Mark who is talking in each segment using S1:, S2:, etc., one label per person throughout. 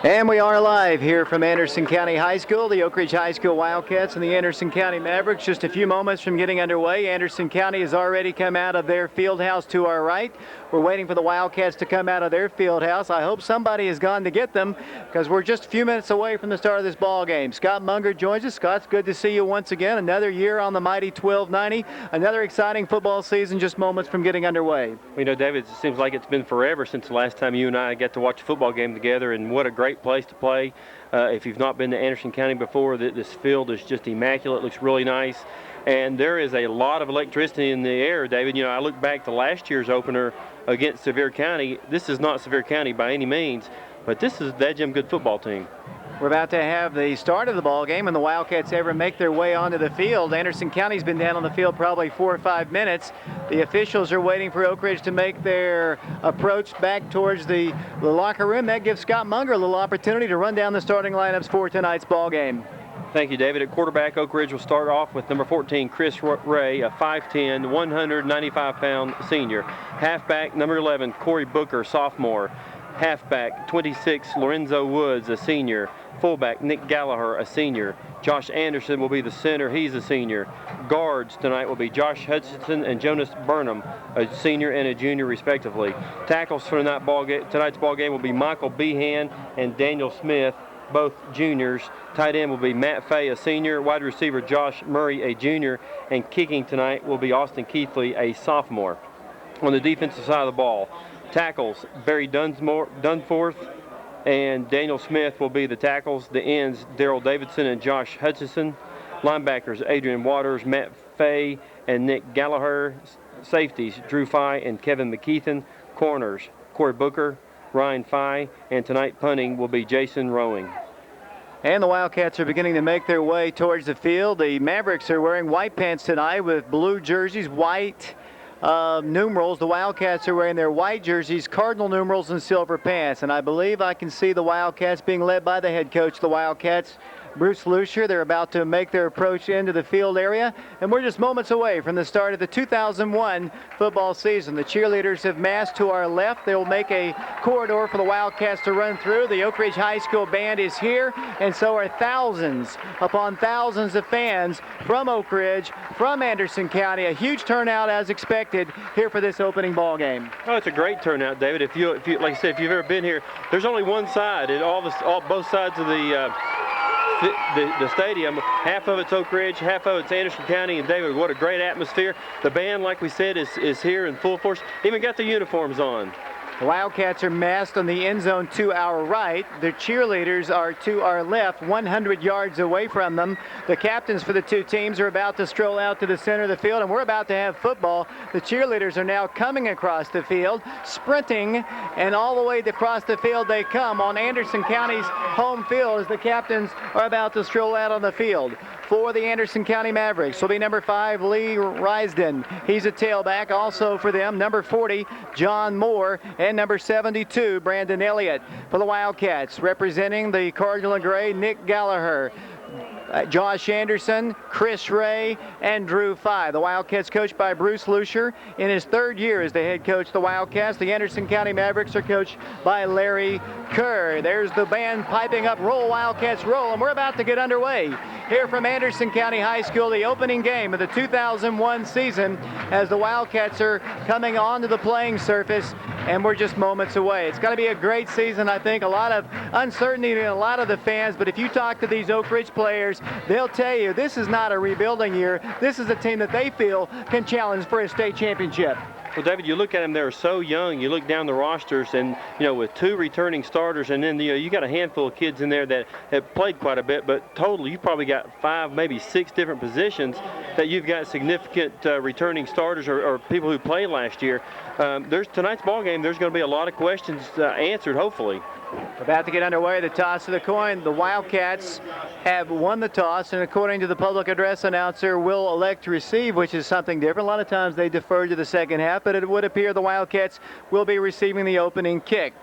S1: And we are live here from Anderson County High School, the Oak Ridge High School Wildcats and the Anderson County Mavericks. Just a few moments from getting underway. Anderson County has already come out of their field house to our right. We're waiting for the Wildcats to come out of their field house. I hope somebody has gone to get them because we're just a few minutes away from the start of this ball game. Scott Munger joins us. Scott, it's good to see you once again. Another year on the mighty 1290. Another exciting football season just moments from getting underway.
S2: You know, David, it seems like it's been forever since the last time you and I got to watch a football game together, and what a great place to play. If you've not been to Anderson County before, this field is just immaculate. It looks really nice. And there is a lot of electricity in the air, David. You know, I look back to last year's opener against Sevier County. This is not Sevier County by any means, but this is that damn good football team.
S1: We're about to have the start of the ball game when the Wildcats ever make their way onto the field. Anderson County's been down on the field probably 4 or 5 minutes. The officials are waiting for Oak Ridge to make their approach back towards the locker room. That gives Scott Munger a little opportunity to run down the starting lineups for tonight's ball game.
S2: Thank you, David. At quarterback, Oak Ridge will start off with number 14, Kris Rhea, a 5'10", 195-pound senior. Halfback, number 11, Corey Booker, sophomore. Halfback, 26, Lorenzo Woods, a senior. Fullback, Nick Gallagher, a senior. Josh Anderson will be the center. He's a senior. Guards tonight will be Josh Hutchinson and Jonas Burnham, a senior and a junior, respectively. Tackles for tonight's ball game will be Michael Behan and Daniel Smith, both juniors. Tight end will be Matt Fay, a senior. Wide receiver Josh Murray, a junior. And kicking tonight will be Austin Keithley, a sophomore. On the defensive side of the ball, tackles, Barry Dunforth and Daniel Smith will be the tackles. The ends, Daryl Davidson and Josh Hutchison. Linebackers, Adrian Waters, Matt Fay, and Nick Gallagher. Safeties, Drew Fye and Kevin McKeithen. Corners, Corey Booker, Ryan Fye, and tonight punting will be Jason Rowing.
S1: And the Wildcats are beginning to make their way towards the field. The Mavericks are wearing white pants tonight with blue jerseys, white numerals. The Wildcats are wearing their white jerseys, cardinal numerals, and silver pants. And I believe I can see the Wildcats being led by the head coach of the Wildcats, Bruce Lucier. They're about to make their approach into the field area, and we're just moments away from the start of the 2001 football season. The cheerleaders have massed to our left. They will make a corridor for the Wildcats to run through. The Oak Ridge High School band is here, and so are thousands upon thousands of fans from Oak Ridge, from Anderson County. A huge turnout as expected here for this opening ball game.
S2: Oh, it's a great turnout, David. If you like I said, if you've ever been here, there's only one side, and both sides of the stadium. Half of it's Oak Ridge, half of it's Anderson County, and David, what a great atmosphere. The band, like we said, is here in full force. Even got the uniforms on.
S1: The Wildcats are massed on the end zone to our right. The cheerleaders are to our left, 100 yards away from them. The captains for the two teams are about to stroll out to the center of the field, and we're about to have football. The cheerleaders are now coming across the field, sprinting, and all the way across the field they come on Anderson County's home field as the captains are about to stroll out on the field. For the Anderson County Mavericks will be number 5, Lee Risden. He's a tailback. Also for them, number 40, John Moore, and number 72, Brandon Elliott. For the Wildcats, representing the Cardinal and Gray, Nick Gallagher, Josh Anderson, Kris Rhea, and Drew Fye. The Wildcats coached by Bruce Lucier in his 3rd year as the head coach of the Wildcats. The Anderson County Mavericks are coached by Larry Kerr. There's the band piping up, roll Wildcats roll, and we're about to get underway here from Anderson County High School, the opening game of the 2001 season as the Wildcats are coming onto the playing surface, and we're just moments away. It's going to be a great season, I think. A lot of uncertainty in a lot of the fans, but if you talk to these Oak Ridge players, they'll tell you this is not a rebuilding year. This is a team that they feel can challenge for a state championship.
S2: Well, David, you look at them, they're so young. You look down the rosters, and, with 2 returning starters, and then, you got a handful of kids in there that have played quite a bit, but totally you probably got 5, maybe 6 different positions that you've got significant returning starters or people who played last year. Tonight's ball game, there's going to be a lot of questions answered, hopefully.
S1: About to get underway, the toss of the coin. The Wildcats have won the toss, and according to the public address announcer, will elect to receive, which is something different. A lot of times they defer to the second half, but it would appear the Wildcats will be receiving the opening kick.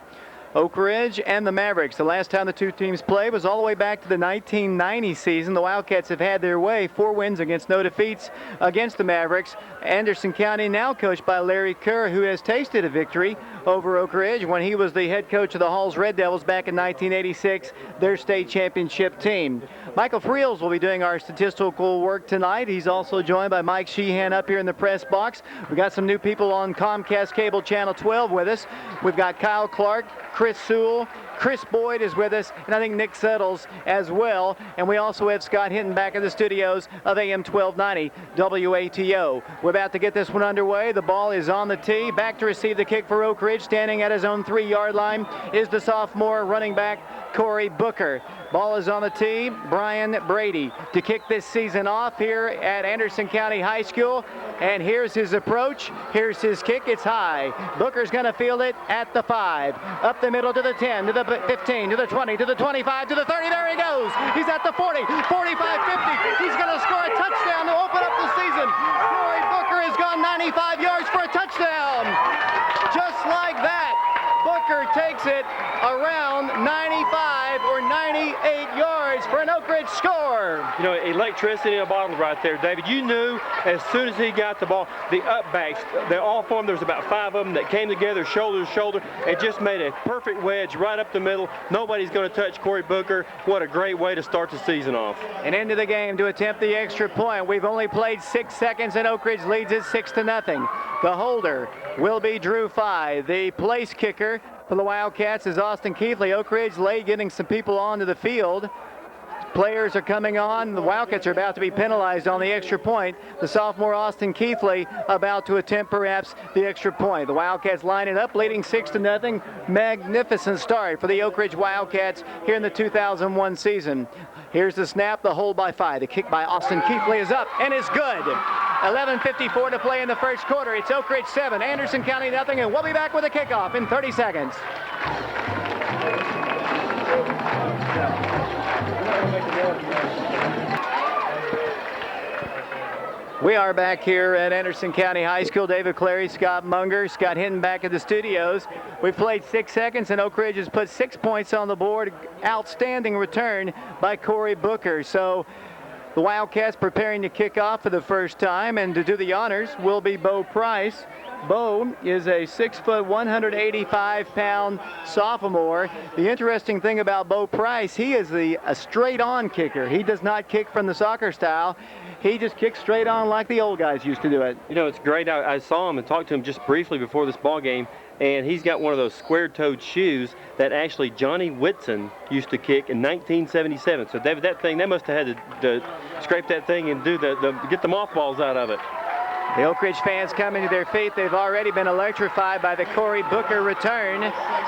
S1: Oak Ridge and the Mavericks. The last time the two teams played was all the way back to the 1990 season. The Wildcats have had their way, 4 wins against no defeats against the Mavericks. Anderson County now coached by Larry Kerr, who has tasted a victory over Oak Ridge when he was the head coach of the Halls Red Devils back in 1986, their state championship team. Michael Friels will be doing our statistical work tonight. He's also joined by Mike Sheehan up here in the press box. We've got some new people on Comcast Cable Channel 12 with us. We've got Kyle Clark, Chris Sewell, Chris Boyd is with us, and I think Nick Settles as well. And we also have Scott Hinton back in the studios of AM 1290 WATO. We're about to get this one underway. The ball is on the tee. Back to receive the kick for Oak Ridge. Standing at his own 3-yard line is the sophomore running back, Corey Booker. Ball is on the tee. Brian Brady to kick this season off here at Anderson County High School. And here's his approach. Here's his kick. It's high. Booker's going to field it at the 5. Up the middle to the 10, to the 15, to the 20, to the 25, to the 30. There he goes. He's at the 40, 45, 50. He's going to score a touchdown to open up the season. Corey Booker has gone 95 yards for a touchdown. Just like that. Booker takes it around 95 or 98 yards for an Oak Ridge score.
S2: You know, electricity in a bottle right there, David. You knew as soon as he got the ball, the upbacks, they all formed. There was about 5 of them that came together, shoulder to shoulder, and just made a perfect wedge right up the middle. Nobody's going to touch Corey Booker. What a great way to start the season off.
S1: And into the game to attempt the extra point. We've only played 6 seconds, and Oak Ridge leads it 6-0. The holder will be Drew Fye. The place kicker for the Wildcats is Austin Keithley. Oak Ridge late getting some people onto the field. Players are coming on. The Wildcats are about to be penalized on the extra point. The sophomore Austin Keithley about to attempt perhaps the extra point. The Wildcats lining up, leading 6-0. Magnificent start for the Oak Ridge Wildcats here in the 2001 season. Here's the snap, the hold by Fye. The kick by Austin Keithley is up and is good. 11:54 to play in the first quarter. It's Oak Ridge 7, Anderson County nothing, and we'll be back with a kickoff in 30 seconds. We are back here at Anderson County High School. David Clary, Scott Munger, Scott Hinton back at the studios. We've played 6 seconds, and Oak Ridge has put 6 points on the board. Outstanding return by Corey Booker. So the Wildcats preparing to kick off for the first time, and to do the honors will be Bo Price. Bo is a 6', 185-pound sophomore. The interesting thing about Bo Price, he is a straight-on kicker. He does not kick from the soccer style. He just kicks straight on like the old guys used to do it.
S2: You know, it's great. I saw him and talked to him just briefly before this ball game, and he's got one of those square-toed shoes that actually Johnny Whitson used to kick in 1977. So, David, that thing, they must have had to scrape that thing and do get the mothballs out of it.
S1: The Oak Ridge fans coming to their feet. They've already been electrified by the Corey Booker return.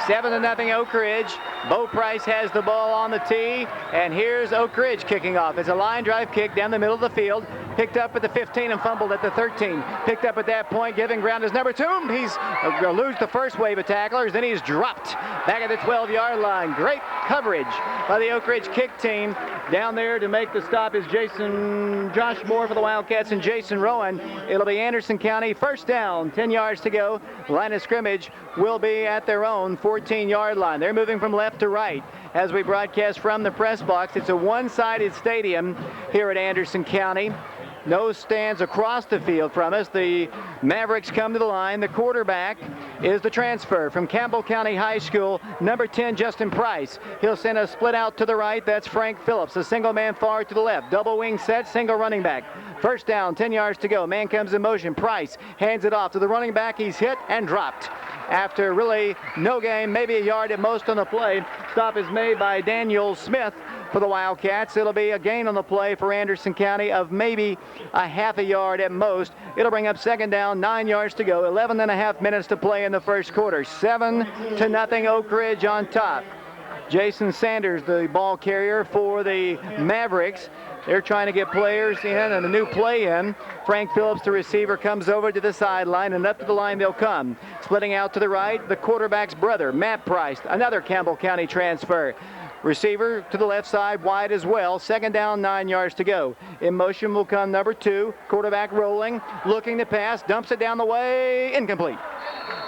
S1: 7-0 Oak Ridge. Bo Price has the ball on the tee, and here's Oak Ridge kicking off. It's a line drive kick down the middle of the field. Picked up at the 15 and fumbled at the 13. Picked up at that point, giving ground is number 2. He's going to lose the first wave of tacklers, then he's dropped back at the 12-yard line. Great coverage by the Oak Ridge kick team. Down there to make the stop is Josh Moore for the Wildcats and Jason Rowan. It'll be Anderson County first down, 10 yards to go. Line of scrimmage will be at their own 14-yard line. They're moving from left to right as we broadcast from the press box. It's a one-sided stadium here at Anderson County. No stands across the field from us. The Mavericks come to the line. The quarterback is the transfer from Campbell County High School, number 10, Justin Price. He'll send a split out to the right. That's Frank Phillips. A single man far to the left. Double wing set, single running back. First down, 10 yards to go. Man comes in motion. Price hands it off to the running back. He's hit and dropped. After really no gain, maybe a yard at most on the play. Stop is made by Daniel Smith for the Wildcats. It'll be a gain on the play for Anderson County of maybe a half a yard at most. It'll bring up second down, 9 yards to go. 11.5 minutes to play in the first quarter. 7-0 Oak Ridge on top. Jason Sanders, the ball carrier for the Mavericks. They're trying to get players in and a new play in. Frank Phillips, the receiver, comes over to the sideline, and up to the line they'll come. Splitting out to the right, the quarterback's brother, Matt Price, another Campbell County transfer. Receiver to the left side, wide as well. Second down, 9 yards to go. In motion will come number 2. Quarterback rolling, looking to pass, dumps it down the way, incomplete.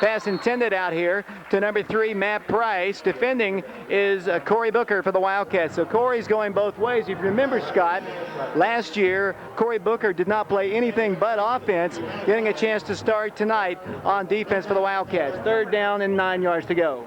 S1: Pass intended out here to number 3, Matt Price. Defending is Corey Booker for the Wildcats. So Corey's going both ways. If you remember, Scott, last year, Corey Booker did not play anything but offense, getting a chance to start tonight on defense for the Wildcats. 3rd down and 9 yards to go.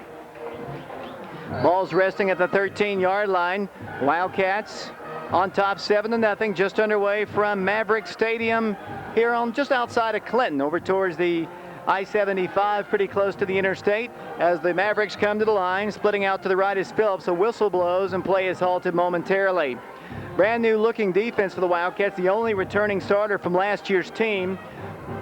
S1: Ball's resting at the 13-yard line. Wildcats on top 7-0, just underway from Mavericks Stadium here on just outside of Clinton, over towards the I-75, pretty close to the interstate, as the Mavericks come to the line. Splitting out to the right is Phillips. A whistle blows and play is halted momentarily. Brand new looking defense for the Wildcats. The only returning starter from last year's team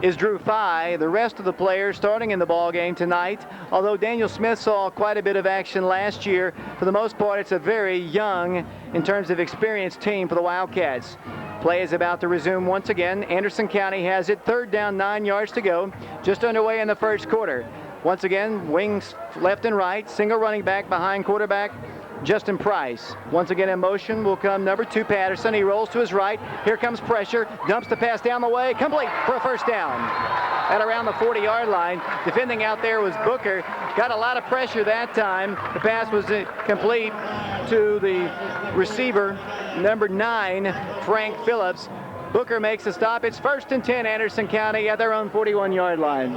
S1: is Drew Fye. The rest of the players starting in the ball game tonight. Although Daniel Smith saw quite a bit of action last year, for the most part it's a very young, in terms of experienced, team for the Wildcats. Play is about to resume once again. Anderson County has it. 3rd down, 9 yards to go. Just underway in the first quarter. Once again, wings left and right. Single running back behind quarterback Justin Price. Once again in motion will come number 2, Patterson. He rolls to his right. Here comes pressure. Dumps the pass down the way. Complete for a first down. At around the 40-yard line. Defending out there was Booker. Got a lot of pressure that time. The pass was complete to the receiver, number 9, Frank Phillips. Booker makes a stop. It's 1st and 10, Anderson County at their own 41-yard line.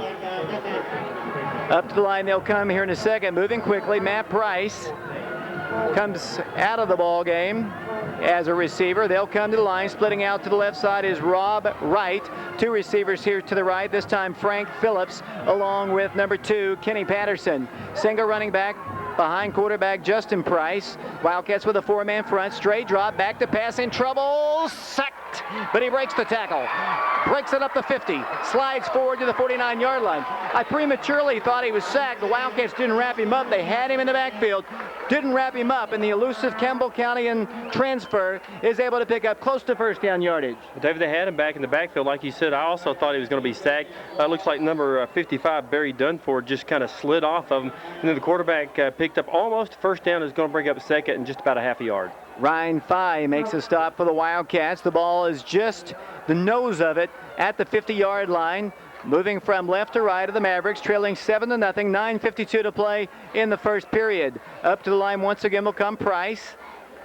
S1: Up to the line they'll come here in a second. Moving quickly, Matt Price comes out of the ball game as a receiver. They'll come to the line. Splitting out to the left side is Rob Wright. 2 receivers here to the right. This time Frank Phillips along with number 2, Kenny Patterson. Single running back behind quarterback Justin Price. Wildcats with a 4-man front. Straight drop, back to pass, in trouble. Sacked, but he breaks the tackle. Breaks it up the 50. Slides forward to the 49-yard line. I prematurely thought he was sacked. The Wildcats didn't wrap him up. They had him in the backfield. Didn't wrap him up, and the elusive Campbell County transfer is able to pick up close to 1st down yardage.
S2: David, they had him back in the backfield. Like you said, I also thought he was going to be sacked. Looks like number 55, Barry Dunford, just kind of slid off of him. And then the quarterback picked up almost 1st down. Is going to bring up 2nd and just about a half a yard.
S1: Ryan Fye makes a stop for the Wildcats. The ball is just the nose of it at the 50-yard line. Moving from left to right of the Mavericks, trailing 7-0, 9:52 to play in the first period. Up to the line once again will come Price.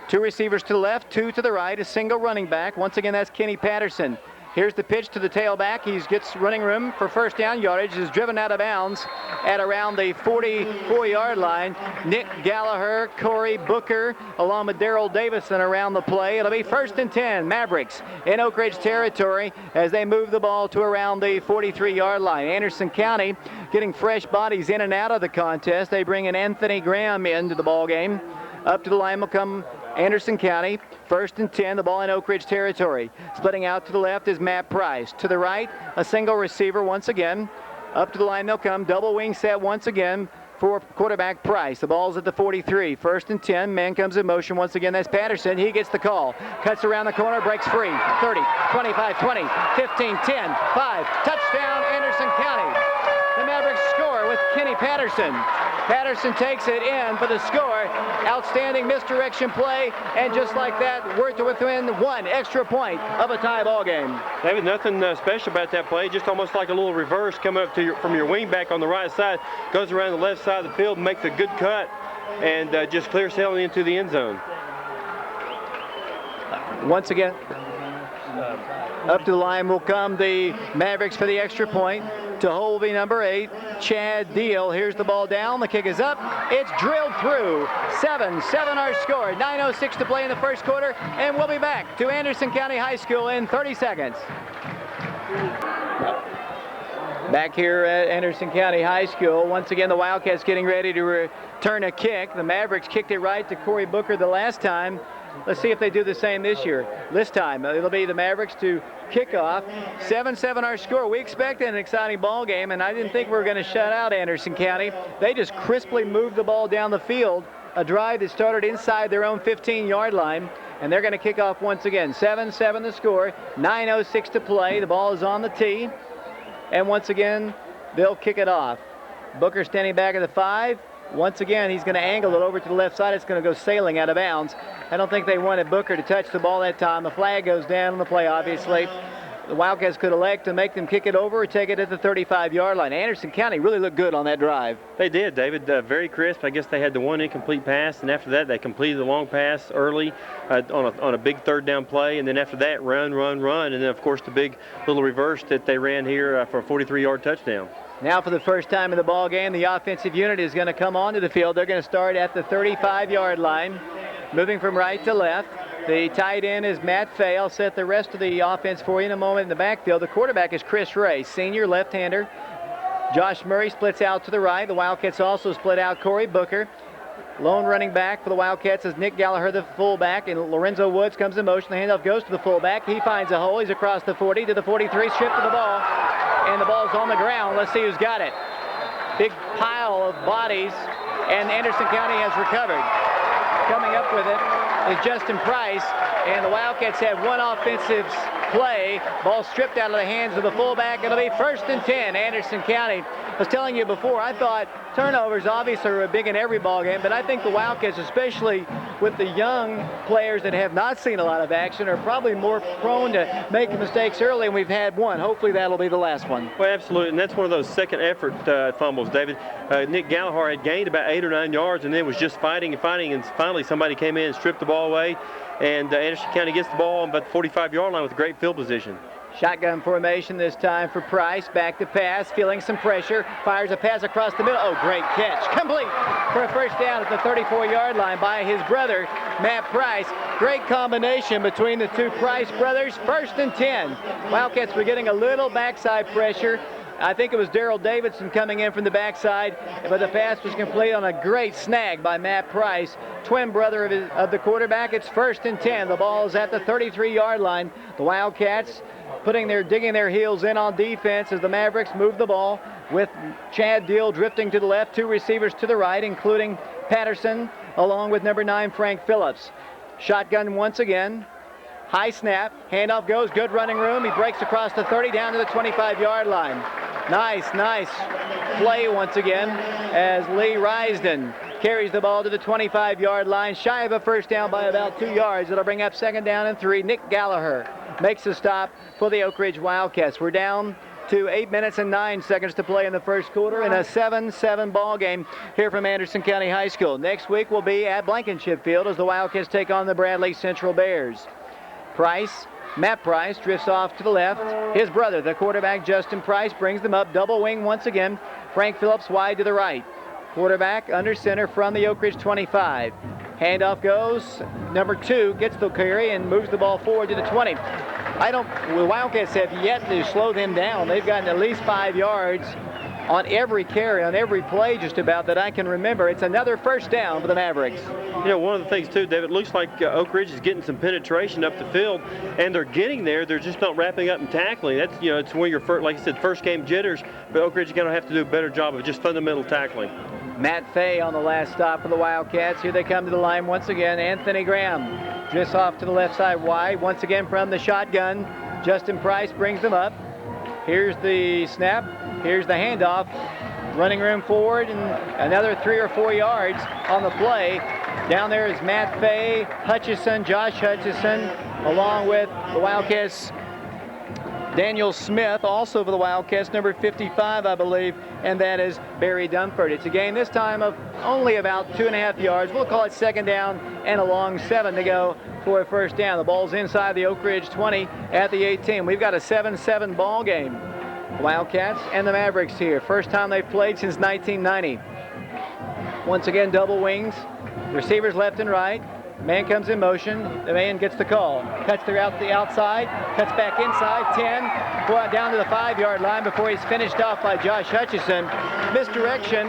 S1: 2 receivers to the left, 2 to the right, a single running back. Once again, that's Kenny Patterson. Here's the pitch to the tailback. He gets running room for 1st down yardage. Is driven out of bounds at around the 44-yard line. Nick Gallagher, Corey Booker, along with Darrell Davison around the play. It'll be 1st and 10. Mavericks in Oak Ridge territory as they move the ball to around the 43-yard line. Anderson County getting fresh bodies in and out of the contest. They bring in Anthony Graham into the ball game. Up to the line will come Anderson County. 1st and 10, the ball in Oak Ridge territory. Splitting out to the left is Matt Price. To the right, a single receiver once again. Up to the line they'll come. Double wing set once again for quarterback Price. The ball's at the 43. 1st and 10. Man comes in motion once again. That's Patterson. He gets the call. Cuts around the corner. Breaks free. 30, 25, 20, 15, 10, 5. Touchdown, Anderson County. The Mavericks score with Kenny Patterson. Patterson takes it in for the score. Outstanding misdirection play, and just like that, we're to within 1 extra point of a tie ball game.
S2: David, nothing special about that play. Just almost like a little reverse coming up to from your wing back on the right side. Goes around the left side of the field and makes a good cut, and just clear sailing into the end zone.
S1: Once again, up to the line will come the Mavericks for the extra point. To Holvey, number 8, Chad Deal. Here's the ball down. The kick is up. It's drilled through. 7 our score. 9:06 to play in the first quarter, and we'll be back to Anderson County High School in 30 seconds. Back here at Anderson County High School, once again the Wildcats getting ready to return a kick. The Mavericks kicked it right to Corey Booker the last time. Let's see if they do the same this year. This time, it'll be the Mavericks to kick off. 7-7 our score. We expected an exciting ball game, and I didn't think we were going to shut out Anderson County. They just crisply moved the ball down the field. A drive that started inside their own 15-yard line, and they're going to kick off once again. 7-7 the score. 9:06 to play. The ball is on the tee, and once again, they'll kick it off. Booker standing back at the 5. Once again, he's going to angle it over to the left side. It's going to go sailing out of bounds. I don't think they wanted Booker to touch the ball that time. The flag goes down on the play, obviously. the Wildcats could elect to make them kick it over or take it at the 35-yard line. Anderson County really looked good on that drive.
S2: They did, David. Very crisp. I guess they had the one incomplete pass, and after that they completed the long pass early on a big third down play, and then after that run, and then of course the big little reverse that they ran here for a 43-yard touchdown.
S1: Now for the first time in the ball game, the offensive unit is going to come onto the field. They're going to start at the 35-yard line, moving from right to left. The tight end is Matt Fay. I'll set the rest of the offense for you in a moment in the backfield. The quarterback is Kris Rhea, senior left-hander. Josh Murray splits out to the right. The Wildcats also split out Corey Booker. Lone running back for the Wildcats is Nick Gallagher, the fullback, and Lorenzo Woods comes in motion. The handoff goes to the fullback. He finds a hole. He's across the 40 to the 43, stripped of the ball, and the ball's on the ground. Let's see who's got it. Big pile of bodies, and Anderson County has recovered. Coming up with it is Justin Price, and the Wildcats have one offensive play. Ball stripped out of the hands of the fullback. It'll be 1st and 10, Anderson County. I was telling you before, I thought turnovers obviously are big in every ball game, but I think the Wildcats, especially with the young players that have not seen a lot of action, are probably more prone to making mistakes early, and we've had one. Hopefully that'll be the last one.
S2: Well, absolutely, and that's one of those second effort fumbles, David. Nick Gallagher had gained about 8 or 9 yards and then was just fighting, and finally somebody came in and stripped the ball away, and Anderson County gets the ball on about the 45-yard line with great field position.
S1: Shotgun formation this time for Price. Back to pass, feeling some pressure. Fires a pass across the middle. Oh, great catch. Complete for a first down at the 34-yard line by his brother, Matt Price. Great combination between the two Price brothers. 1st and 10. Wildcats were getting a little backside pressure. I think it was Daryl Davidson coming in from the backside, but the pass was complete on a great snag by Matt Price, twin brother of the quarterback. It's 1st and 10. The ball is at the 33-yard line. The Wildcats digging their heels in on defense as the Mavericks move the ball with Chad Deal drifting to the left, 2 receivers to the right, including Patterson, along with number 9, Frank Phillips. Shotgun once again. High snap. Handoff goes. Good running room. He breaks across the 30 down to the 25-yard line. Nice play once again as Lee Risden carries the ball to the 25-yard line, shy of a first down by about 2 yards. It'll bring up 2nd down and 3. Nick Gallagher makes a stop for the Oak Ridge Wildcats. We're down to 8 minutes and 9 seconds to play in the first quarter in a 7-7 ball game here from Anderson County High School. Next week we'll be at Blankenship Field as the Wildcats take on the Bradley Central Bears. Matt Price drifts off to the left. His brother, the quarterback, Justin Price, brings them up. Double wing once again. Frank Phillips wide to the right. Quarterback under center from the Oak Ridge 25. Handoff goes. Number 2 gets the carry and moves the ball forward to the 20. The Wildcats have yet to slow them down. They've gotten at least 5 yards on every carry, on every play just about that I can remember. It's another first down for the Mavericks.
S2: You know, one of the things too, David, it looks like Oak Ridge is getting some penetration up the field, and they're getting there. They're just not wrapping up and tackling. That's, it's when you're like I said, first game jitters. But Oak Ridge is going to have to do a better job of just fundamental tackling.
S1: Matt Fay on the last stop for the Wildcats. Here they come to the line once again. Anthony Graham drifts off to the left side wide once again from the shotgun. Justin Price brings them up. Here's the snap. Here's the handoff. Running room forward and another 3 or 4 yards on the play. Down there is Matt Fay, Josh Hutchison, along with the Wildcats, Daniel Smith, also for the Wildcats, number 55, I believe, and that is Barry Dunford. It's a game this time of only about 2.5 yards. We'll call it 2nd down and a long 7 to go for a first down. The ball's inside the Oak Ridge 20 at the 18. We've got a 7-7 ball game. The Wildcats and the Mavericks here. First time they've played since 1990. Once again, double wings. Receivers left and right. Man comes in motion. The man gets the call. Cuts throughout the outside. Cuts back inside. 10. Down to the 5-yard line before he's finished off by Josh Hutchison. Misdirection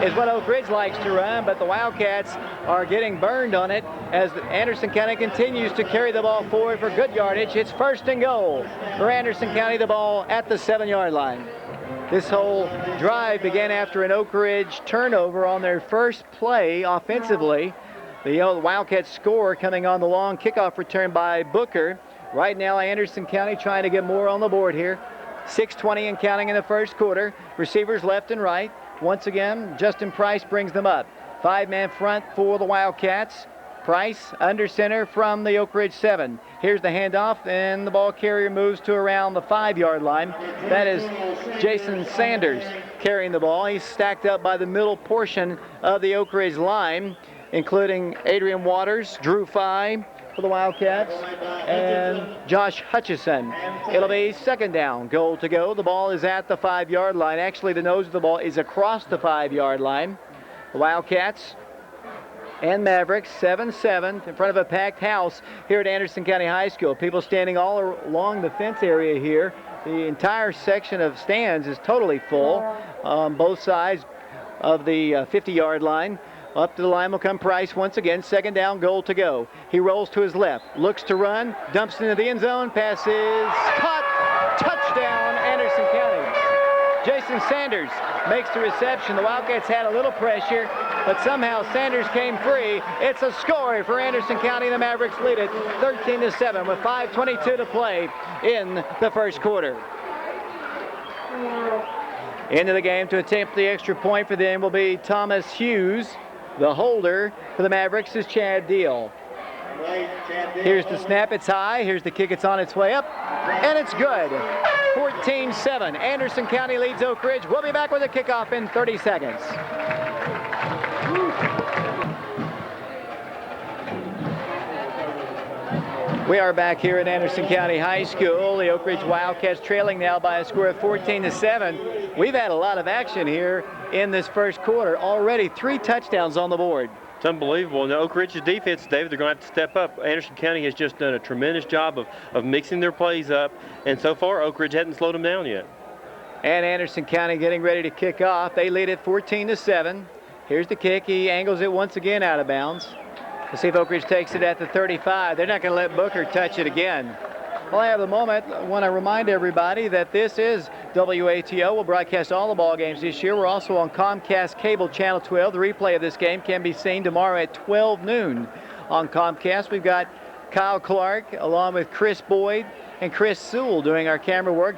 S1: is what Oak Ridge likes to run, but the Wildcats are getting burned on it as Anderson County continues to carry the ball forward for good yardage. It's 1st and goal for Anderson County. The ball at the 7-yard line. This whole drive began after an Oak Ridge turnover on their first play offensively. The Wildcats score coming on the long kickoff return by Booker. Right now, Anderson County trying to get more on the board here. 6:20 and counting in the first quarter. Receivers left and right. Once again, Justin Price brings them up. 5-man front for the Wildcats. Price under center from the Oak Ridge 7. Here's the handoff, and the ball carrier moves to around the 5-yard line. That is Jason Sanders carrying the ball. He's stacked up by the middle portion of the Oak Ridge line, including Adrian Waters, Drew Fye for the Wildcats, and Josh Hutchison. It'll be second down, goal to go. The ball is at the 5-yard line. Actually, the nose of the ball is across the 5-yard line. The Wildcats and Mavericks 7-7 in front of a packed house here at Anderson County High School. People standing all along the fence area here. The entire section of stands is totally full on both sides of the 50-yard line. Up to the line will come Price once again. Second down, goal to go. He rolls to his left, looks to run, dumps into the end zone, passes, caught, touchdown, Anderson County. Jason Sanders makes the reception. The Wildcats had a little pressure, but somehow Sanders came free. It's a score for Anderson County. The Mavericks lead it 13-7 with 5:22 to play in the first quarter. Into the game to attempt the extra point for them will be Thomas Hughes. The holder for the Mavericks is Chad Deal. Here's the snap, it's high. Here's the kick, it's on its way up, and it's good. 14-7. Anderson County leads Oak Ridge. We'll be back with a kickoff in 30 seconds. We are back here at Anderson County High School. The Oak Ridge Wildcats trailing now by a score of 14-7. We've had a lot of action here in this first quarter. Already 3 touchdowns on the board.
S2: It's unbelievable. And the Oak Ridge's defense, David, they're going to have to step up. Anderson County has just done a tremendous job of mixing their plays up, and so far Oak Ridge hasn't slowed them down yet.
S1: And Anderson County getting ready to kick off. They lead it 14-7. Here's the kick. He angles it once again out of bounds. Let's see if Oak Ridge takes it at the 35. They're not going to let Booker touch it again. Well, I have a moment. I want to remind everybody that this is WATO. We'll broadcast all the ball games this year. We're also on Comcast Cable Channel 12. The replay of this game can be seen tomorrow at 12 noon on Comcast. We've got Kyle Clark along with Chris Boyd and Chris Sewell doing our camera work.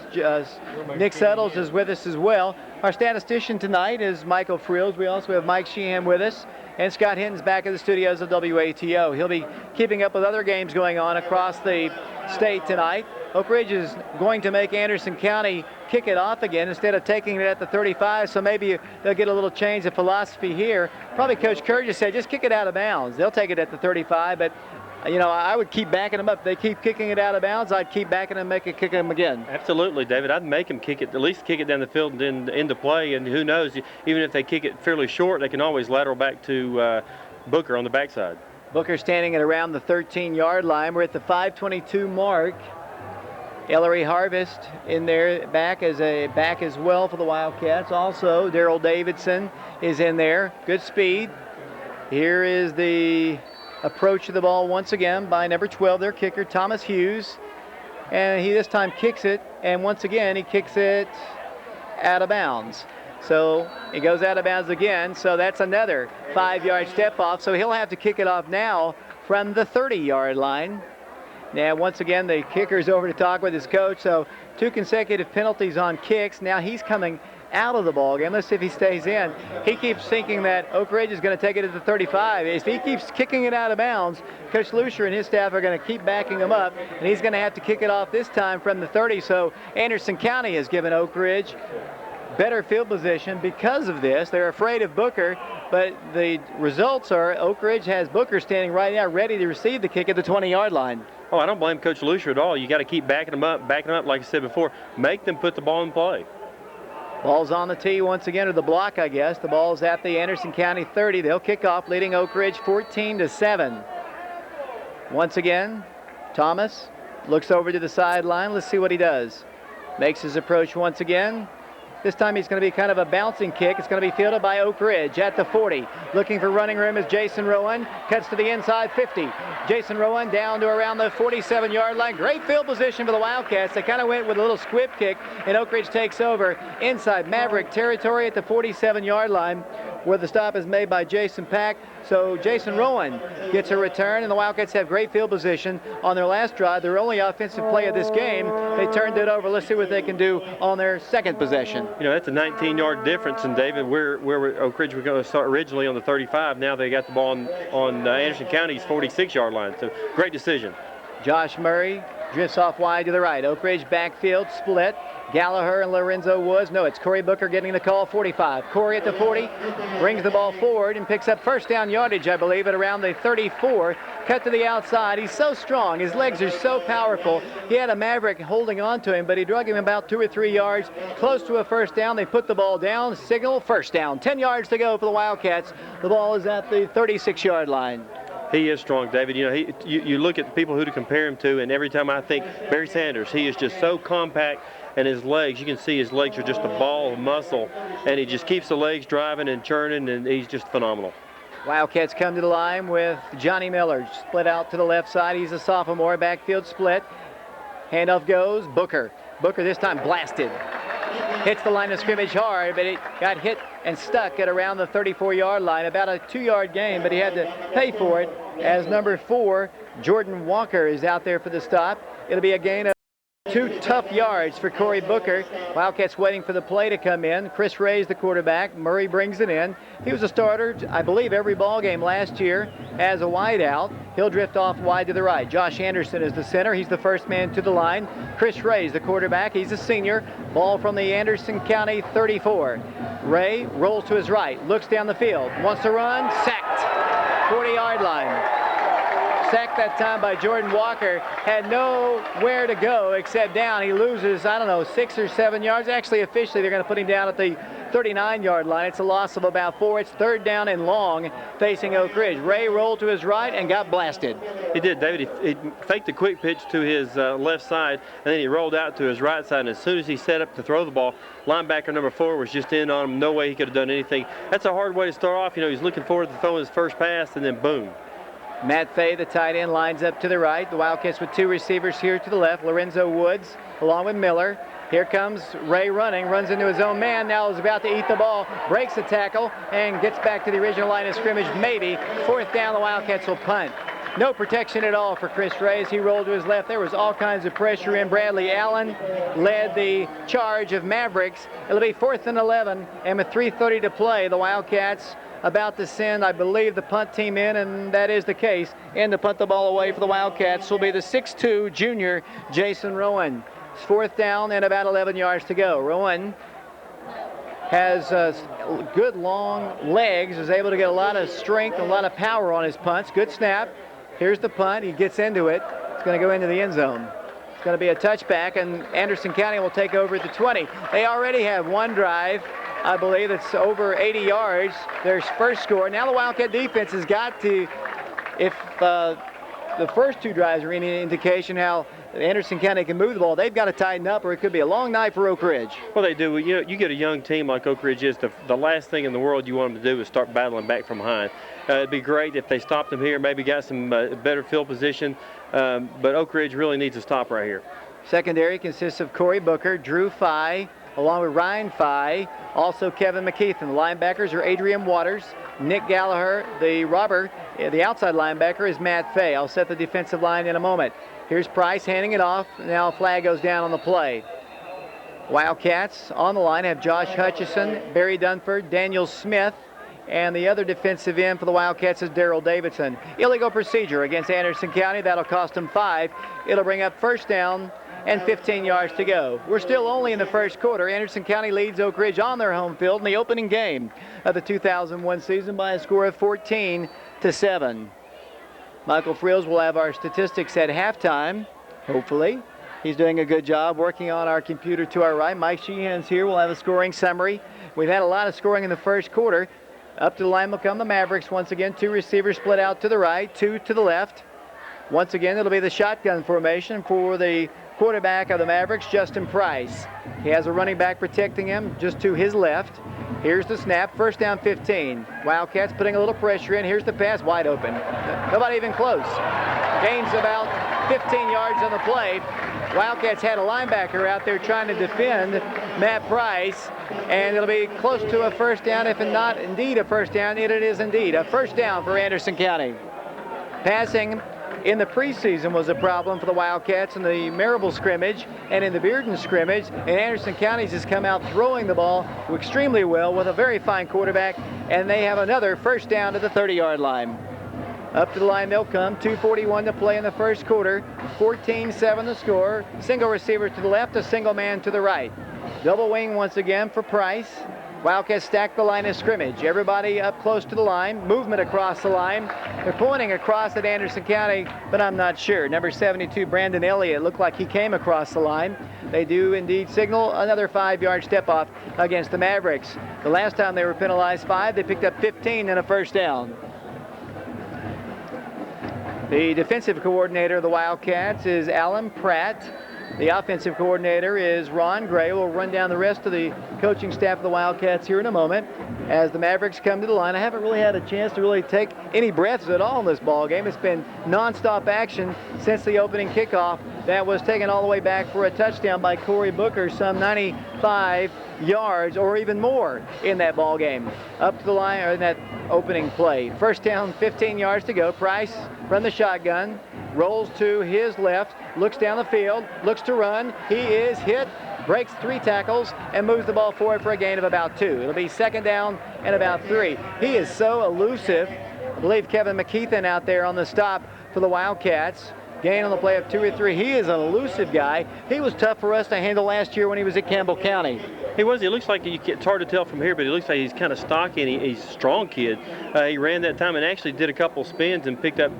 S1: Nick Settles is with us as well. Our statistician tonight is Michael Frills. We also have Mike Sheehan with us. And Scott Hinton's back at the studios of WATO. He'll be keeping up with other games going on across the state tonight. Oak Ridge is going to make Anderson County kick it off again instead of taking it at the 35, so maybe they'll get a little change of philosophy here. Probably Coach Kerr just said, just kick it out of bounds. They'll take it at the 35, but you know, I would keep backing them up. If they keep kicking it out of bounds, I'd keep backing them, make it kick them again.
S2: Absolutely, David. I'd make them kick it, at least kick it down the field and then into play. And who knows, even if they kick it fairly short, they can always lateral back to Booker on the backside.
S1: Booker standing at around the 13-yard line. We're at the 5:22 mark. Ellery Harvest in there back as well for the Wildcats. Also, Daryl Davidson is in there. Good speed. Here is the approach of the ball once again by number 12, their kicker, Thomas Hughes. And he this time kicks it, and once again he kicks it out of bounds. So it goes out of bounds again, so that's another 5-yard step off. So he'll have to kick it off now from the 30-yard line. Now once again the kicker's over to talk with his coach, so 2 consecutive penalties on kicks. Now he's coming out of the ball game. Let's see if he stays in. He keeps thinking that Oak Ridge is going to take it at the 35. If he keeps kicking it out of bounds, Coach Lucier and his staff are going to keep backing him up, and he's going to have to kick it off this time from the 30. So Anderson County has given Oak Ridge better field position because of this. They're afraid of Booker, but the results are Oak Ridge has Booker standing right now ready to receive the kick at the 20-yard line.
S2: Oh, I don't blame Coach Lucier at all. You got to keep backing them up, like I said before. Make them put the ball in play.
S1: Ball's on the tee once again, or the block, I guess. The ball's at the Anderson County 30. They'll kick off, leading Oak Ridge 14-7. Once again, Thomas looks over to the sideline. Let's see what he does. Makes his approach once again. This time he's going to be kind of a bouncing kick. It's going to be fielded by Oak Ridge at the 40. Looking for running room is Jason Rowan. Cuts to the inside 50. Jason Rowan down to around the 47-yard line. Great field position for the Wildcats. They kind of went with a little squib kick, and Oak Ridge takes over inside Maverick territory at the 47-yard line. where the stop is made by Jason Pack. So Jason Rowan gets a return, and the Wildcats have great field position on their last drive. Their only offensive play of this game, they turned it over. Let's see what they can do on their second possession.
S2: You know, that's a 19-yard difference, and David, where Oak Ridge was going to start originally on the 35, now they got the ball on Anderson County's 46-yard line. So great decision.
S1: Josh Murray drifts off wide to the right. Oak Ridge backfield split. Gallagher and Lorenzo Woods. No, it's Corey Booker getting the call, 45. Corey at the 40, brings the ball forward and picks up first down yardage, I believe, at around the 34. Cut to the outside. He's so strong. His legs are so powerful. He had a Maverick holding on to him, but he drug him about 2 or 3 yards, close to a first down. They put the ball down, signal, first down. 10 yards to go for the Wildcats. The ball is at the 36-yard line.
S2: He is strong, David. You know, you look at the people who to compare him to, and every time I think Barry Sanders, he is just so compact, and his legs, you can see his legs are just a ball of muscle, and he just keeps the legs driving and churning, and he's just phenomenal.
S1: Wildcats come to the line with Johnny Miller, split out to the left side. He's a sophomore, backfield split. Handoff goes, Booker. Booker this time blasted. Hits the line of scrimmage hard, but it got hit and stuck at around the 34-yard line. About a 2-yard gain, but he had to pay for it as number 4, Jordan Walker, is out there for the stop. It'll be a gain of 2 tough yards for Corey Booker. Wildcats waiting for the play to come in. Kris Rhea is the quarterback. Murray brings it in. He was a starter, I believe, every ball game last year as a wideout. He'll drift off wide to the right. Josh Anderson is the center. He's the first man to the line. Kris Rhea is the quarterback. He's a senior. Ball from the Anderson County 34. Ray rolls to his right, looks down the field, wants to run, sacked. 40-yard line. Sacked that time by Jordan Walker. Had nowhere to go except down. He loses, I don't know, 6 or 7 yards. Actually, officially, they're going to put him down at the 39-yard line. It's a loss of about 4. It's third down and long facing Oak Ridge. Ray rolled to his right and got blasted.
S2: He did, David. He faked a quick pitch to his left side, and then he rolled out to his right side. And as soon as he set up to throw the ball, linebacker number 4 was just in on him. No way he could have done anything. That's a hard way to start off. You know, he's looking forward to throwing his first pass, and then boom.
S1: Matt Fay, the tight end, lines up to the right. The Wildcats with 2 receivers here to the left. Lorenzo Woods along with Miller. Here comes Ray running, runs into his own man, now is about to eat the ball, breaks the tackle, and gets back to the original line of scrimmage, maybe. 4th down, the Wildcats will punt. No protection at all for Kris Rhea as he rolled to his left. There was all kinds of pressure in. Bradley Allen led the charge of Mavericks. It'll be 4th and 11, and with 3:30 to play, the Wildcats about to send, I believe, the punt team in, and that is the case. And to punt the ball away for the Wildcats will be the 6'2 junior Jason Rowan. It's 4th down and about 11 yards to go. Rowan has good long legs, is able to get a lot of strength, a lot of power on his punts. Good snap. Here's the punt. He gets into it. It's going to go into the end zone. It's going to be a touchback, and Anderson County will take over at the 20. They already have one drive, I believe, it's over 80 yards, their first score. Now the Wildcat defense has got to, if the first 2 drives are any indication how Anderson County can move the ball, they've got to tighten up or it could be a long night for Oak Ridge.
S2: Well, they do. You know, you get a young team like Oak Ridge is, the last thing in the world you want them to do is start battling back from behind. It'd be great if they stopped them here, maybe got some better field position, but Oak Ridge really needs to stop right here.
S1: Secondary consists of Corey Booker, Drew Fye, along with Ryan Fye, also Kevin McKeithen. The linebackers are Adrian Waters, Nick Gallagher. The robber, the outside linebacker, is Matt Fay. I'll set the defensive line in a moment. Here's Price handing it off. Now a flag goes down on the play. Wildcats on the line have Josh Hutchison, Barry Dunford, Daniel Smith, and the other defensive end for the Wildcats is Darrell Davidson. Illegal procedure against Anderson County. That'll cost them 5. It'll bring up first down and 15 yards to go. We're still only in the first quarter. Anderson County leads Oak Ridge on their home field in the opening game of the 2001 season by a score of 14-7. Michael Frills will have our statistics at halftime, hopefully. He's doing a good job working on our computer to our right. Mike Sheehan's here. We'll have a scoring summary. We've had a lot of scoring in the first quarter. Up to the line will come the Mavericks once again. 2 receivers split out to the right, 2 to the left. Once again, it'll be the shotgun formation for the quarterback of the Mavericks, Justin Price. He has a running back protecting him just to his left. Here's the snap, first down 15. Wildcats putting a little pressure in. Here's the pass, wide open. Nobody even close. Gains about 15 yards on the play. Wildcats had a linebacker out there trying to defend Matt Price, and it'll be close to a first down, if not indeed a first down. It is indeed a first down for Anderson County. Passing in the preseason was a problem for the Wildcats in the Marable scrimmage and in the Bearden scrimmage, and Anderson County's has come out throwing the ball extremely well with a very fine quarterback, and they have another first down to the 30-yard line. Up to the line they'll come. 2:41 to play in the first quarter. 14-7 the score. Single receiver to the left, a single man to the right. Double wing once again for Price. Wildcats stack the line of scrimmage. Everybody up close to the line. Movement across the line. They're pointing across at Anderson County, but I'm not sure. Number 72, Brandon Elliott, looked like he came across the line. They do indeed signal another 5-yard step off against the Mavericks. The last time they were penalized 5, they picked up 15 and a first down. The defensive coordinator of the Wildcats is Alan Pratt. The offensive coordinator is Ron Gray. We'll run down the rest of the coaching staff of the Wildcats here in a moment as the Mavericks come to the line. I haven't really had a chance to really take any breaths at all in this ball game. It's been nonstop action since the opening kickoff. That was taken all the way back for a touchdown by Corey Booker, some 95 yards or even more in that ball game. Up to the line, or in that opening play. First down, 15 yards to go. Price from the shotgun, rolls to his left, looks down the field, looks to run. He is hit, breaks 3 tackles, and moves the ball forward for a gain of about 2. It'll be second down and about 3. He is so elusive. I believe Kevin McKeithen out there on the stop for the Wildcats. Gain on the play of 2 or 3. He is an elusive guy. He was tough for us to handle last year when he was at Campbell County.
S2: He was. It looks like it's hard to tell from here, but it looks like he's kind of stocky and he's a strong kid. He ran that time and actually did a couple spins and picked up,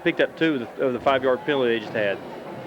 S2: picked up 2 of the 5-yard penalty they just had.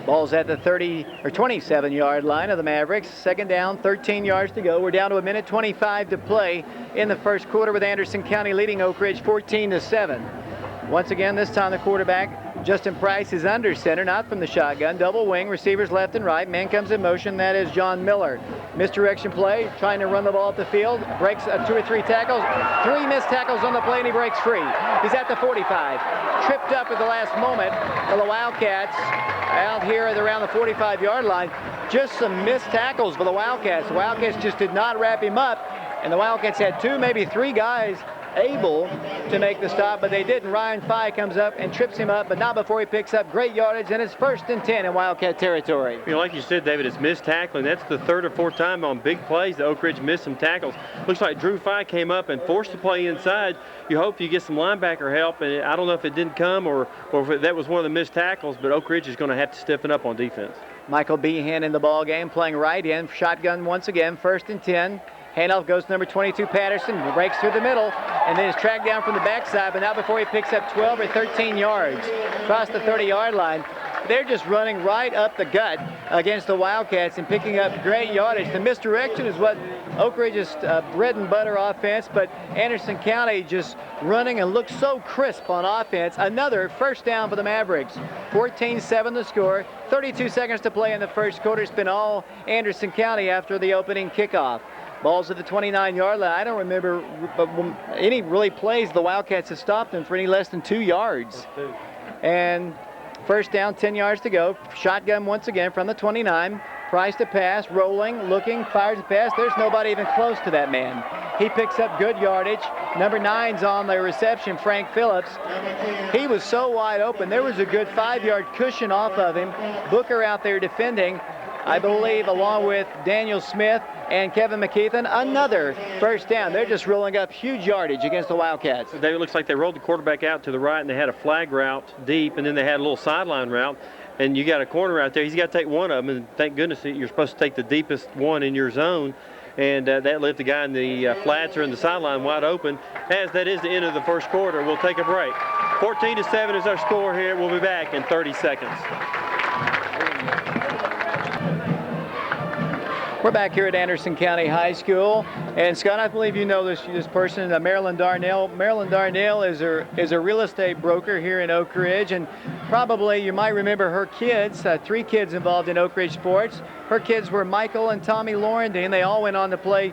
S1: Ball's at the 30 or 27-yard line of the Mavericks. Second down, 13 yards to go. We're down to 1:25 to play in the first quarter with Anderson County leading Oak Ridge 14-7. Once again, this time the quarterback, Justin Price, is under center, not from the shotgun. Double wing, receivers left and right. Man comes in motion, that is John Miller. Misdirection play, trying to run the ball up the field. Breaks 2 or 3 tackles. 3 missed tackles on the play, and he breaks free. He's at the 45. Tripped up at the last moment. And the Wildcats out here at around the 45-yard line. Just some missed tackles for the Wildcats. The Wildcats just did not wrap him up, and the Wildcats had 2, maybe 3 guys able to make the stop, but they didn't. Ryan Fye comes up and trips him up, but not before he picks up great yardage, and it's 1st and 10 in Wildcat territory.
S2: You know, like you said, David, it's missed tackling. That's the 3rd or 4th time on big plays that Oak Ridge missed some tackles. Looks like Drew Fye came up and forced the play inside. You hope you get some linebacker help, and I don't know if it didn't come or if that was one of the missed tackles, but Oak Ridge is going to have to stiffen up on defense.
S1: Michael Behan in the ball game, playing right in. Shotgun once again, 1st and 10. Handoff goes to number 22, Patterson, breaks through the middle, and then is tracked down from the backside, but not before he picks up 12 or 13 yards across the 30-yard line. They're just running right up the gut against the Wildcats and picking up great yardage. The misdirection is what Oak Ridge's bread and butter offense, but Anderson County just running and looks so crisp on offense. Another first down for the Mavericks. 14-7 the score. 32 seconds to play in the first quarter. It's been all Anderson County after the opening kickoff. Ball's at the 29-yard line. I don't remember any really plays the Wildcats have stopped them for any less than 2 yards. And first down, 10 yards to go. Shotgun once again from the 29. Price to pass, rolling, looking, fires the pass. There's nobody even close to that man. He picks up good yardage. Number 9's on the reception, Frank Phillips. He was so wide open. There was a good 5-yard cushion off of him. Booker out there defending, I believe, along with Daniel Smith and Kevin McKeithen. Another first down. They're just rolling up huge yardage against the Wildcats.
S2: It looks like they rolled the quarterback out to the right, and they had a flag route deep, and then they had a little sideline route. And you got a corner out there. He's got to take one of them, and thank goodness you're supposed to take the deepest one in your zone. And that left the guy in the flats or in the sideline wide open. As that is the end of the first quarter, we'll take a break. 14-7 is our score here. We'll be back in 30 seconds.
S1: We're back here at Anderson County High School. And Scott, I believe you know this person, Marilyn Darnell. Marilyn Darnell is a real estate broker here in Oak Ridge, and probably you might remember her kids, 3 kids involved in Oak Ridge sports. Her kids were Michael and Tommy Laurendine. They all went on to play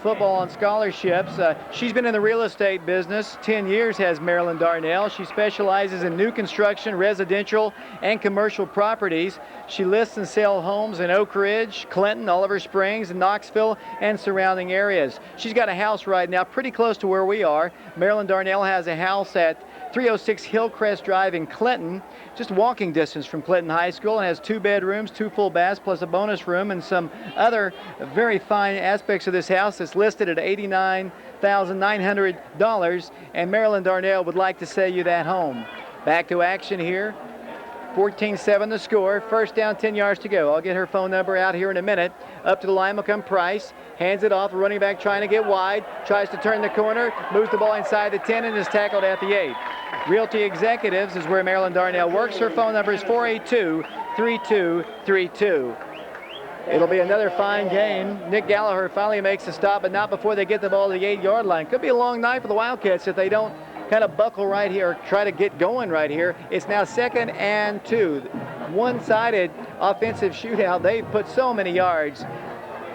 S1: football on scholarships. She's been in the real estate business 10 years, has Marilyn Darnell. She specializes in new construction, residential, and commercial properties. She lists and sells homes in Oak Ridge, Clinton, Oliver Springs, and Knoxville, and surrounding areas. She's got a house right now pretty close to where we are. Marilyn Darnell has a house at 306 Hillcrest Drive in Clinton, just walking distance from Clinton High School, and has 2 bedrooms, 2 full baths, plus a bonus room, and some other very fine aspects of this house that's listed at $89,900, and Marilyn Darnell would like to sell you that home. Back to action here. 14-7 the score. First down, 10 yards to go. I'll get her phone number out here in a minute. Up to the line will come Price. Hands it off. The running back trying to get wide. Tries to turn the corner. Moves the ball inside the 10 and is tackled at the 8. Realty Executives is where Marilyn Darnell works. Her phone number is 482-3232. It'll be another fine game. Nick Gallagher finally makes a stop, but not before they get the ball to the 8-yard line. Could be a long night for the Wildcats if they don't kind of buckle right here, try to get going right here. It's now 2nd and 2. One-sided offensive shootout. They've put so many yards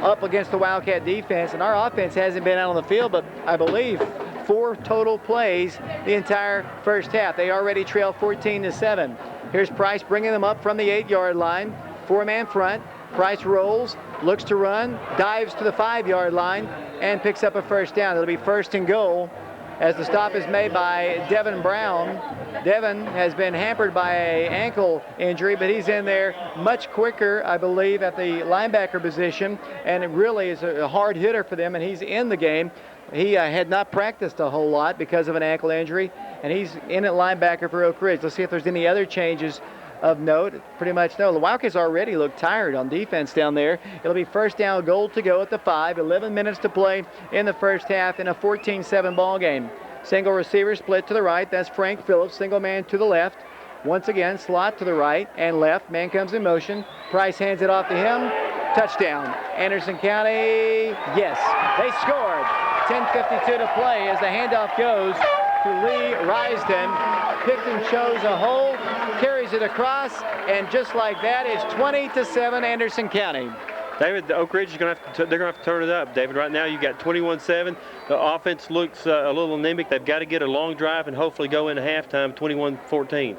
S1: up against the Wildcat defense, and our offense hasn't been out on the field, but I believe 4 total plays the entire first half. They already trail 14-7. Here's Price bringing them up from the 8-yard line. 4-man front. Price rolls, looks to run, dives to the 5-yard line, and picks up a first down. It'll be 1st and goal as the stop is made by Devin Brown. Devin has been hampered by an ankle injury, but he's in there much quicker, I believe, at the linebacker position, and it really is a hard hitter for them, and he's in the game. He had not practiced a whole lot because of an ankle injury, and he's in at linebacker for Oak Ridge. Let's see if there's any other changes of note. Pretty much no. The Wildcats already look tired on defense down there. It'll be 1st down, goal to go at the 5. 11 minutes to play in the first half in a 14-7 ball game. Single receiver split to the right. That's Frank Phillips. Single man to the left. Once again, slot to the right and left. Man comes in motion. Price hands it off to him. Touchdown. Anderson County, yes, they scored. 10:52 to play as the handoff goes to Lee Risden. Picked and chose a hole, carries it across, and just like that, it's 20-7 Anderson County.
S2: David, Oak Ridge is going to have to, they're going to have to turn it up, David. Right now, you got 21-7. The offense looks a little anemic. They've got to get a long drive and hopefully go into halftime 21-14.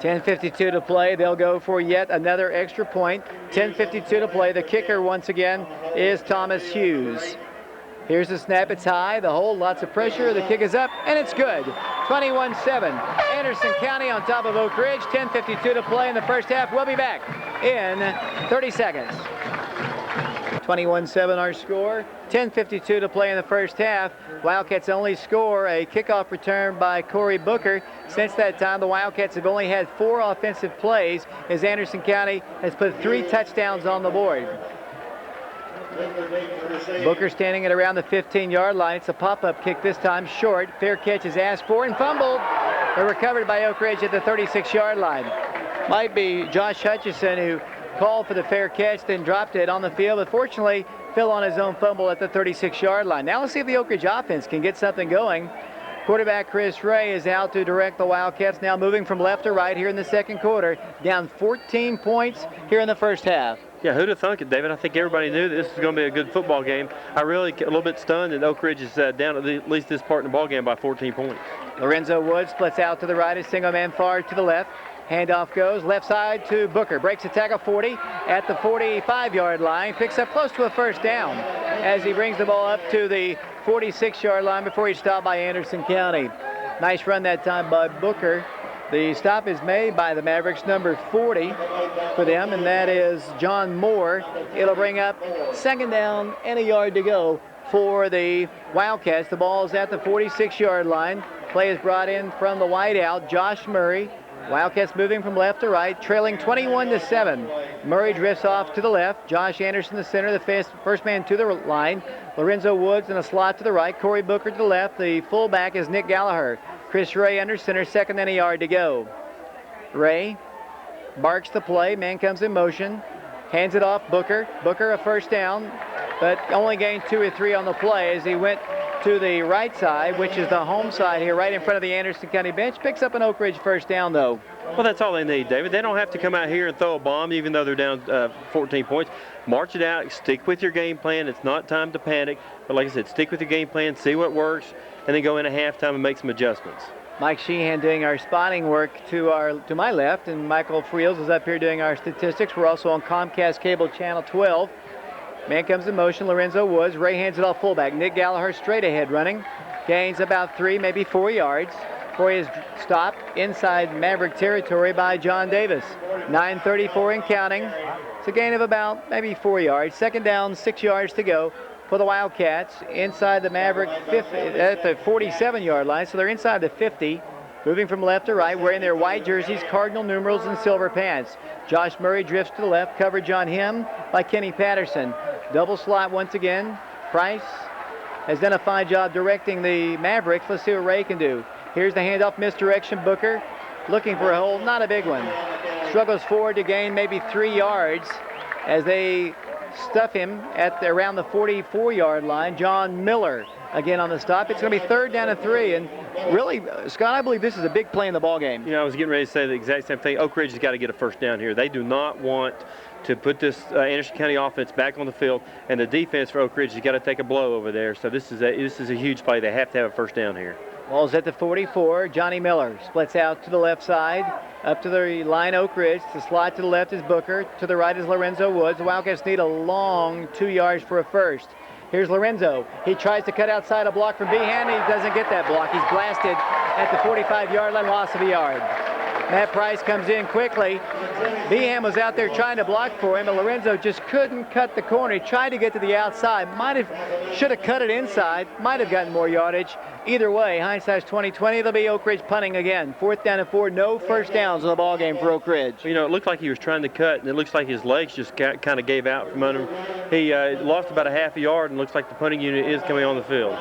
S1: 10:52 to play. They'll go for yet another extra point. 10:52 to play. The kicker, once again, is Thomas Hughes. Here's the snap. It's high. The hold. Lots of pressure. The kick is up, and it's good. 21-7. Anderson County on top of Oak Ridge. 10:52 to play in the first half. We'll be back in 30 seconds. 21-7 our score. 10:52 to play in the first half. Wildcats only score a kickoff return by Corey Booker. Since that time, the Wildcats have only had 4 offensive plays as Anderson County has put 3 touchdowns on the board. Booker standing at around the 15-yard line. It's a pop-up kick this time, short. Fair catch is asked for and fumbled. They're recovered by Oak Ridge at the 36-yard line. Might be Josh Hutchison who called for the fair catch, then dropped it on the field, but fortunately fell on his own fumble at the 36-yard line. Now let's see if the Oak Ridge offense can get something going. Quarterback Kris Rhea is out to direct the Wildcats, now moving from left to right here in the second quarter, down 14 points here in the first half.
S2: Yeah, who'd have thunk it, David? I think everybody knew that this was going to be a good football game. I really a little bit stunned that Oak Ridge is down at least this part in the ball game by 14 points.
S1: Lorenzo Wood splits out to the right, a single man far to the left. Handoff goes left side to Booker. Breaks the tackle 40 at the 45-yard line. Picks up close to a first down as he brings the ball up to the 46-yard line before he's stopped by Anderson County. Nice run that time by Booker. The stop is made by the Mavericks, number 40 for them, and that is John Moore. It'll bring up 2nd down and a yard to go for the Wildcats. The ball is at the 46-yard line. Play is brought in from the wideout, Josh Murray. Wildcats moving from left to right, trailing 21-7. Murray drifts off to the left. Josh Anderson, the center, the first man to the line. Lorenzo Woods in a slot to the right. Corey Booker to the left. The fullback is Nick Gallagher. Kris Rhea under center, 2nd and a yard to go. Ray barks the play. Man comes in motion. Hands it off Booker. Booker a first down. but only gained 2 or 3 on the play as he went to the right side, which is the home side here, right in front of the Anderson County bench. Picks up an Oak Ridge first down, though.
S2: Well, that's all they need, David. They don't have to come out here and throw a bomb, even though they're down 14 points. March it out. Stick with your game plan. It's not time to panic. But like I said, stick with your game plan, see what works, and then go in at halftime and make some adjustments.
S1: Mike Sheehan doing our spotting work to my left, and Michael Friels is up here doing our statistics. We're also on Comcast Cable Channel 12. Man comes in motion, Lorenzo Woods. Ray hands it off fullback. Nick Gallagher straight ahead running. Gains about 3, maybe 4 yards. Before he is stopped inside Maverick territory by John Davis. 9:34 and counting. It's a gain of about maybe 4 yards. Second down, 6 yards to go for the Wildcats inside the Maverick 50, at the 47-yard line. So they're inside the 50, moving from left to right, wearing their white jerseys, cardinal numerals, and silver pants. Josh Murray drifts to the left, coverage on him by Kenny Patterson. Double slot once again. Price has done a fine job directing the Mavericks. Let's see what Ray can do. Here's the handoff, misdirection. Booker looking for a hole, not a big one. Struggles forward to gain maybe 3 yards as they stuff him at around the 44-yard line. John Miller again on the stop. It's going to be 3rd down and 3, and really, Scott, I believe this is a big play in the ball game.
S2: You know, I was getting ready to say the exact same thing. Oak Ridge has got to get a first down here. They do not want to put this Anderson County offense back on the field, and the defense for Oak Ridge has got to take a blow over there. So this is a huge play. They have to have a first down here.
S1: Ball's at the 44. Johnny Miller splits out to the left side, up to the line Oak Ridge. The slot to the left is Booker. To the right is Lorenzo Woods. The Wildcats need a long 2 yards for a first. Here's Lorenzo. He tries to cut outside a block from Behan. He doesn't get that block. He's blasted at the 45-yard line, loss of a yard. Matt Price comes in quickly. Behan was out there trying to block for him, and Lorenzo just couldn't cut the corner. He tried to get to the outside. Should have cut it inside. Might have gotten more yardage. Either way, hindsight's 20/20. It'll be Oak Ridge punting again. 4th down and 4. No first downs in the ball game for Oak Ridge.
S2: You know, it looked like he was trying to cut, and it looks like his legs just kind of gave out from under him. He lost about a half a yard, and looks like the punting unit is coming on the field.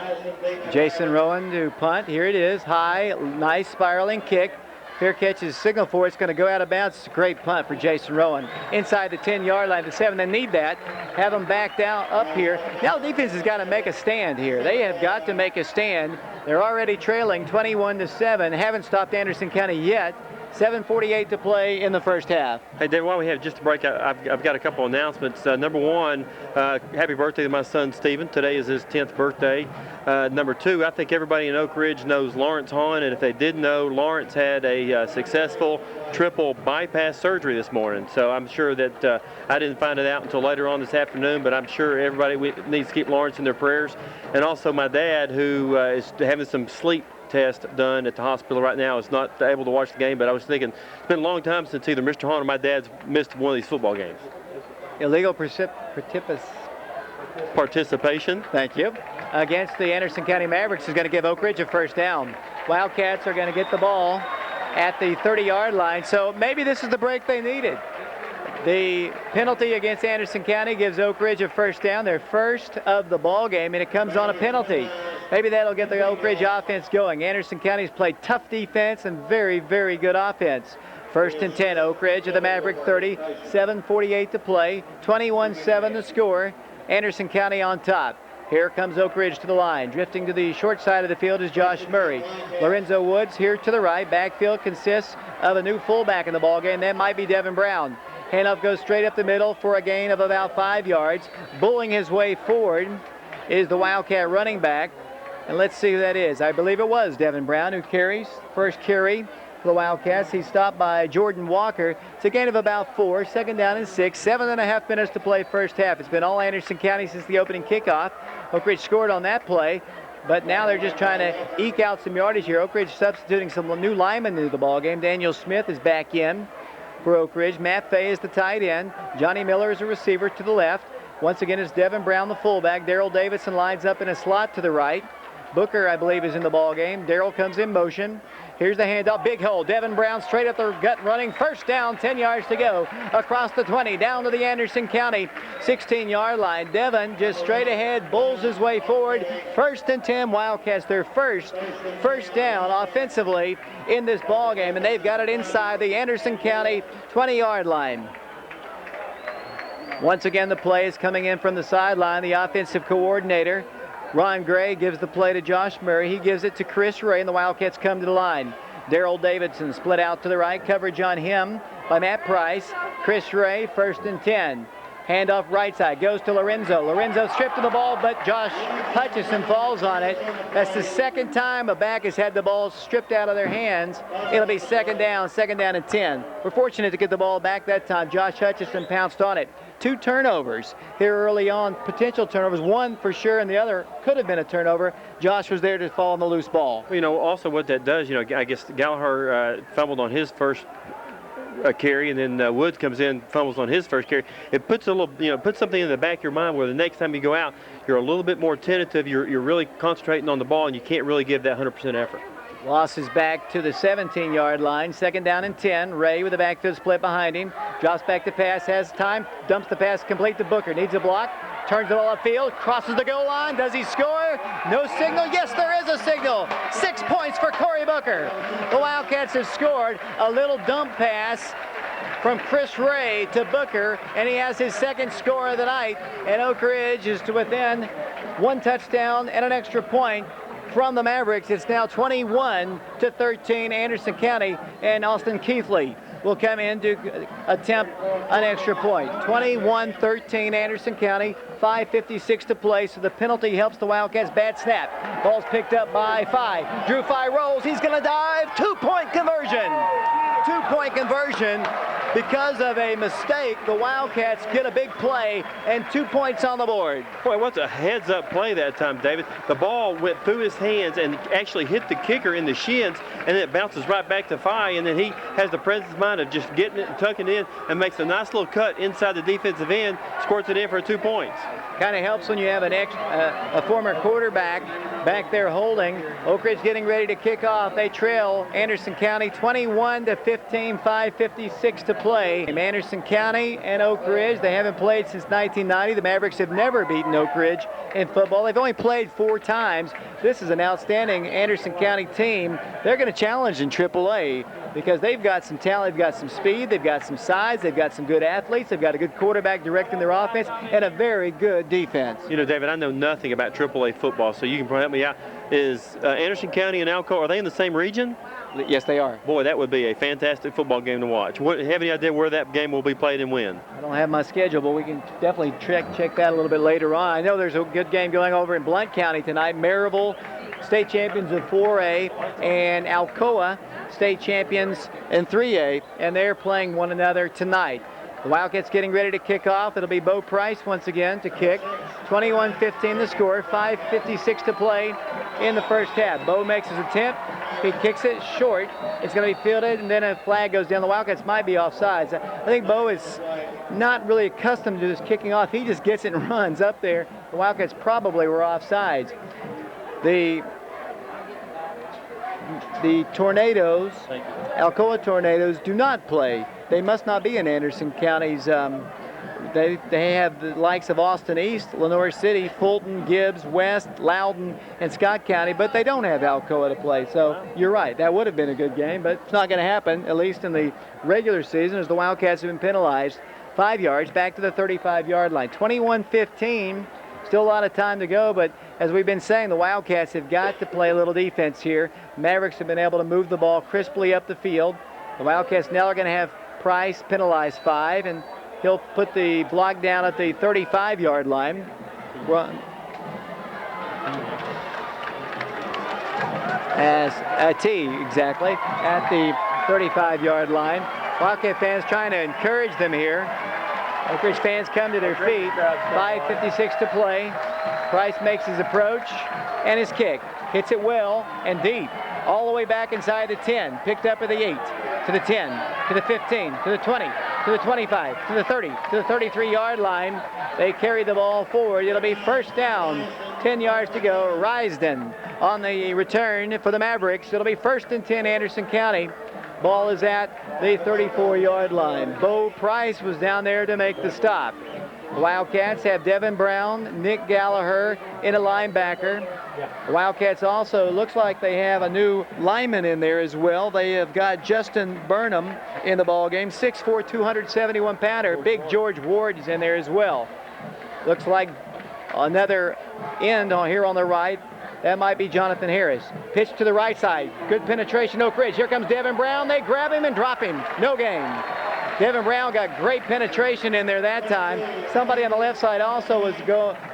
S1: Jason Rowan to punt. Here it is. High, nice spiraling kick. Fair catch is signal for it. It's going to go out of bounds. It's a great punt for Jason Rowan. Inside the 10-yard line, the 7. They need that. Have them back down up here. Now the defense has got to make a stand here. They have got to make a stand. They're already trailing 21-7. Haven't stopped Anderson County yet. 7:48 to play in the first half.
S2: Hey, David, while we have just a break, I've got a couple announcements. Number 1, happy birthday to my son, Stephen. Today is his 10th birthday. Number 2, I think everybody in Oak Ridge knows Lawrence Hahn, and if they didn't know, Lawrence had a successful triple bypass surgery this morning. So I'm sure that I didn't find it out until later on this afternoon, but I'm sure everybody needs to keep Lawrence in their prayers. And also my dad, who is having some sleep test done at the hospital right now, is not able to watch the game, but I was thinking it's been a long time since either Mr. Hahn or my dad's missed one of these football games.
S1: Illegal
S2: participation.
S1: Thank you. Against the Anderson County Mavericks is going to give Oak Ridge a first down. Wildcats are going to get the ball at the 30-yard line, so maybe this is the break they needed. The penalty against Anderson County gives Oak Ridge a first down, their first of the ball game, and it comes on a penalty. Maybe that'll get the Oak Ridge offense going. Anderson County's played tough defense and very, very good offense. 1st and 10, Oak Ridge at the Maverick 30, 7:48 to play, 21-7 the score. Anderson County on top. Here comes Oak Ridge to the line. Drifting to the short side of the field is Josh Murray. Lorenzo Woods here to the right. Backfield consists of a new fullback in the ballgame. That might be Devin Brown. Handoff goes straight up the middle for a gain of about 5 yards. Bulling his way forward is the Wildcat running back. And let's see who that is. I believe it was Devin Brown who carries. First carry for the Wildcats. He's stopped by Jordan Walker. It's a gain of about 4. 2nd down and 6. 7.5 minutes to play first half. It's been all Anderson County since the opening kickoff. Oak Ridge scored on that play, but now they're just trying to eke out some yardage here. Oak Ridge substituting some new linemen into the ballgame. Daniel Smith is back in for Oak Ridge. Matt Fay is the tight end. Johnny Miller is a receiver to the left. Once again, it's Devin Brown, the fullback. Daryl Davidson lines up in a slot to the right. Booker, I believe, is in the ball game. Daryl comes in motion. Here's the handoff. Big hole. Devin Brown straight up the gut running. First down, 10 yards to go. Across the 20, down to the Anderson County 16-yard line. Devin just straight ahead, bulls his way forward. 1st and 10, Wildcats, their first down offensively in this ball game, and they've got it inside the Anderson County 20-yard line. Once again, the play is coming in from the sideline. The offensive coordinator, Ron Gray, gives the play to Josh Murray. He gives it to Kris Rhea, and the Wildcats come to the line. Darrell Davidson split out to the right. Coverage on him by Matt Price. Kris Rhea, 1st and 10. Handoff right side, goes to Lorenzo. Lorenzo stripped of the ball, but Josh Hutchison falls on it. That's the second time a back has had the ball stripped out of their hands. It'll be second down and 10. We're fortunate to get the ball back that time. Josh Hutchison pounced on it. 2 turnovers here early on, potential turnovers. One for sure, and the other could have been a turnover. Josh was there to fall on the loose ball.
S2: You know, also what that does, you know, I guess Gallagher fumbled on his first carry, and then Woods comes in, fumbles on his first carry. It puts a little, you know, puts something in the back of your mind where the next time you go out, you're a little bit more tentative. You're really concentrating on the ball, and you can't really give that 100% effort.
S1: Loss is back to the 17-yard line. Second down and 10. Ray with the backfield split behind him. Drops back to pass, has time, dumps the pass complete to Booker. Needs a block, turns the ball upfield, crosses the goal line. Does he score? No signal. Yes, there is a signal. 6 points for Corey Booker. The Wildcats have scored a little dump pass from Kris Rhea to Booker, and he has his second score of the night. And Oak Ridge is to within 1 touchdown and an extra point from the Mavericks. It's now 21-13 Anderson County, and Austin Keithley will come in to attempt an extra point. 21-13 Anderson County, 5:56 to play, so the penalty helps the Wildcats. Bad snap. Ball's picked up by Phi. Drew Phi rolls. He's going to dive. 2-point conversion. 2-point conversion. Because of a mistake, the Wildcats get a big play and 2 points on the board.
S2: Boy, what's a heads-up play that time, David. The ball went through his hands and actually hit the kicker in the shins, and then it bounces right back to Phi, and then he has the presence of mind of just getting it and tucking it in and makes a nice little cut inside the defensive end, squirts it in for 2 points.
S1: Kind of helps when you have a former quarterback back there holding. Oak Ridge getting ready to kick off. They trail Anderson County 21-15, 5:56 to play. Anderson County and Oak Ridge, they haven't played since 1990. The Mavericks have never beaten Oak Ridge in football. They've only played 4 times. This is an outstanding Anderson County team. They're going to challenge in AAA because they've got some talent, they've got some speed, they've got some size, they've got some good athletes, they've got a good quarterback directing their offense, and a very good defense.
S2: You know, David, I know nothing about AAA football, so you can probably help me out. Is Anderson County and Alcoa, are they in the same region?
S1: Yes, they are.
S2: Boy, that would be a fantastic football game to watch. Have any idea where that game will be played and when?
S1: I don't have my schedule, but we can definitely check that a little bit later on. I know there's a good game going over in Blount County tonight. Maryville, state champions of 4A, and Alcoa, state champions in 3A, and they're playing one another tonight. The Wildcats getting ready to kick off. It'll be Bo Price once again to kick. 21-15 the score, 5:56 to play in the first half. Bo makes his attempt. He kicks it short. It's going to be fielded, and then a flag goes down. The Wildcats might be offsides. I think Bo is not really accustomed to this kicking off. He just gets it and runs up there. The Wildcats probably were offsides. The Tornadoes, Alcoa Tornadoes, do not play. They must not be in Anderson County's. They have the likes of Austin East, Lenoir City, Fulton, Gibbs, West, Loudon, and Scott County, but they don't have Alcoa to play. So you're right, that would have been a good game, but it's not going to happen, at least in the regular season, as the Wildcats have been penalized 5 yards back to the 35-yard line. 21-15. Still a lot of time to go, but as we've been saying, the Wildcats have got to play a little defense here. Mavericks have been able to move the ball crisply up the field. The Wildcats now are going to have Price penalize 5, and he'll put the block down at the 35-yard line. Run. As a T, exactly, at the 35-yard line. Wildcat fans trying to encourage them here. Oak Ridge fans come to their feet. 5:56 to play. Price makes his approach and his kick. Hits it well and deep. All the way back inside the 10. Picked up at the 8, to the 10, to the 15, to the 20, to the 25, to the 30, to the 33-yard line. They carry the ball forward. It'll be first down. 10 yards to go. Risden on the return for the Mavericks. It'll be 1st and 10 Anderson County. Ball is at the 34-yard line. Bo Price was down there to make the stop. The Wildcats have Devin Brown, Nick Gallagher in a linebacker. The Wildcats also looks like they have a new lineman in there as well. They have got Justin Burnham in the ball game, 6'4", 271-pounder. Big George Ward is in there as well. Looks like another end here on the right. That might be Jonathan Harris. Pitch to the right side. Good penetration, Oak Ridge. Here comes Devin Brown. They grab him and drop him. No gain. Devin Brown got great penetration in there that time. Somebody on the left side also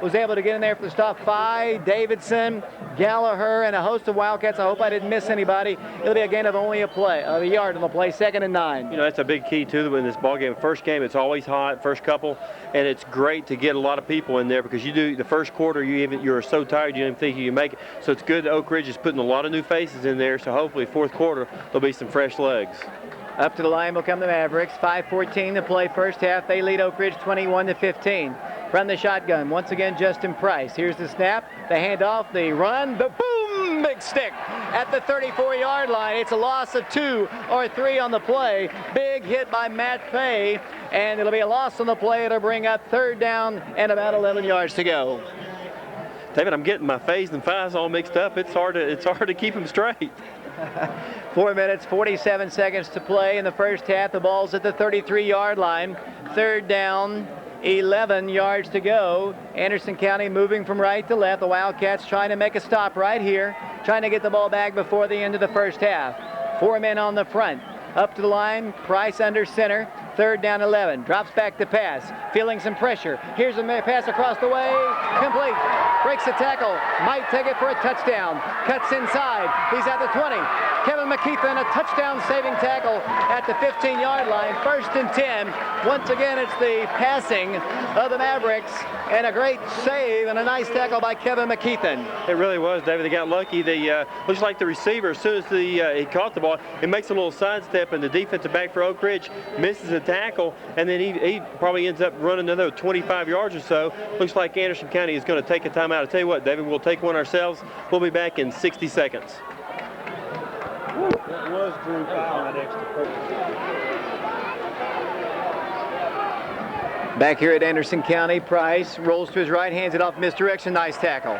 S1: was able to get in there for the stop. Pye, Davidson, Gallagher, and a host of Wildcats. I hope I didn't miss anybody. It'll be a gain of only a yard on the play, 2nd and 9.
S2: You know, that's a big key, too, in this ball game. First game, it's always hot, first couple, and it's great to get a lot of people in there because you do the first quarter, you're so tired you don't even think you can make it. So it's good that Oak Ridge is putting a lot of new faces in there, so hopefully fourth quarter there'll be some fresh legs.
S1: Up to the line will come the Mavericks. 5:14 to play first half. They lead Oak Ridge 21-15. From the shotgun, once again, Justin Price. Here's the snap, the handoff, the run, the boom, big stick at the 34-yard line. It's a loss of 2 or 3 on the play. Big hit by Matt Fay, and it'll be a loss on the play. It'll bring up 3rd down and about 11 yards to go.
S2: David, I'm getting my Fays and Fives all mixed up. It's hard to keep them straight.
S1: 4 minutes, 47 seconds to play in the first half. The ball's at the 33-yard line. 3rd down, 11 yards to go. Anderson County moving from right to left. The Wildcats trying to make a stop right here, trying to get the ball back before the end of the first half. 4 men on the front. Up to the line, Price under center. 3rd down, 11. Drops back to pass. Feeling some pressure. Here's a pass across the way. Complete. Breaks the tackle. Might take it for a touchdown. Cuts inside. He's at the 20. Kevin McKeithen, a touchdown-saving tackle at the 15-yard line. 1st and 10. Once again, it's the passing of the Mavericks. And a great save and a nice tackle by Kevin McKeithen.
S2: It really was, David. They got lucky. They looks like the receiver, as soon as he caught the ball, it makes a little sidestep, and the defensive back for Oak Ridge misses a tackle, and then he probably ends up running another 25 yards or so. Looks like Anderson County is going to take a timeout. I'll tell you what, David, we'll take one ourselves. We'll be back in 60 seconds.
S3: That was Drew Powell, that extra point.
S1: Back here at Anderson County, Price rolls to his right, hands it off, misdirection, nice tackle.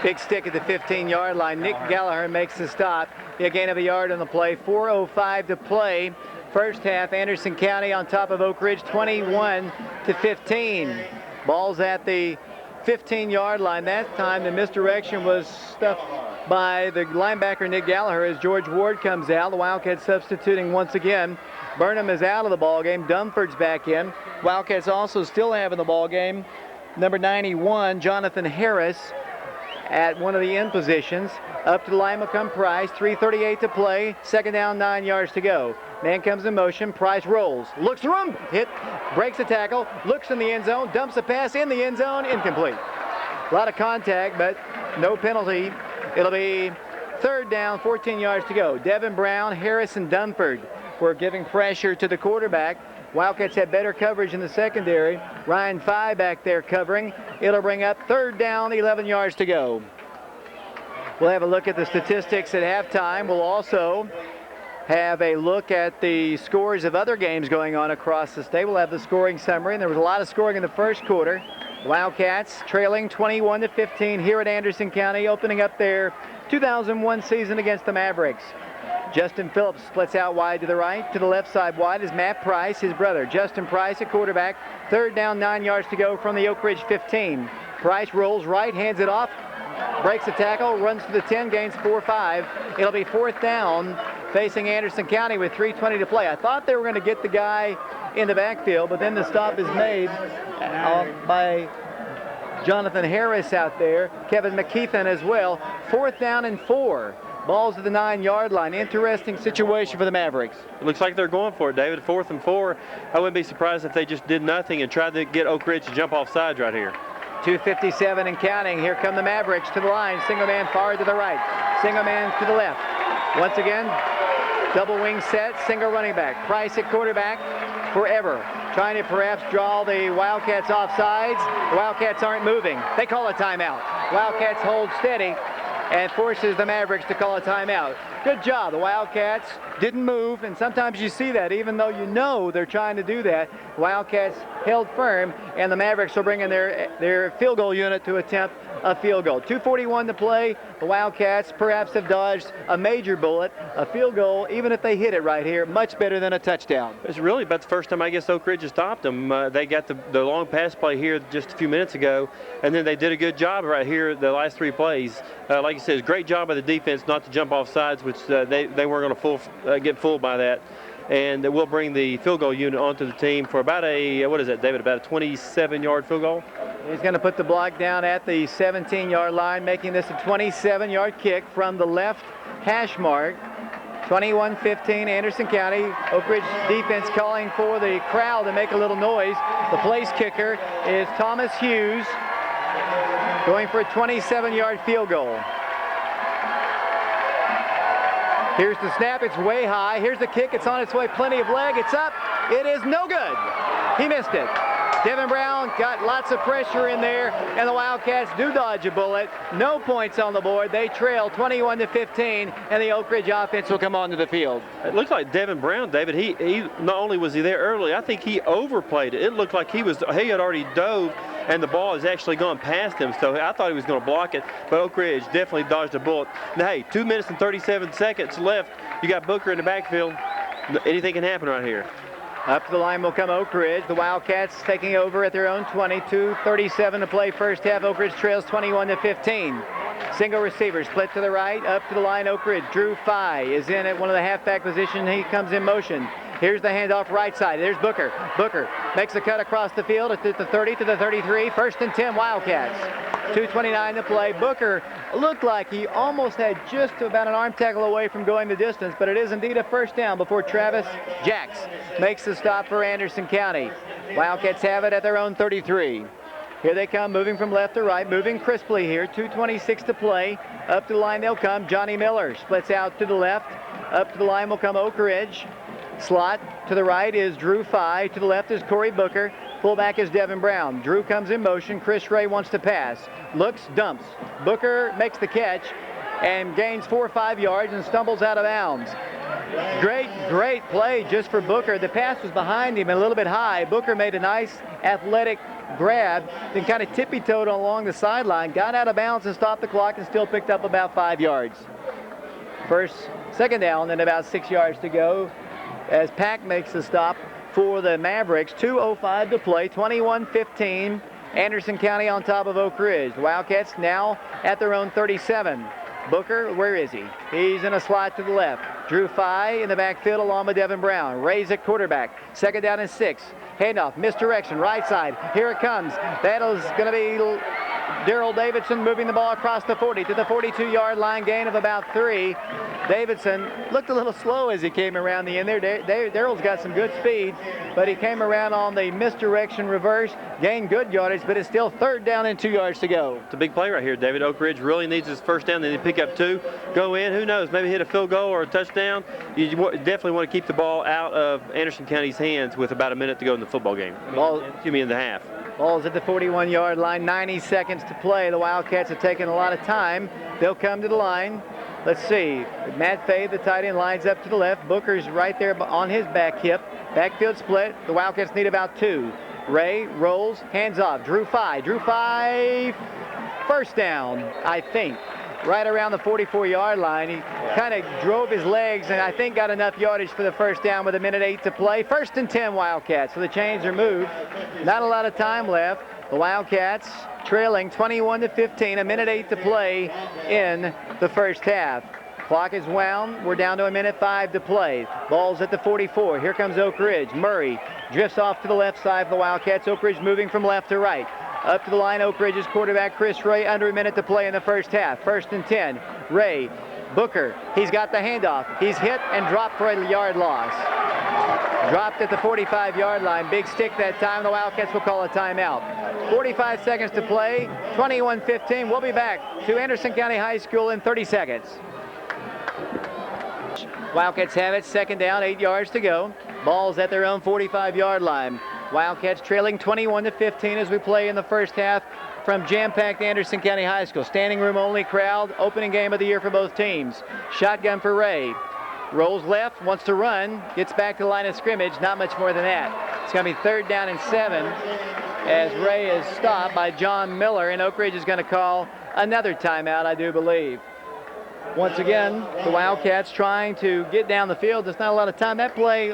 S1: Big stick at the 15-yard line. Nick Gallagher makes the stop. A gain of a yard on the play. 4:05 to play. First half, Anderson County on top of Oak Ridge, 21-15. Ball's at the 15-yard line. That time the misdirection was stuffed by the linebacker Nick Gallagher as George Ward comes out. The Wildcats substituting once again. Burnham is out of the ball game. Dunford's back in. Wildcats also still have in the ball game number 91, Jonathan Harris, at one of the end positions. Up to the line will come Price. 3:38 to play. 2nd down, 9 yards to go. Man comes in motion. Price rolls. Looks through him. Hit. Breaks the tackle. Looks in the end zone. Dumps a pass in the end zone. Incomplete. A lot of contact, but no penalty. It'll be 3rd down, 14 yards to go. Devin Brown, Harris, and Dunford were giving pressure to the quarterback. Wildcats had better coverage in the secondary. Ryan Fye back there covering. It'll bring up 3rd down, 11 yards to go. We'll have a look at the statistics at halftime. We'll also have a look at the scores of other games going on across the state. We'll have the scoring summary, and there was a lot of scoring in the first quarter. Wildcats trailing 21-15 here at Anderson County, opening up their 2001 season against the Mavericks. Justin Phillips splits out wide to the right. To the left side wide is Matt Price, his brother. Justin Price at quarterback. 3rd down, 9 yards to go from the Oak Ridge 15. Price rolls right, hands it off, breaks the tackle, runs to the 10, gains 4-5. It'll be 4th down facing Anderson County with 3:20 to play. I thought they were going to get the guy in the backfield, but then the stop is made by Jonathan Harris out there. Kevin McKeithen as well. 4th down and 4. Ball's at the 9-yard line. Interesting situation for the Mavericks.
S2: It looks like they're going for it, David. 4th and 4. I wouldn't be surprised if they just did nothing and tried to get Oak Ridge to jump off sides right here.
S1: 2:57 and counting. Here come the Mavericks to the line. Single man far to the right. Single man to the left. Once again, double wing set, single running back. Price at quarterback forever. Trying to perhaps draw the Wildcats off sides. The Wildcats aren't moving. They call a timeout. Wildcats hold steady. and forces the Mavericks to call a timeout. Good job. The Wildcats didn't move, and sometimes you see that even though you know they're trying to do that. Wildcats held firm, and the Mavericks will bring in their field goal unit to attempt a field goal. 2:41 to play. The Wildcats perhaps have dodged a major bullet. A field goal, even if they hit it right here, much better than a touchdown.
S2: It's really about the first time I guess Oak Ridge has stopped them. They got the long pass play here just a few minutes ago, and then they did a good job right here the last 3 plays. Like you said, great job by the defense not to jump off sides, which they weren't going to get fooled by that. And we'll bring the field goal unit onto the team for about a, what is that, David, about a 27-yard field goal?
S1: He's going to put the block down at the 17-yard line, making this a 27-yard kick from the left hash mark. 21-15, Anderson County. Oak Ridge defense calling for the crowd to make a little noise. The place kicker is Thomas Hughes, going for a 27-yard field goal. Here's the snap, it's way high. Here's the kick, it's on its way, plenty of leg, it's up. It is no good. He missed it. Devin Brown got lots of pressure in there, and the Wildcats do dodge a bullet. No points on the board. They trail 21-15, and the Oak Ridge offense will come onto the field.
S2: It looks like Devin Brown, David, he not only was he there early, I think he overplayed it. It looked like he had already dove, and the ball has actually gone past him, so I thought he was going to block it, but Oak Ridge definitely dodged a bullet. Now, hey, 2 minutes and 37 seconds left. You got Booker in the backfield. Anything can happen right here.
S1: Up to the line will come Oak Ridge. The Wildcats taking over at their own 22:37 to play first half. Oak Ridge trails 21-15. Single receiver split to the right. Up to the line, Oak Ridge. Drew Fye is in at one of the halfback position. He comes in motion. Here's the handoff right side. There's Booker. Booker makes a cut across the field at the 30 to the 33. First and 10 Wildcats. 2:29 to play. Booker looked like he almost had just about an arm tackle away from going the distance, but it is indeed a first down before Travis Jacks makes the stop for Anderson County. Wildcats have it at their own 33. Here they come, moving from left to right, moving crisply here. 2:26 to play. Up to the line they'll come. Johnny Miller splits out to the left. Up to the line will come Oak Ridge. Slot to the right is Drew Fye. To the left is Corey Booker. Fullback is Devin Brown. Drew comes in motion. Kris Rhea wants to pass. Looks, dumps. Booker makes the catch and gains 4 or 5 yards and stumbles out of bounds. Great play just for Booker. The pass was behind him and a little bit high. Booker made a nice athletic grab, then kind of tippy-toed along the sideline, got out of bounds and stopped the clock and still picked up about 5 yards. Second down and about 6 yards to go as Pack makes the stop for the Mavericks. 2:05 to play, 21-15. Anderson County on top of Oak Ridge. The Wildcats now at their own 37. Booker, where is he? He's in a slot to the left. Drew Fye in the backfield along with Devin Brown. Ray's at quarterback. Second down and 6. Handoff, misdirection, right side. Here it comes. That is going to be Daryl Davidson moving the ball across the 40 to the 42-yard line, gain of about 3. Davidson looked a little slow as he came around the end there. Daryl's got some good speed, but he came around on the misdirection reverse, gained good yardage, but it's still third down and 2 yards to go.
S2: It's a big play right here, David. Oak Ridge really needs his first down. They need to pick up 2, go in. Who knows? Maybe hit a field goal or a touchdown. You definitely want to keep the ball out of Anderson County's hands with about a minute to go in the football game. In the half.
S1: Ball's at the 41-yard line, 90 seconds to play. The Wildcats have taken a lot of time. They'll come to the line. Let's see. Matt Fay, the tight end, lines up to the left. Booker's right there on his back hip. Backfield split. The Wildcats need about 2. Ray rolls, hands off. Drew Fye, first down, I think. Right around the 44-yard line. He kind of drove his legs and I think got enough yardage for the first down with 1:08 to play. First and 10 Wildcats. So the chains are moved. Not a lot of time left. The Wildcats trailing 21-15, 1:08 to play in the first half. Clock is wound. We're down to 1:05 to play. Ball's at the 44. Here comes Oak Ridge. Murray drifts off to the left side for the Wildcats. Oak Ridge moving from left to right. Up to the line, Oak Ridge's quarterback, Kris Rhea, under a minute to play in the first half. First and 10. Ray, Booker, he's got the handoff. He's hit and dropped for a yard loss. Dropped at the 45-yard line. Big stick that time. The Wildcats will call a timeout. 45 seconds to play. 21-15. We'll be back to Anderson County High School in 30 seconds. Wildcats have it. Second down, 8 yards to go. Ball's at their own 45-yard line. Wildcats trailing 21-15 as we play in the first half from jam-packed Anderson County High School. Standing room only crowd, opening game of the year for both teams. Shotgun for Ray. Rolls left, wants to run, gets back to the line of scrimmage, not much more than that. It's going to be 3rd down and 7 as Ray is stopped by John Miller, and Oak Ridge is going to call another timeout, I do believe. Once again, the Wildcats trying to get down the field. There's not a lot of time. That play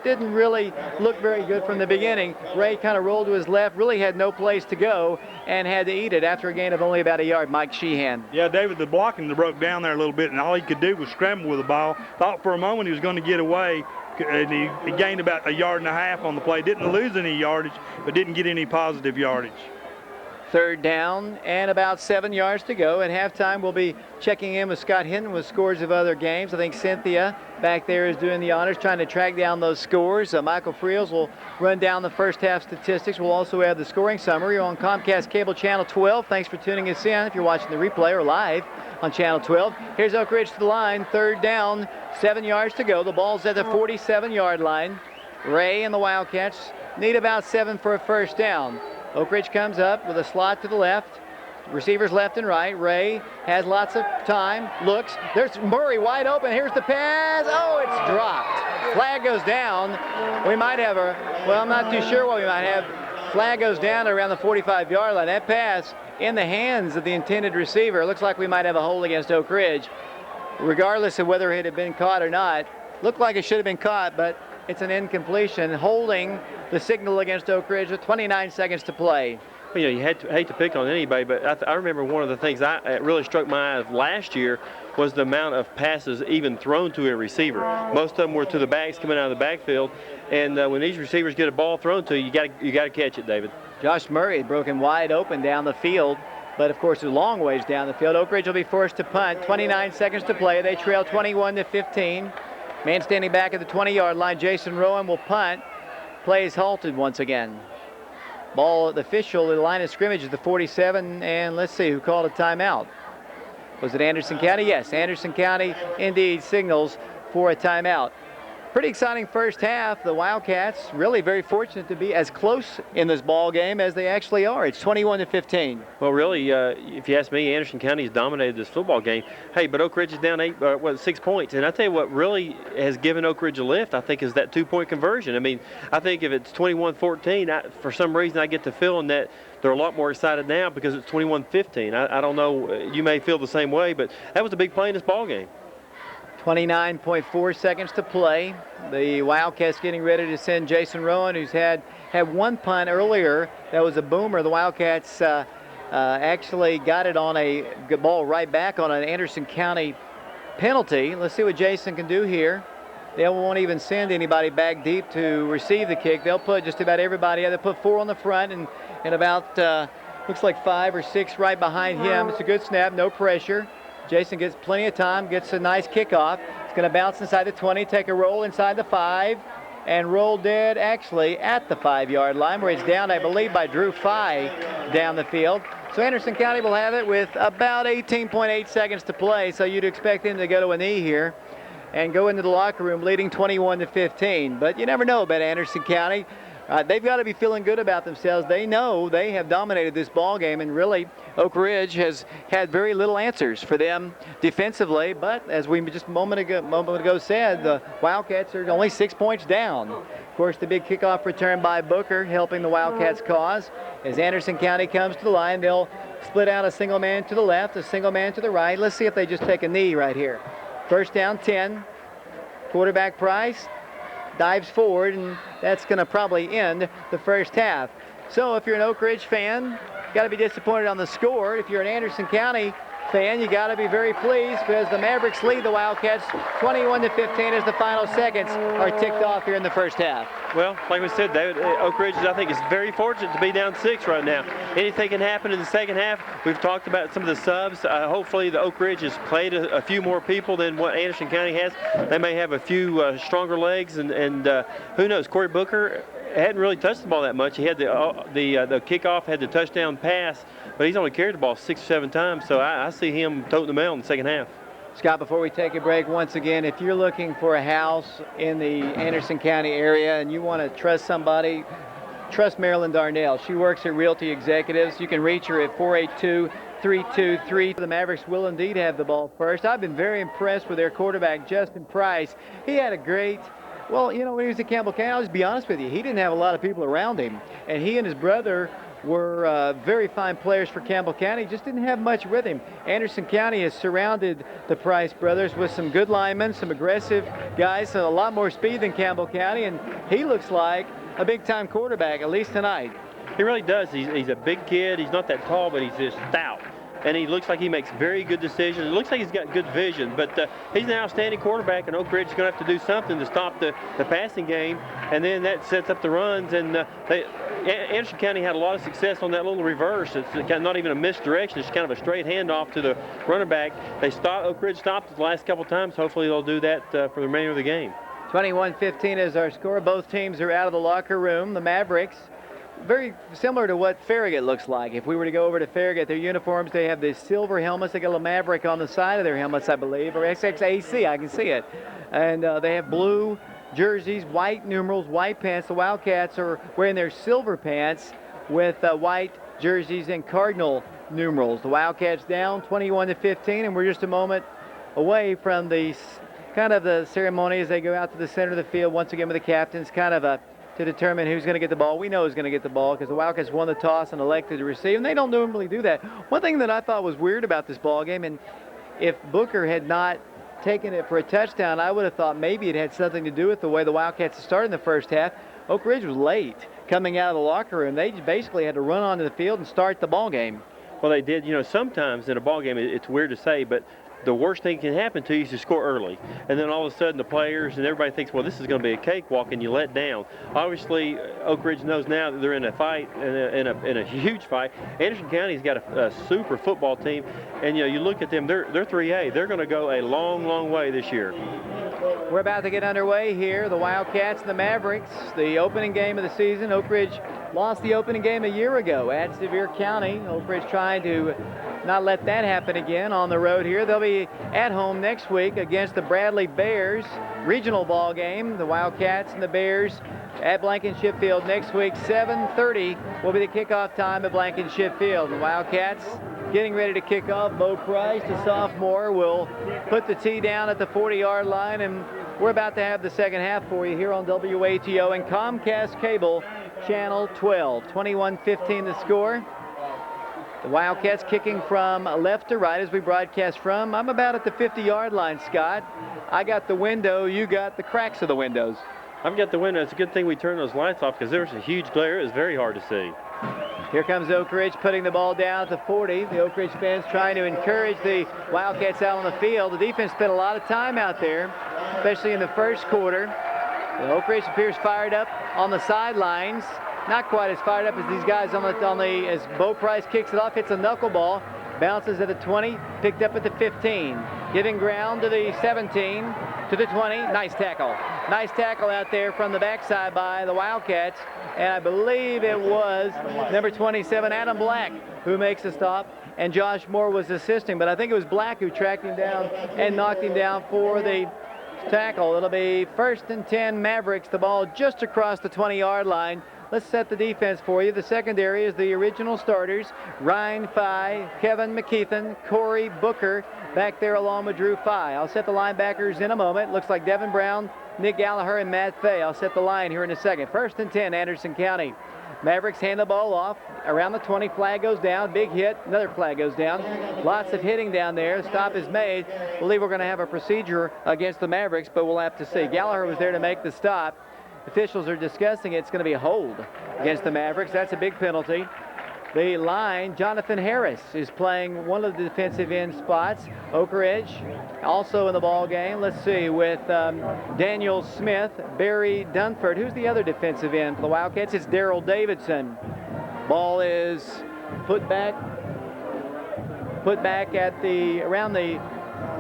S1: didn't really look very good from the beginning. Ray kind of rolled to his left, really had no place to go, and had to eat it after a gain of only about a yard. Mike Sheehan.
S3: Yeah, David, the blocking broke down there a little bit, and all he could do was scramble with the ball. Thought for a moment he was going to get away, and he gained about 1.5 yards on the play. Didn't lose any yardage, but didn't get any positive yardage.
S1: 3rd down and about 7 yards to go. At halftime, we'll be checking in with Scott Hinton with scores of other games. I think Cynthia back there is doing the honors, trying to track down those scores. Michael Friels will run down the first half statistics. We'll also have the scoring summary on Comcast Cable Channel 12. Thanks for tuning us in if you're watching the replay or live on Channel 12. Here's Oak Ridge to the line. 3rd down, 7 yards to go. The ball's at the 47-yard line. Ray and the Wildcats need about 7 for a first down. Oak Ridge comes up with a slot to the left. Receivers left and right. Ray has lots of time. Looks. There's Murray wide open. Here's the pass. Oh, it's dropped. Flag goes down. We might have well, I'm not too sure what we might have. Flag goes down around the 45-yard line. That pass in the hands of the intended receiver. Looks like we might have a hold against Oak Ridge. Regardless of whether it had been caught or not. Looked like it should have been caught, but it's an incompletion, holding the signal against Oak Ridge with 29 seconds to play.
S2: Well, you hate to pick on anybody, but I remember one of the things that really struck my eye last year was the amount of passes even thrown to a receiver. Most of them were to the backs coming out of the backfield, and when these receivers get a ball thrown to you, you got to catch it, David.
S1: Josh Murray broken wide open down the field, but of course a long ways down the field. Oak Ridge will be forced to punt. 29 seconds to play. They trail 21-15. Man standing back at the 20-yard line, Jason Rowan will punt. Play is halted once again. Ball, the official, the line of scrimmage is the 47, and let's see who called a timeout. Was it Anderson County? Yes, Anderson County indeed signals for a timeout. Pretty exciting first half. The Wildcats really very fortunate to be as close in this ball game as they actually are. It's 21-15.
S2: Well, really, if you ask me, Anderson County has dominated this football game. Hey, but Oak Ridge is down 6 points. And I tell you what really has given Oak Ridge a lift, I think, is that 2-point conversion. I mean, I think if it's 21-14, for some reason I get the feeling that they're a lot more excited now because it's 21-15. I don't know, you may feel the same way, but that was a big play in this ball game.
S1: 29.4 seconds to play. The Wildcats getting ready to send Jason Rowan, who's had one punt earlier. That was a boomer. The Wildcats actually got it on a good ball right back on an Anderson County penalty. Let's see what Jason can do here. They won't even send anybody back deep to receive the kick. They'll put just about everybody. They'll put 4 on the front and about looks like 5 or 6 right behind him. It's a good snap, no pressure. Jason gets plenty of time, gets a nice kickoff. It's going to bounce inside the 20, take a roll inside the 5, and roll dead actually at the 5-yard line where it's down, I believe, by Drew Fye down the field. So Anderson County will have it with about 18.8 seconds to play, so you'd expect them to go to a knee here and go into the locker room leading 21-15. But you never know about Anderson County. They've got to be feeling good about themselves. They know they have dominated this ball game, and really Oak Ridge has had very little answers for them defensively. But as we just a moment ago said, the Wildcats are only 6 points down. Of course, the big kickoff return by Booker helping the Wildcats' cause. As Anderson County comes to the line, they'll split out a single man to the left, a single man to the right. Let's see if they just take a knee right here. First down, 10. Quarterback Price dives forward, and that's going to probably end the first half. So if you're an Oak Ridge fan, you got to be disappointed on the score. If you're an Anderson County fan, you got to be very pleased because the Mavericks lead the Wildcats 21-15 as the final seconds are ticked off here in the first half.
S2: Well, like we said, David, Oak Ridge, I think, is very fortunate to be down 6 right now. Anything can happen in the second half. We've talked about some of the subs. Hopefully, the Oak Ridge has played a few more people than what Anderson County has. They may have a few stronger legs, and who knows? Corey Booker hadn't really touched the ball that much. He had the kickoff, had the touchdown pass, but he's only carried the ball 6 or 7 times. So I see him toting the mail in the second half.
S1: Scott, before we take a break, once again, if you're looking for a house in the Anderson County area and you want to trust somebody trust Marilyn Darnell. She works at Realty Executives. You can reach her at 482-323. The Mavericks will indeed have the ball first. I've been very impressed with their quarterback, Justin Price. He had a great, well, you know, when he was at Campbell County, I'll just be honest with you, he didn't have a lot of people around him. And he and his brother were very fine players for Campbell County, just didn't have much with him. Anderson County has surrounded the Price brothers with some good linemen, some aggressive guys, so a lot more speed than Campbell County, and he looks like a big-time quarterback, at least tonight.
S2: He really does. He's a big kid. He's not that tall, but he's just stout. And he looks like he makes very good decisions. It looks like he's got good vision, but he's an outstanding quarterback, and Oak Ridge is going to have to do something to stop the passing game, and then that sets up the runs. And Anderson County had a lot of success on that little reverse. It's not even a misdirection. It's kind of a straight handoff to the running back. Oak Ridge stopped it the last couple times. Hopefully they'll do that for the remainder of the game.
S1: 21-15 is our score. Both teams are out of the locker room. The Mavericks, very similar to what Farragut looks like. If we were to go over to Farragut, their uniforms, they have the silver helmets. They got a Maverick on the side of their helmets, I believe, or XXAC, I can see it. And they have blue jerseys, white numerals, white pants. The Wildcats are wearing their silver pants with white jerseys and cardinal numerals. The Wildcats down 21-15, and we're just a moment away from the kind of the ceremony as they go out to the center of the field once again with the captains, kind of to determine who's going to get the ball. We know who's going to get the ball because the Wildcats won the toss and elected to receive, and they don't normally do that. One thing that I thought was weird about this ball game, and if Booker had not taken it for a touchdown, I would have thought maybe it had something to do with the way the Wildcats started in the first half. Oak Ridge was late coming out of the locker room. They basically had to run onto the field and start the ball game.
S2: Well, they did. You know, sometimes in a ball game, it's weird to say, but the worst thing can happen to you is to score early, and then all of a sudden the players and everybody thinks, well, this is going to be a cakewalk, and you let down. Obviously, Oak Ridge knows now that they're in a fight, in a huge fight. Anderson County's got a super football team, and you look at them, they're 3A. They're going to go a long, long way this year.
S1: We're about to get underway here. The Wildcats and the Mavericks, the opening game of the season. Oak Ridge lost the opening game a year ago at Sevier County. Oak Ridge trying to not let that happen again on the road here. They'll be at home next week against the Bradley Bears. Regional ball game. The Wildcats and the Bears at Blankenship Field next week. 7:30 will be the kickoff time at Blankenship Field. The Wildcats getting ready to kick off. Bo Price, the sophomore, will put the tee down at the 40-yard line, and we're about to have the second half for you here on WATO and Comcast Cable Channel 12. 21-15 the score. The Wildcats kicking from left to right as we broadcast from. I'm about at the 50-yard line, Scott. I got the window. You got the cracks of the windows.
S2: I've got the window. It's a good thing we turned those lights off because there was a huge glare. It was very hard to see.
S1: Here comes Oak Ridge putting the ball down at the 40. The Oak Ridge fans trying to encourage the Wildcats out on the field. The defense spent a lot of time out there, especially in the first quarter. The Oak Ridge appears fired up on the sidelines. Not quite as fired up as these guys as Bo Price kicks it off, hits a knuckleball, bounces at the 20, picked up at the 15, giving ground to the 17, to the 20. Nice tackle. Nice tackle out there from the backside by the Wildcats, and I believe it was number 27, Adam Black, who makes the stop, and Josh Moore was assisting, but I think it was Black who tracked him down and knocked him down for the tackle. It'll be 1st and 10 Mavericks, the ball just across the 20-yard line. Let's set the defense for you. The secondary is the original starters, Ryan Fye, Kevin McKeithen, Corey Booker, back there along with Drew Fye. I'll set the linebackers in a moment. Looks like Devin Brown, Nick Gallagher, and Matt Fay. I'll set the line here in a second. 1st and 10, Anderson County. Mavericks hand the ball off. Around the 20, flag goes down. Big hit. Another flag goes down. Lots of hitting down there. Stop is made. I believe we're going to have a procedure against the Mavericks, but we'll have to see. Gallagher was there to make the stop. Officials are discussing it. It's going to be a hold against the Mavericks. That's a big penalty. The line, Jonathan Harris is playing one of the defensive end spots. Oak Ridge also in the ball game. Let's see, with Daniel Smith, Barry Dunford. Who's the other defensive end for the Wildcats? It's Daryl Davidson. Ball is put back at around the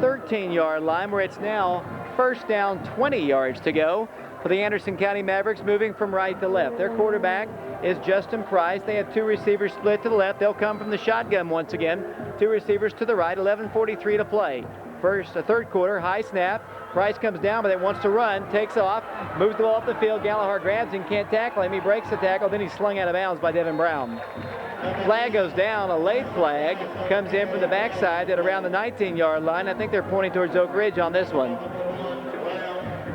S1: 13-yard line, where it's now 1st down, 20 yards to go for the Anderson County Mavericks, moving from right to left. Their quarterback is Justin Price. They have 2 receivers split to the left. They'll come from the shotgun once again. 2 receivers to the right. 11:43 to play. third quarter. High snap. Price comes down, but it wants to run, takes off, moves the ball up the field. Gallagher grabs him, can't tackle him. He breaks the tackle, then he's slung out of bounds by Devin Brown. Flag goes down, a late flag, comes in from the backside at around the 19-yard line. I think they're pointing towards Oak Ridge on this one.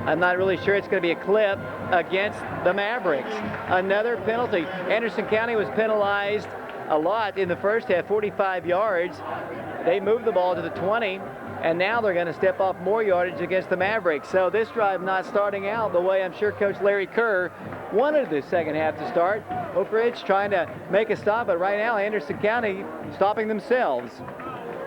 S1: I'm not really sure. It's going to be a clip against the Mavericks. Another penalty. Anderson County was penalized a lot in the first half, 45 yards. They moved the ball to the 20, and now they're going to step off more yardage against the Mavericks. So this drive not starting out the way I'm sure Coach Larry Kerr wanted the second half to start. Oak Ridge trying to make a stop, but right now Anderson County stopping themselves.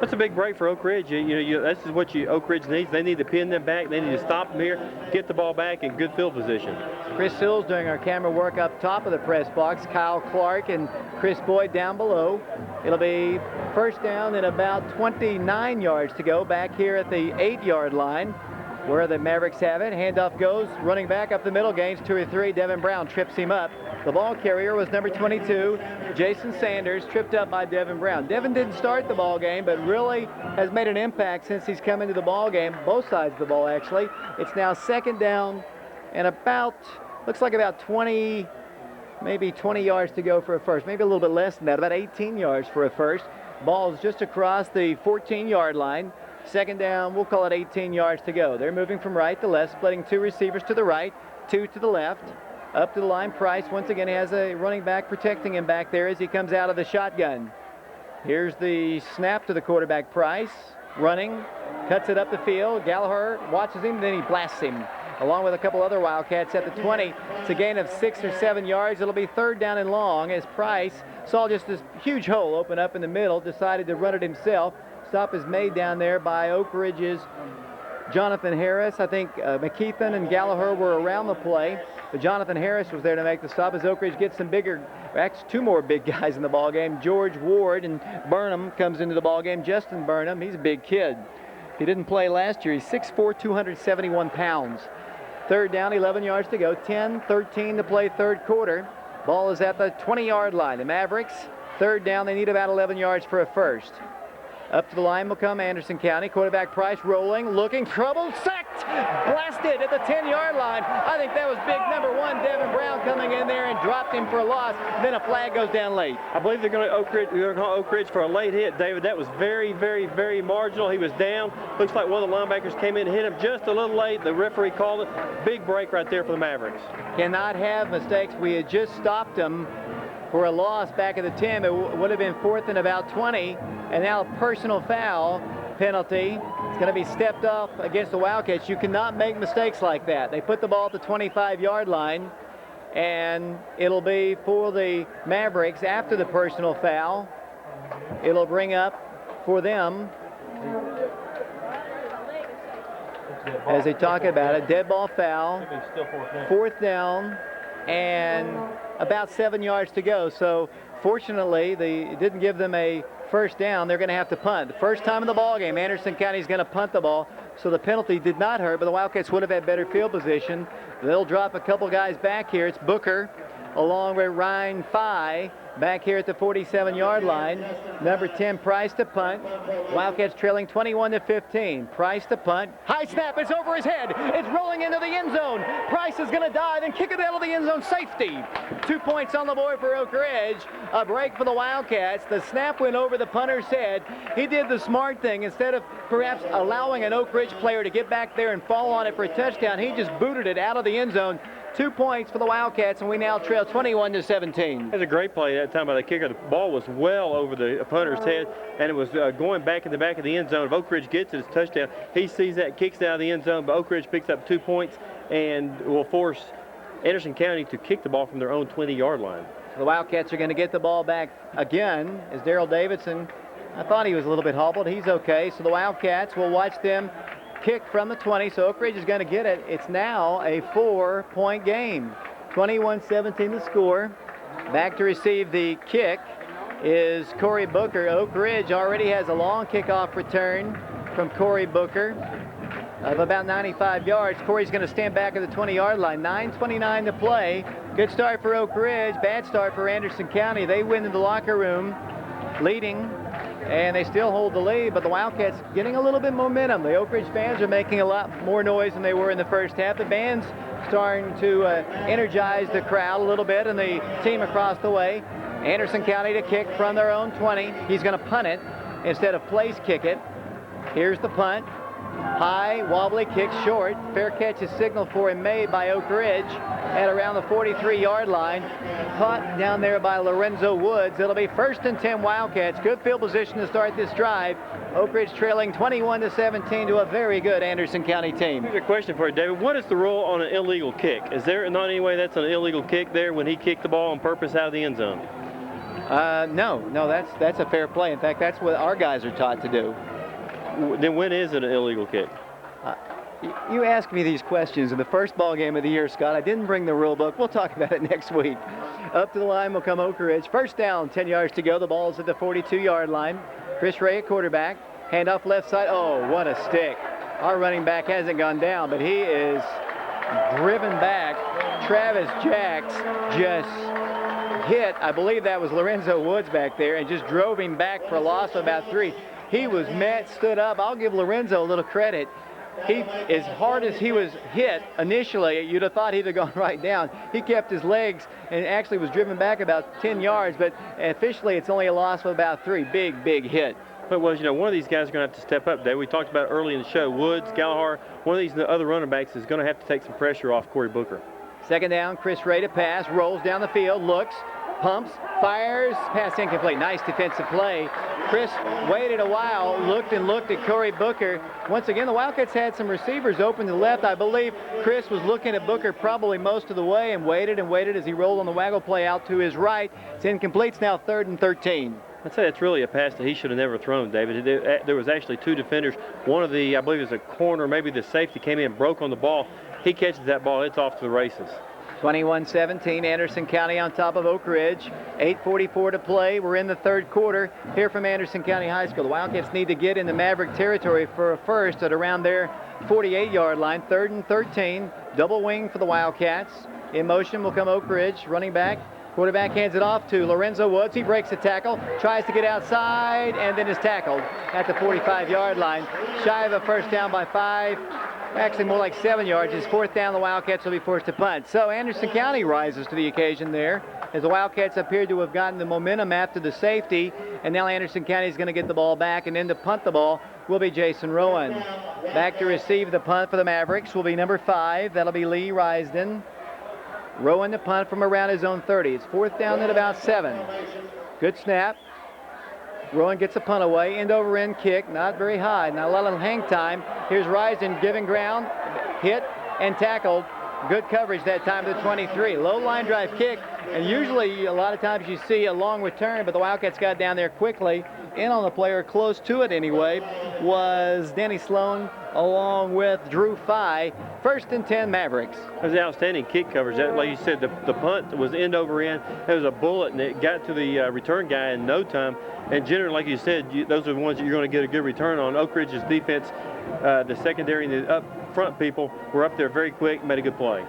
S2: That's a big break for Oak Ridge. This is what Oak Ridge needs. They need to pin them back. They need to stop them here, get the ball back in good field position.
S1: Chris Sills doing our camera work up top of the press box. Kyle Clark and Chris Boyd down below. It'll be first down and about 29 yards to go back here at the 8-yard line where the Mavericks have it. Handoff goes, running back up the middle, gains 2 or 3. Devin Brown trips him up. The ball carrier was number 22, Jason Sanders, tripped up by Devin Brown. Devin didn't start the ball game, but really has made an impact since he's come into the ball game, both sides of the ball actually. It's now second down and looks like about 20, maybe 20 yards to go for a first, maybe a little bit less than that, about 18 yards for a first. Ball's just across the 14-yard line. Second down, we'll call it 18 yards to go. They're moving from right to left, splitting 2 receivers to the right, 2 to the left. Up to the line, Price once again has a running back protecting him back there as he comes out of the shotgun. Here's the snap to the quarterback, Price, running, cuts it up the field. Gallagher watches him, then he blasts him, along with a couple other Wildcats at the 20. It's a gain of 6 or 7 yards. It'll be third down and long as Price saw just this huge hole open up in the middle, decided to run it himself. Stop is made down there by Oak Ridge's Jonathan Harris. I think McKeithen and Gallagher were around the play, but Jonathan Harris was there to make the stop as Oak Ridge gets some bigger, actually 2 more big guys in the ball game. George Ward and Burnham comes into the ball game. Justin Burnham, he's a big kid. He didn't play last year. He's 6'4", 271 pounds. Third down, 11 yards to go. 10-13 to play third quarter. Ball is at the 20-yard line. The Mavericks, third down, they need about 11 yards for a first. Up to the line will come Anderson County. Quarterback Price rolling, looking, trouble, sacked, blasted at the 10-yard line. I think that was big number 1, Devin Brown, coming in there and dropped him for a loss. Then a flag goes down late.
S2: I believe they're going to call Oak Ridge for a late hit, David. That was very, very, very marginal. He was down. Looks like one of the linebackers came in and hit him just a little late. The referee called it. Big break right there for the Mavericks.
S1: Cannot have mistakes. We had just stopped him for a loss back at the 10. It would have been fourth and about 20. And now a personal foul penalty. It's going to be stepped up against the Wildcats. You cannot make mistakes like that. They put the ball at the 25-yard line, and it'll be for the Mavericks after the personal foul. It'll bring up for them, as they talk about it, dead ball foul, fourth down, and about 7 yards to go. So fortunately, it didn't give them a first down. They're going to have to punt. The first time in the ball game, Anderson County is going to punt the ball, so the penalty did not hurt, but the Wildcats would have had better field position. They'll drop a couple guys back here. It's Booker along with Ryan Fye back here at the 47-yard line. Number 10, Price to punt. Wildcats trailing 21-15. Price to punt. High snap. It's over his head. It's rolling into the end zone. Price is going to dive and kick it out of the end zone. Safety. 2 points on the board for Oak Ridge. A break for the Wildcats. The snap went over the punter's head. He did the smart thing. Instead of perhaps allowing an Oak Ridge player to get back there and fall on it for a touchdown, he just booted it out of the end zone. 2 points for the Wildcats, and we now trail 21-17.
S2: That's a great play that time by the kicker. The ball was well over the punter's head, and it was going back in the back of the end zone. If Oak Ridge gets his touchdown, he sees that, kicks it out of the end zone, but Oak Ridge picks up 2 points and will force Anderson County to kick the ball from their own 20-yard line.
S1: The Wildcats are going to get the ball back again as Daryl Davidson, I thought he was a little bit hobbled. He's okay. So the Wildcats will watch them kick from the 20, so Oak Ridge is going to get it. It's now a 4-point game. 21-17 the score. Back to receive the kick is Corey Booker. Oak Ridge already has a long kickoff return from Corey Booker of about 95 yards. Corey's going to stand back at the 20-yard line. 9:29 to play. Good start for Oak Ridge. Bad start for Anderson County. They went in the locker room leading and they still hold the lead, but the Wildcats getting a little bit momentum. The Oak Ridge fans are making a lot more noise than they were in the first half. The band's starting to energize the crowd a little bit, and the team across the way. Anderson County to kick from their own 20. He's going to punt it instead of place kick it. Here's the punt. High, wobbly kick, short. Fair catch is signaled for and made by Oak Ridge at around the 43-yard line. Caught down there by Lorenzo Woods. It'll be 1st and 10 Wildcats. Good field position to start this drive. Oak Ridge trailing 21-17 to a very good Anderson County team.
S2: Here's a question for you, David. What is the rule on an illegal kick? Is there not any way that's an illegal kick there when he kicked the ball on purpose out of the end zone?
S1: No, that's a fair play. In fact, that's what our guys are taught to do.
S2: Then when is it an illegal kick?
S1: You ask me these questions in the first ball game of the year, Scott. I didn't bring the rule book. We'll talk about it next week. Up to the line will come Oak Ridge. First down, 10 yards to go. The ball's at the 42-yard line. Kris Rhea, quarterback. Handoff left side. Oh, what a stick. Our running back hasn't gone down, but he is driven back. Travis Jacks just hit, I believe that was Lorenzo Woods back there, and just drove him back for a loss of about 3. He was met, stood up. I'll give Lorenzo a little credit. As hard as he was hit initially, you'd have thought he'd have gone right down. He kept his legs and actually was driven back about 10 yards, but officially it's only a loss of about 3. Big hit.
S2: But was, one of these guys is going to have to step up, Dave. We talked about early in the show, Woods, Gallagher, one of these other running backs is going to have to take some pressure off Corey Booker.
S1: Second down, Kris Rhea to pass, rolls down the field, looks, pumps, fires, pass incomplete. Nice defensive play. Kris waited a while, looked at Corey Booker. Once again, the Wildcats had some receivers open to the left. I believe Kris was looking at Booker probably most of the way and waited as he rolled on the waggle play out to his right. It's incomplete. It's now 3rd and 13.
S2: I'd say that's really a pass that he should have never thrown, David. There was actually 2 defenders. One of the, I believe it was a corner, maybe the safety came in, broke on the ball. He catches that ball, it's off to the races.
S1: 21-17, Anderson County on top of Oak Ridge. 8:44 to play. We're in the 3rd quarter here from Anderson County High School. The Wildcats need to get in the Maverick territory for a first at around their 48-yard line. 3rd and 13. Double wing for the Wildcats. In motion will come Oak Ridge. Running back. Quarterback hands it off to Lorenzo Woods. He breaks a tackle, tries to get outside, and then is tackled at the 45-yard line. Shy of a first down by 5. Actually more like 7 yards. It's 4th down. The Wildcats will be forced to punt. So Anderson County rises to the occasion there as the Wildcats appear to have gotten the momentum after the safety, and now Anderson County is going to get the ball back, and then to punt the ball will be Jason Rowan. Back to receive the punt for the Mavericks will be number 5. That'll be Lee Risden. Rowan to punt from around his own 30. It's 4th down at about 7. Good snap. Rowan gets a punt away, end over end kick, not very high, not a lot of hang time. Here's Risden giving ground, hit and tackled. Good coverage that time to the 23. Low line drive kick, and usually a lot of times you see a long return, but the Wildcats got down there quickly. In on the player, close to it anyway, was Danny Sloan along with Drew Fye. 1st and 10 Mavericks.
S2: That was outstanding kick coverage. That, like you said, the punt was end over end. It was a bullet, and it got to the return guy in no time. And generally, like you said, those are the ones that you're going to get a good return on. Oak Ridge's defense, the secondary and the up front people were up there very quick, made a good play.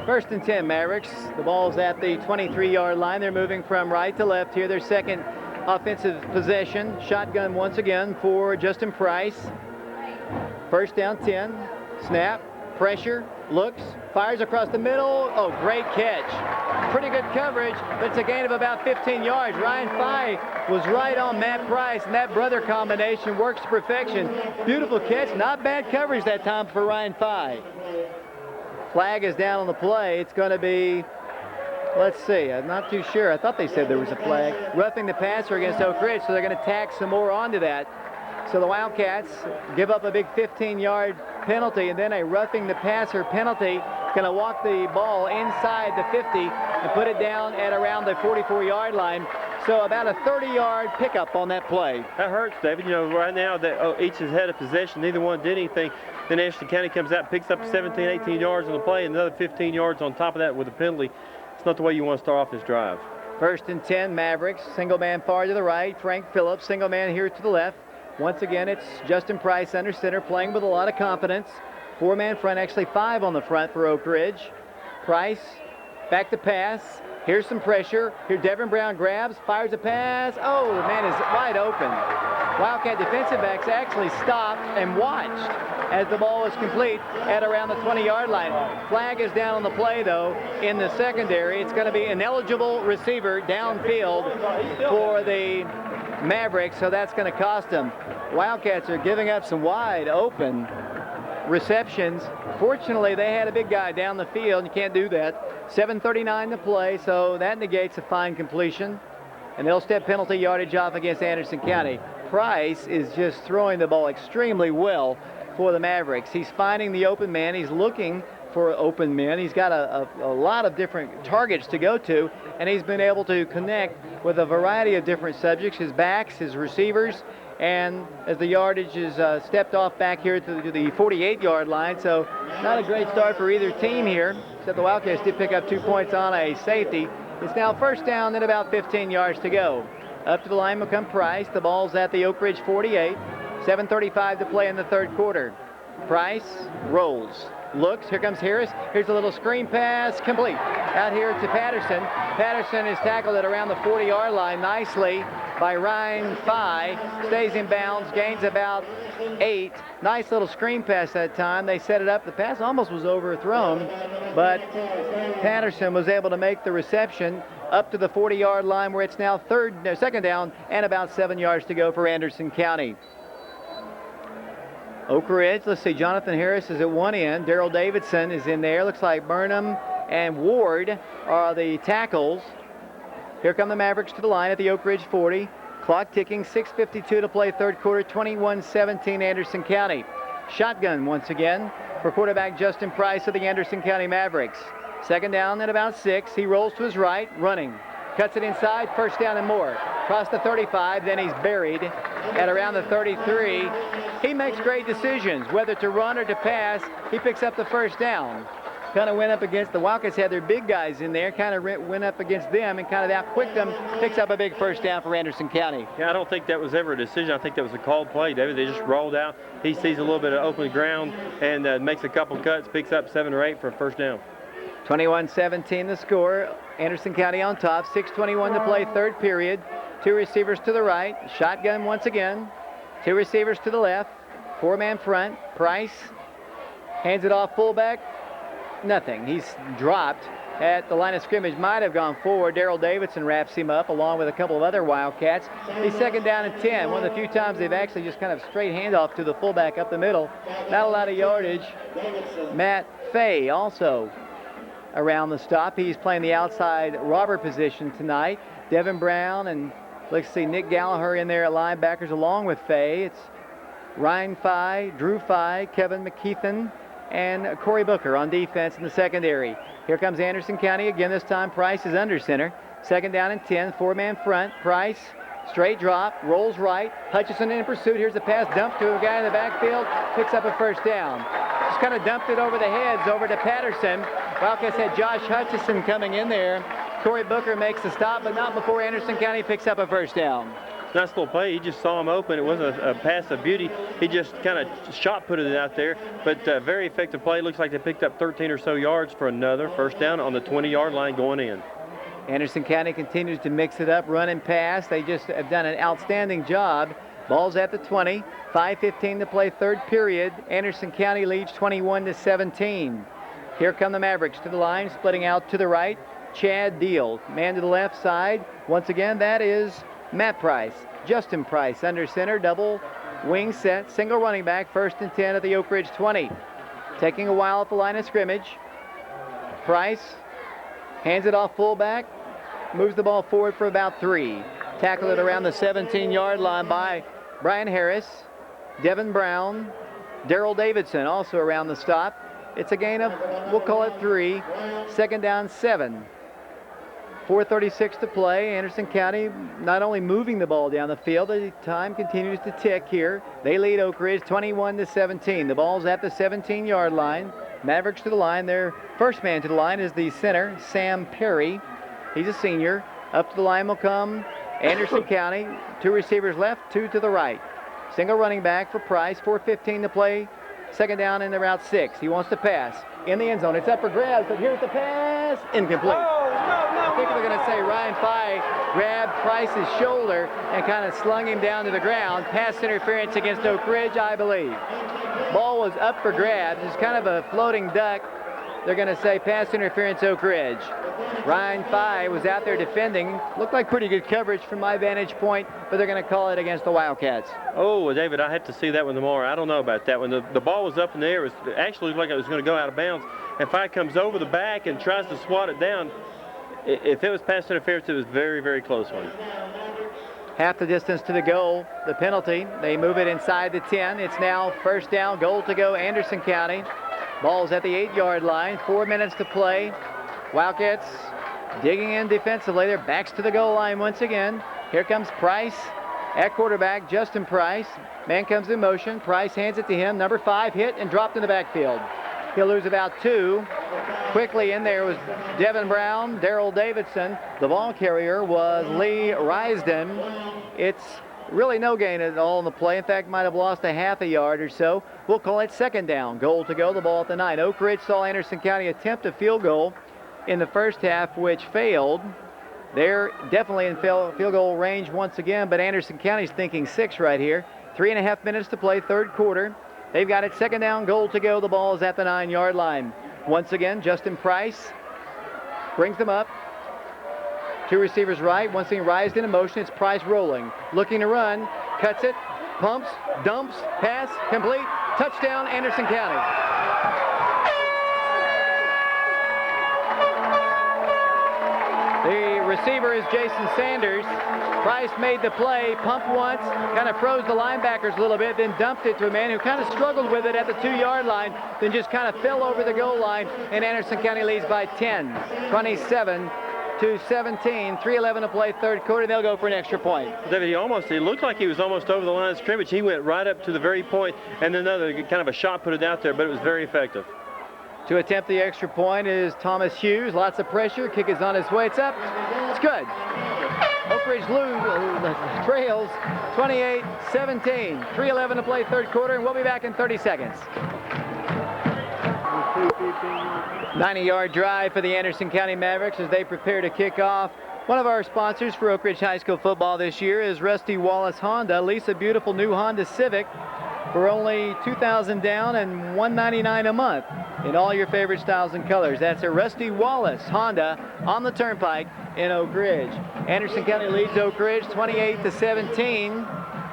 S1: 1st and 10 Mavericks. The ball's at the 23-yard line. They're moving from right to left here. Their second offensive possession. Shotgun once again for Justin Price. 1st down 10. Snap. Pressure. Looks. Fires across the middle. Oh, great catch. Pretty good coverage, but it's a gain of about 15 yards. Ryan Fye was right on Matt Price, and that brother combination works to perfection. Beautiful catch. Not bad coverage that time for Ryan Fye. Flag is down on the play. It's going to be, let's see, I'm not too sure. I thought they said there was a flag. Roughing the passer against Oak Ridge, so they're going to tack some more onto that. So the Wildcats give up a big 15-yard penalty and then a roughing the passer penalty. Going to walk the ball inside the 50 and put it down at around the 44-yard line. So about a 30-yard pickup on that play.
S2: That hurts, David. Right now that each has had a possession. Neither one did anything. Then Anderson County comes out, picks up 17, 18 yards on the play, and another 15 yards on top of that with a penalty. It's not the way you want to start off this drive.
S1: 1st and 10 Mavericks. Single man far to the right. Frank Phillips. Single man here to the left. Once again, it's Justin Price under center, playing with a lot of confidence. 4-man front, actually 5 on the front for Oak Ridge. Price, back to pass. Here's some pressure. Here Devin Brown grabs, fires a pass. Oh, the man is wide open. Wildcat defensive backs actually stopped and watched as the ball was complete at around the 20-yard line. Flag is down on the play, though, in the secondary. It's going to be an eligible receiver downfield for the Mavericks, so that's going to cost them. Wildcats are giving up some wide open receptions. Fortunately, they had a big guy down the field. You can't do that. 7:39 to play, so that negates a fine completion. And they'll step penalty yardage off against Anderson County. Price is just throwing the ball extremely well for the Mavericks. He's finding the open man. He's looking for open men. He's got a lot of different targets to go to, and he's been able to connect with a variety of different subjects, his backs, his receivers, and as the yardage is stepped off back here to the 48-yard line, so not a great start for either team here, except the Wildcats did pick up 2 points on a safety. It's now first down and about 15 yards to go. Up to the line will come Price. The ball's at the Oak Ridge 48. 7:35 to play in the third quarter. Price rolls, looks, here comes Harris. Here's a little screen pass, complete. Out here to Patterson. Patterson is tackled at around the 40-yard line nicely by Ryan Fye. Stays in bounds, gains about 8. Nice little screen pass that time. They set it up. The pass almost was overthrown, but Patterson was able to make the reception up to the 40-yard line, where it's now second down and about 7 yards to go for Anderson County. Oak Ridge, let's see, Jonathan Harris is at one end. Daryl Davidson is in there. Looks like Burnham and Ward are the tackles. Here come the Mavericks to the line at the Oak Ridge 40. Clock ticking, 6:52 to play third quarter, 21-17 Anderson County. Shotgun once again for quarterback Justin Price of the Anderson County Mavericks. Second down at about 6. He rolls to his right, running. Cuts it inside, first down and more. Across the 35, then he's buried at around the 33. He makes great decisions, whether to run or to pass. He picks up the first down. Kind of went up against the Wildcats, had their big guys in there, kind of went up against them and kind of out-quicked them. Picks up a big first down for Anderson County.
S2: Yeah, I don't think that was ever a decision. I think that was a called play, David. They just rolled out. He sees a little bit of open ground and makes a couple cuts, picks up 7 or 8 for a first down.
S1: 21-17 the score. Anderson County on top. 6:21 to play, third period. 2 receivers to the right. Shotgun once again. 2 receivers to the left. 4-man front. Price hands it off fullback. Nothing. He's dropped at the line of scrimmage. Might have gone forward. Daryl Davidson wraps him up along with a couple of other Wildcats. He's second down and 10. One of the few times they've actually just kind of straight handoff to the fullback up the middle. Not a lot of yardage. Matt Fay also around the stop. He's playing the outside robber position tonight. Devin Brown and let's see, Nick Gallagher in there at linebackers along with Fay. It's Ryan Fye, Drew Fye, Kevin McKeithen, and Corey Booker on defense in the secondary. Here comes Anderson County again. This time Price is under center. Second down and 10, 4-man front. Price, straight drop, rolls right. Hutchison in pursuit. Here's a pass dumped to a guy in the backfield. Picks up a first down. Just kind of dumped it over the heads over to Patterson. Wildcats had Josh Hutchison coming in there. Corey Booker makes the stop, but not before Anderson County picks up a first down.
S2: Nice little play. He just saw him open. It wasn't a pass of beauty. He just kind of shot put it out there, but very effective play. Looks like they picked up 13 or so yards for another first down on the 20-yard line going in.
S1: Anderson County continues to mix it up, run and pass. They just have done an outstanding job. Ball's at the 20. 5:15 to play third period. Anderson County leads 21-17. Here come the Mavericks to the line, splitting out to the right. Chad Deal, man to the left side. Once again, that is Matt Price. Justin Price under center, double wing set, single running back, 1st and 10 at the Oak Ridge 20. Taking a while at the line of scrimmage. Price hands it off fullback, moves the ball forward for about 3. Tackled it around the 17-yard line by Brian Harris, Devin Brown, Daryl Davidson also around the stop. It's a gain of, we'll call it 3. Second down, 7. 4:36 to play. Anderson County not only moving the ball down the field, the time continues to tick here. They lead Oak Ridge 21-17. The ball's at the 17-yard line. Mavericks to the line. Their first man to the line is the center, Sam Perry. He's a senior. Up to the line will come Anderson County. 2 receivers left, 2 to the right. Single running back for Price. 4:15 to play. Second down in the route 6. He wants to pass in the end zone. It's up for grabs, but here's the pass. Incomplete. I think they're going to say Ryan Fye grabbed Price's shoulder and kind of slung him down to the ground. Pass interference against Oak Ridge, I believe. Ball was up for grabs. It's kind of a floating duck. They're going to say pass interference, Oak Ridge. Ryan Fye was out there defending. Looked like pretty good coverage from my vantage point, but they're going to call it against the Wildcats.
S2: Oh, well, David, I have to see that one tomorrow. I don't know about that one. The ball was up in the air. It actually looked like it was going to go out of bounds. And Fye comes over the back and tries to swat it down. If it was pass interference, it was a very, very close one.
S1: Half the distance to the goal, the penalty. They move it inside the 10. It's now first down, goal to go, Anderson County. Ball's at the 8-yard line, 4 minutes to play. Wildcats digging in defensively. Their backs to the goal line once again. Here comes Price at quarterback, Justin Price. Man comes in motion. Price hands it to him. Number 5 hit and dropped in the backfield. He'll lose about 2. Quickly in there was Devin Brown, Darrell Davidson. The ball carrier was Lee Risden. It's really no gain at all in the play. In fact, might have lost a half a yard or so. We'll call it second down. Goal to go, the ball at the 9. Oak Ridge saw Anderson County attempt a field goal in the first half, which failed. They're definitely in field goal range once again, but Anderson County's thinking 6 right here. 3.5 minutes to play, third quarter. They've got it second down, goal to go. The ball is at the 9-yard line. Once again, Justin Price brings them up. 2 receivers right. Once again, Rised into motion. It's Price rolling. Looking to run. Cuts it. Pumps. Dumps. Pass. Complete. Touchdown, Anderson County. The receiver is Jason Sanders. Price made the play, pumped once, kind of froze the linebackers a little bit, then dumped it to a man who kind of struggled with it at the 2-yard line, then just kind of fell over the goal line, and Anderson County leads by 10, 27-17, 3:11 to play, third quarter. They'll go for an extra point.
S2: David, he looked like he was almost over the line of scrimmage. He went right up to the very point, and then another kind of a shot put it out there, but it was very effective.
S1: To attempt the extra point is Thomas Hughes. Lots of pressure. Kick is on its way. It's up. It's good. Oak Ridge trails 28-17. 3:11 to play, third quarter, and we'll be back in 30 seconds. 90-yard drive for the Anderson County Mavericks as they prepare to kick off. One of our sponsors for Oak Ridge High School football this year is Rusty Wallace Honda. Lease a beautiful new Honda Civic for only $2,000 down and $199 a month in all your favorite styles and colors. That's a Rusty Wallace Honda on the Turnpike in Oak Ridge. Anderson County leads Oak Ridge 28-17.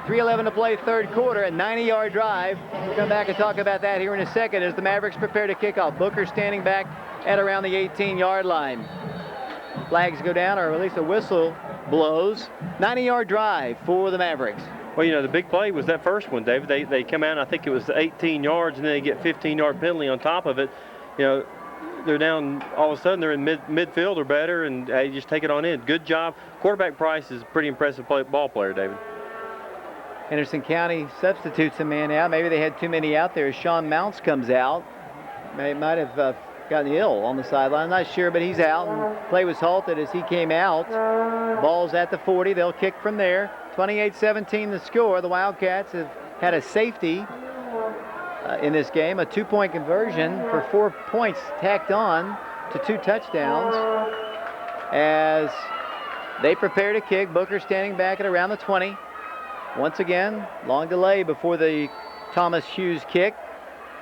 S1: 3:11 to play, third quarter, a 90-yard drive. We'll come back and talk about that here in a second as the Mavericks prepare to kick off. Booker standing back at around the 18-yard line. Flags go down, or at least a whistle blows. 90-yard drive for the Mavericks.
S2: Well, you know, the big play was that first one, David. They come out, I think it was 18 yards, and then they get 15-yard penalty on top of it. You know, they're down, all of a sudden they're in midfield or better, and they just take it on in. Good job. Quarterback Price is a pretty impressive ball player, David.
S1: Anderson County substitutes a man out. Maybe they had too many out there. Sean Mounts comes out. They might have gotten ill on the sideline. I'm not sure, but he's out. And play was halted as he came out. Ball's at the 40. They'll kick from there. 28-17 the score. The Wildcats have had a safety in this game, a 2-point conversion for 4 points tacked on to 2 touchdowns as they prepare to kick. Booker standing back at around the 20. Once again, long delay before the Thomas Hughes kick.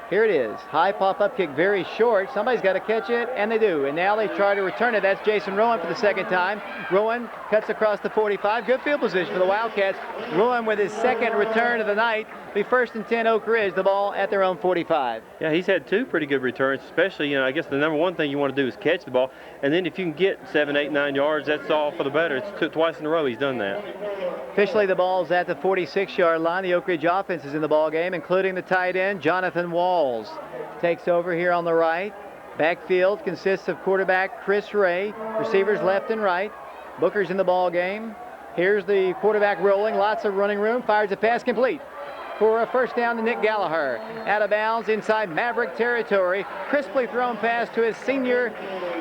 S1: Here it is. High pop-up kick, very short. Somebody's got to catch it, and they do. And now they try to return it. That's Jason Rowan for the second time. Rowan cuts across the 45. Good field position for the Wildcats. Rowan with his second return of the night. Be first and 10 Oak Ridge, the ball at their own 45.
S2: Yeah, he's had 2 pretty good returns, especially, you know, I guess the number one thing you want to do is catch the ball. And then if you can get 7, 8, 9 yards, that's all for the better. It's twice in a row he's done that.
S1: Officially, the ball's at the 46-yard line. The Oak Ridge offense is in the ball game, including the tight end, Jonathan Walls. Takes over here on the right. Backfield consists of quarterback Kris Rhea, receivers left and right. Booker's in the ball game. Here's the quarterback rolling, lots of running room, fires a pass complete for a first down to Nick Gallagher. Out of bounds inside Maverick territory. Crisply thrown pass to his senior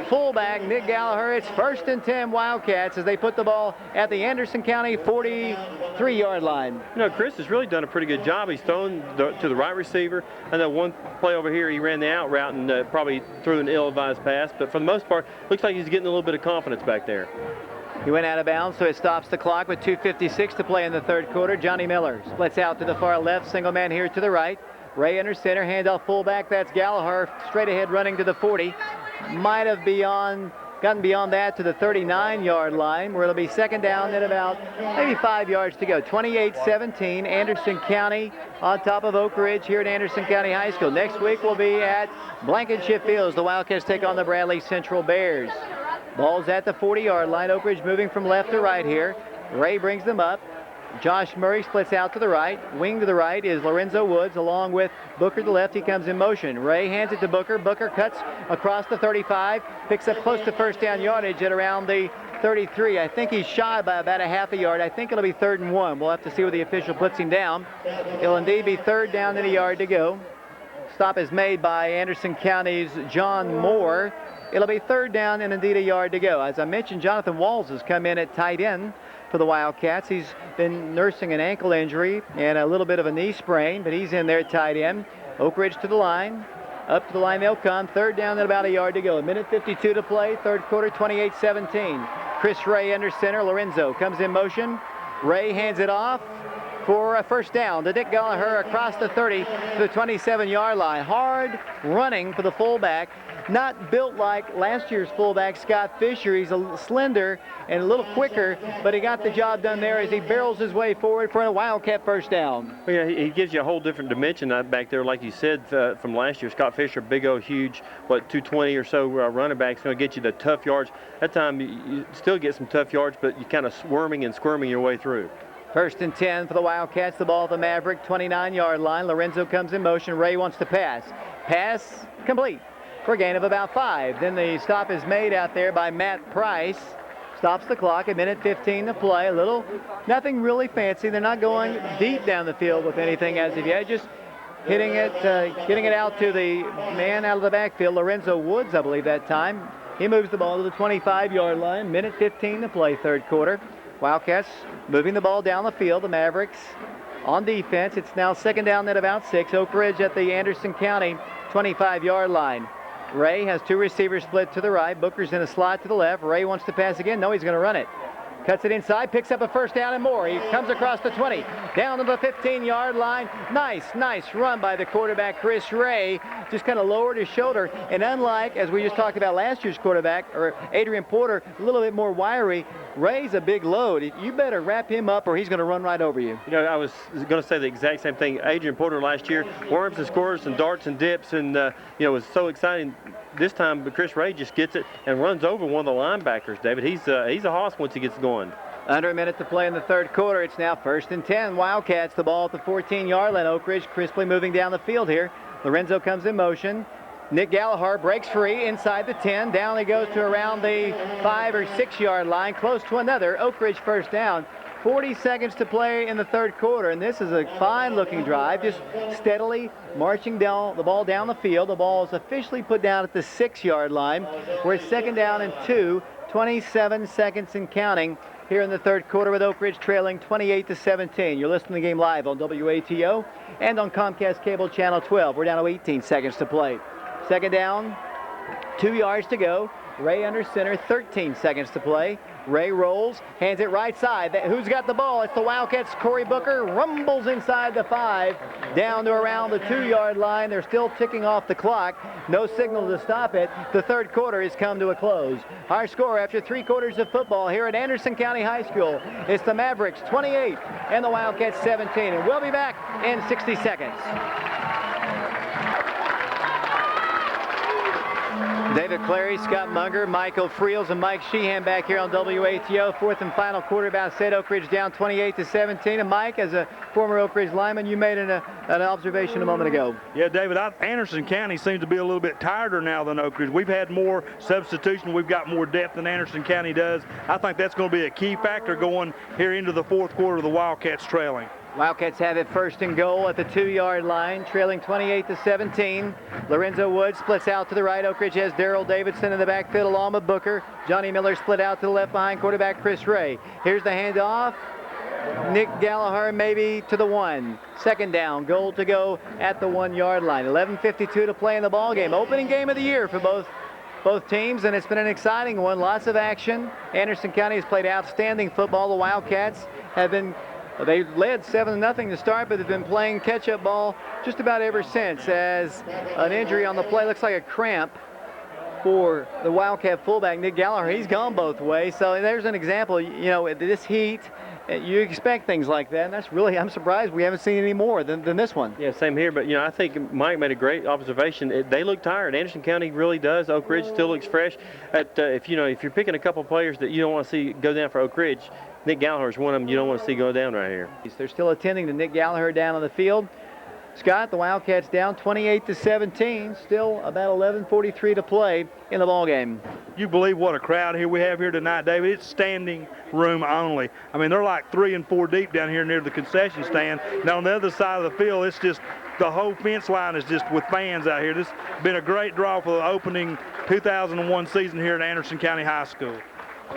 S1: fullback, Nick Gallagher. It's first and 10 Wildcats as they put the ball at the Anderson County 43-yard line.
S2: You know, Kris has really done a pretty good job. He's thrown to the right receiver. I know one play over here, he ran the out route and probably threw an ill-advised pass, but for the most part, looks like he's getting a little bit of confidence back there.
S1: He went out of bounds, so it stops the clock with 2:56 to play in the third quarter. Johnny Miller splits out to the far left, single man here to the right. Ray under center, handoff fullback. That's Gallagher straight ahead running to the 40. Might have gotten beyond that to the 39-yard line, where it'll be second down at about maybe 5 yards to go. 28-17, Anderson County on top of Oak Ridge here at Anderson County High School. Next week we'll be at Blankenship Fields. The Wildcats take on the Bradley Central Bears. Ball's at the 40-yard line. Oak Ridge moving from left to right here. Ray brings them up. Josh Murray splits out to the right. Wing to the right is Lorenzo Woods along with Booker to the left. He comes in motion. Ray hands it to Booker. Booker cuts across the 35, picks up close to first down yardage at around the 33. I think he's shy by about a half a yard. I think it'll be 3rd and 1. We'll have to see where the official puts him down. It'll indeed be 3rd down and a yard to go. Stop is made by Anderson County's John Moore. It'll be 3rd down and indeed a yard to go. As I mentioned, Jonathan Walls has come in at tight end for the Wildcats. He's been nursing an ankle injury and a little bit of a knee sprain, but he's in there at tight end. Oak Ridge to the line. Up to the line they'll come. 3rd down and about a yard to go. 1:52 to play. Third quarter, 28-17. Kris Rhea under center. Lorenzo comes in motion. Ray hands it off for a first down to Dick Gallagher across the 30 to the 27-yard line. Hard running for the fullback. Not built like last year's fullback, Scott Fisher. He's a slender and a little quicker, but he got the job done there as he barrels his way forward for a Wildcat first down.
S2: Well, yeah, he gives you a whole different dimension back there, like you said, from last year. Scott Fisher, big old, huge, 220 or so running back's going to get you the tough yards. That time you still get some tough yards, but you're kind of squirming and squirming your way through.
S1: 1st and 10 for the Wildcats. The ball at the Maverick 29-yard line. Lorenzo comes in motion. Ray wants to pass. Pass complete for a gain of about 5. Then the stop is made out there by Matt Price. Stops the clock. 1:15 to play. Nothing really fancy. They're not going deep down the field with anything as of yet. Just getting it out to the man out of the backfield, Lorenzo Woods, I believe that time. He moves the ball to the 25-yard line. 1:15 to play, third quarter. Wildcats moving the ball down the field. The Mavericks on defense. It's now second down at about 6. Oak Ridge at the Anderson County 25-yard line. Ray has 2 receivers split to the right. Booker's in a slot to the left. Ray wants to pass again. No, he's going to run it. Cuts it inside, picks up a first down and more. He comes across the 20, down to the 15-yard line. Nice run by the quarterback, Kris Rhea. Just kind of lowered his shoulder. And unlike, as we just talked about last year's quarterback, or Adrian Porter, a little bit more wiry, Ray's a big load. You better wrap him up or he's going to run right over you.
S2: You know, I was going to say the exact same thing. Adrian Porter last year, worms and squirts and darts and dips, and, it was so exciting. This time, but Kris Rhea just gets it and runs over one of the linebackers, David. He's a hoss once he gets going.
S1: Under a minute to play in the third quarter. It's now 1st and 10. Wildcats, the ball at the 14-yard line. Oak Ridge crisply moving down the field here. Lorenzo comes in motion. Nick Gallagher breaks free inside the 10. Down he goes to around the 5 or 6-yard line, close to another Oak Ridge first down. 40 seconds to play in the third quarter, and this is a fine-looking drive, just steadily marching down the ball down the field. The ball is officially put down at the 6-yard line. We're at second down and 2, 27 seconds and counting here in the third quarter with Oak Ridge trailing 28-17. You're listening to the game live on WATO and on Comcast Cable Channel 12. We're down to 18 seconds to play. Second down, 2 yards to go. Ray under center, 13 seconds to play. Ray rolls, hands it right side. Who's got the ball? It's the Wildcats. Corey Booker rumbles inside the 5, down to around the 2-yard line. They're still ticking off the clock. No signal to stop it. The third quarter has come to a close. Our score after 3 quarters of football here at Anderson County High School. It's the Mavericks 28 and the Wildcats 17. And we'll be back in 60 seconds. David Clary, Scott Munger, Michael Friels, and Mike Sheehan back here on WATO. Fourth and final quarter, about said Oak Ridge down 28-17. And Mike, as a former Oak Ridge lineman, you made an observation a moment ago.
S3: Yeah, David, Anderson County seems to be a little bit tireder now than Oak Ridge. We've had more substitution. We've got more depth than Anderson County does. I think that's going to be a key factor going here into the fourth quarter of the Wildcats trailing.
S1: Wildcats have it first and goal at the 2-yard line, trailing 28-17. Lorenzo Woods splits out to the right. Oak Ridge has Darrell Davidson in the backfield along with Booker. Johnny Miller split out to the left behind quarterback Kris Rhea. Here's the handoff. Nick Gallagher maybe to the 1. Second down, goal to go at the 1-yard line. 11:52 to play in the ball game. Opening game of the year for both both teams, and it's been an exciting one. Lots of action. Anderson County has played outstanding football. The Wildcats have been, they led 7-0 to start, but they've been playing catch-up ball just about ever since, as an injury on the play, looks like a cramp for the Wildcat fullback, Nick Gallagher. He's gone both ways. So there's an example, you know, this heat, you expect things like that, and that's really, I'm surprised we haven't seen any more than this one.
S2: Yeah, same here, but, you know, I think Mike made a great observation. They look tired. Anderson County really does. Oak Ridge still looks fresh. If you're picking a couple players that you don't want to see go down for Oak Ridge, Nick Gallagher is one of them you don't want to see go down right here.
S1: They're still attending to Nick Gallagher down on the field. Scott, the Wildcats down 28-17, still about 11:43 to play in the ball game.
S3: You believe what a crowd here we have here tonight, David? It's standing room only. I mean, they're like 3 and 4 deep down here near the concession stand. Now on the other side of the field, it's just the whole fence line is just with fans out here. This has been a great draw for the opening 2001 season here at Anderson County High School.